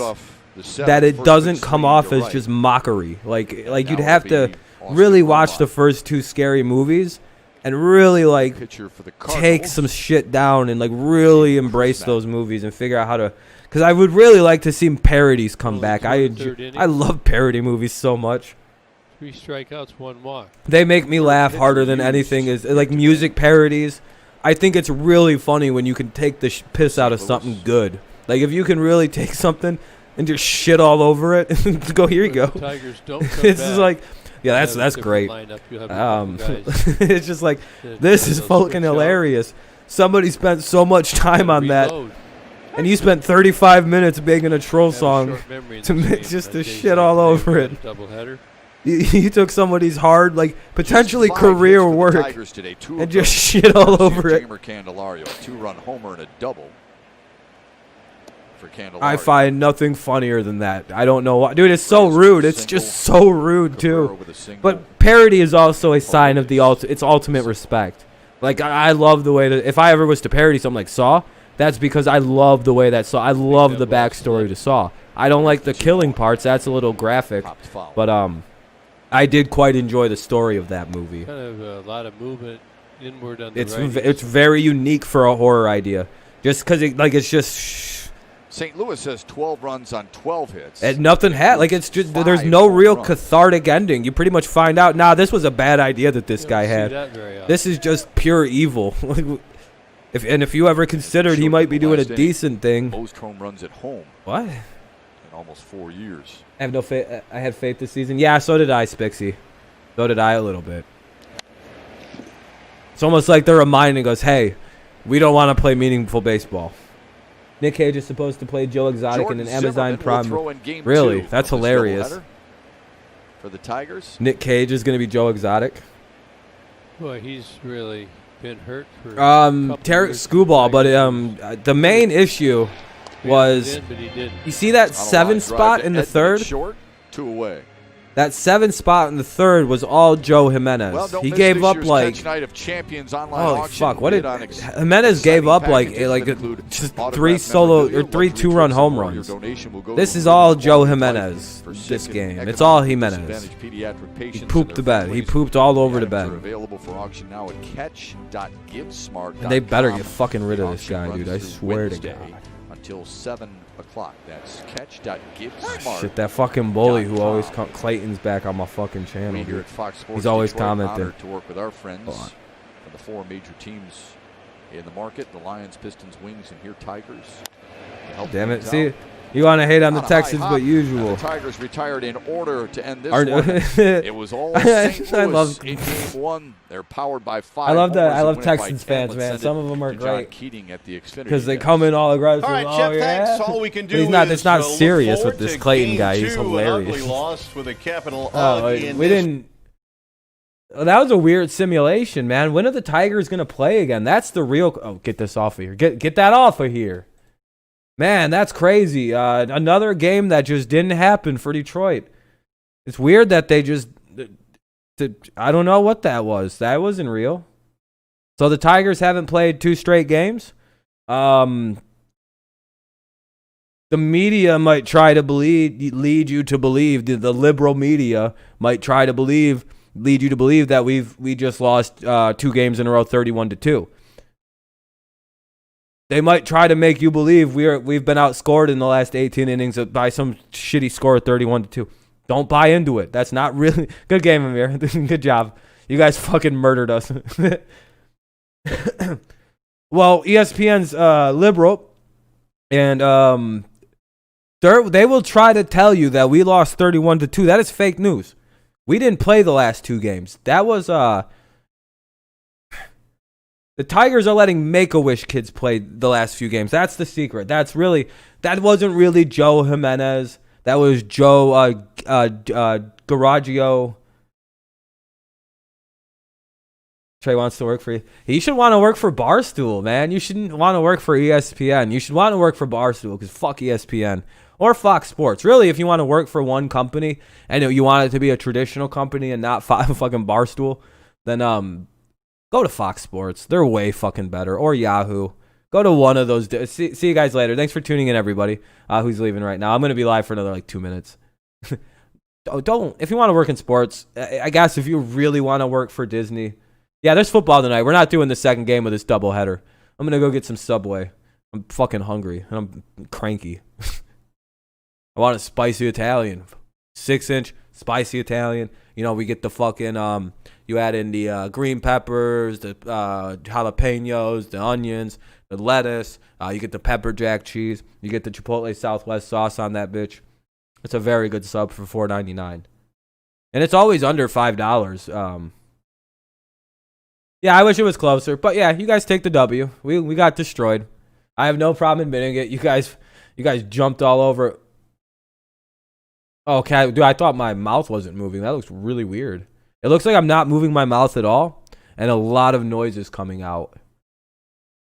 Speaker 1: that it doesn't come off as just mockery. Like you'd have to really watch the first two Scary movies and really like take some shit down and like really embrace those movies and figure out how to. Because I would really like to see parodies come back. I love parody movies so much.
Speaker 4: 3 strikeouts, 1 walk.
Speaker 1: They make me laugh harder than anything. Is like music parodies. I think it's really funny when you can take the piss out of something good. Like if you can really take something and just shit all over it and go, here you go.
Speaker 4: Tigers don't come
Speaker 1: It's
Speaker 4: back.
Speaker 1: just like, yeah, that's great. It's just like, this is fucking hilarious. Somebody spent so much time on that, and you spent 35 minutes making a troll song just to shit all over it. You took somebody's hard, like potentially career work, and just shit all over it.
Speaker 6: Candelario, 2-run homer and a double for Candelario.
Speaker 1: I find nothing funnier than that. I don't know why, dude. It's so rude. It's just so rude too. But parody is also a sign of its ultimate respect. Like I love the way that if I ever was to parody something like Saw, that's because I love the way that Saw. I love the backstory to Saw. I don't like the killing parts. That's a little graphic, but I did quite enjoy the story of that movie.
Speaker 4: Kind of a lot of movement inward on the
Speaker 1: It's very unique for a horror idea, just because it's just.
Speaker 6: St. Louis has 12 runs on 12 hits.
Speaker 1: And nothing it's just there's no real cathartic ending. You pretty much find out, this was a bad idea that this guy had. This is just pure evil. If you ever considered he might be doing a decent thing.
Speaker 6: Most home runs at home.
Speaker 1: What?
Speaker 6: In almost 4 years.
Speaker 1: I have no faith. I had faith this season. Yeah, so did I, Spixie. So did I a little bit. It's almost like they're reminding us, hey, we don't want to play meaningful baseball. Nick Cage is supposed to play Joe Exotic in an Amazon Prime. Really? That's hilarious.
Speaker 6: For the Tigers?
Speaker 1: Nick Cage is going to be Joe Exotic.
Speaker 4: Well, he's really been hurt for
Speaker 1: Tarek Screwball, but the main issue was you see that 7 spot in the third?
Speaker 6: Short, 2 away.
Speaker 1: That 7 spot in the third was all Joe Jimenez.
Speaker 6: Well,
Speaker 1: he gave up like
Speaker 6: night of champions online
Speaker 1: holy
Speaker 6: auction
Speaker 1: fuck! What did Jimenez gave up like just 3 solo or 3 2-run home runs? This is all Joe Jimenez. This game, it's all Jimenez. He pooped the bed. He pooped all over the bed.
Speaker 6: Available for auction now at catch.givesmart.com.
Speaker 1: And they better get fucking rid of this guy, dude. I swear to God.
Speaker 6: Until 7 o'clock. That's catch.givesmart.
Speaker 1: Shit, that fucking bully who always Clayton's back on my fucking channel.
Speaker 6: We here at Fox Sports
Speaker 1: He's always
Speaker 6: Detroit,
Speaker 1: commenting.
Speaker 6: honored to work with our friends from the 4 major teams in the market: the Lions, Pistons, Wings, and here Tigers.
Speaker 1: Damn it! See, you want to hate on the Texans, but usual.
Speaker 6: The Tigers retired in order to end this one. It was all St. Louis in Game 1. They're powered by 5.
Speaker 1: I love Texans fans, man. Some of them are great because they come in all aggressive.
Speaker 3: All right, Jeff, thanks. All we can do
Speaker 1: it's not serious with this Clayton guy. He's hilarious.
Speaker 3: Ugly loss with a capital
Speaker 1: we didn't. That was a weird simulation, man. When are the Tigers gonna play again? That's the real. Oh, get this off of here. Get that off of here. Man, that's crazy. Another game that just didn't happen for Detroit. It's weird that they just... I don't know what that was. That wasn't real. So the Tigers haven't played 2 straight games. The media might try to lead you to believe, the liberal media might try to lead you to believe that we just lost 2 games in a row, 31-2. They might try to make you believe we've been outscored in the last 18 innings by some shitty score of 31-2. Don't buy into it. That's not really good game, Amir. Good job. You guys fucking murdered us. Well, ESPN's liberal, and they will try to tell you that we lost 31-2. That is fake news. We didn't play the last 2 games. That was the Tigers are letting Make-A-Wish kids play the last few games. That's the secret. That wasn't really Joe Jimenez. That was Joe Garagio. Trey wants to work for you. He should want to work for Barstool, man. You shouldn't want to work for ESPN. You should want to work for Barstool because fuck ESPN. Or Fox Sports. Really, if you want to work for one company and you want it to be a traditional company and not fucking Barstool, then go to Fox Sports. They're way fucking better. Or Yahoo. Go to one of those. See you guys later. Thanks for tuning in, everybody who's leaving right now. I'm going to be live for another 2 minutes. Don't. If you want to work in sports, I guess if you really want to work for Disney. Yeah, there's football tonight. We're not doing the second game of this doubleheader. I'm going to go get some Subway. I'm fucking hungry and I'm cranky. I want a spicy Italian. 6-inch spicy Italian. You know, we get the fucking, you add in the green peppers, the jalapenos, the onions, the lettuce. You get the pepper jack cheese. You get the Chipotle Southwest sauce on that bitch. It's a very good sub for $4.99. And it's always under $5. Yeah, I wish it was closer. But yeah, you guys take the W. We got destroyed. I have no problem admitting it. You guys jumped all over. Okay, dude, I thought my mouth wasn't moving. That looks really weird. It looks like I'm not moving my mouth at all, and a lot of noise is coming out.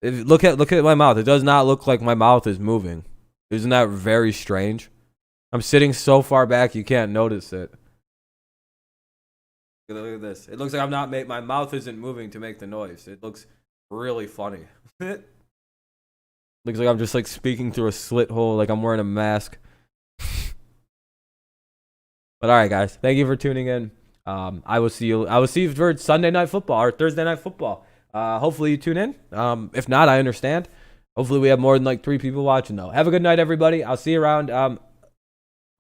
Speaker 1: Look at my mouth. It does not look like my mouth is moving. Isn't that very strange? I'm sitting so far back you can't notice it. Look at this. It looks like my mouth isn't moving to make the noise. It looks really funny. Looks like I'm just like speaking through a slit hole, like I'm wearing a mask. But all right, guys, thank you for tuning in. I will see you for Sunday Night Football or Thursday Night Football. Hopefully you tune in. If not, I understand. Hopefully we have more than like 3 people watching though. Have a good night, everybody. I'll see you around.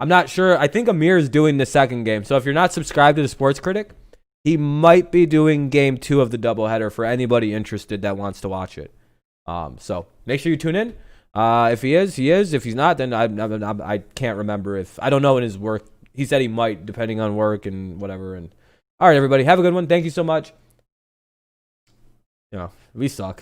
Speaker 1: I'm not sure. I think Amir is doing the second game. So if you're not subscribed to the Sports Critic, he might be doing game 2 of the doubleheader for anybody interested that wants to watch it. So make sure you tune in. If he is, he is. If he's not, then I can't remember if I don't know in his work. He said he might, depending on work and whatever. And all right, everybody, have a good one. Thank you so much. You know, we suck.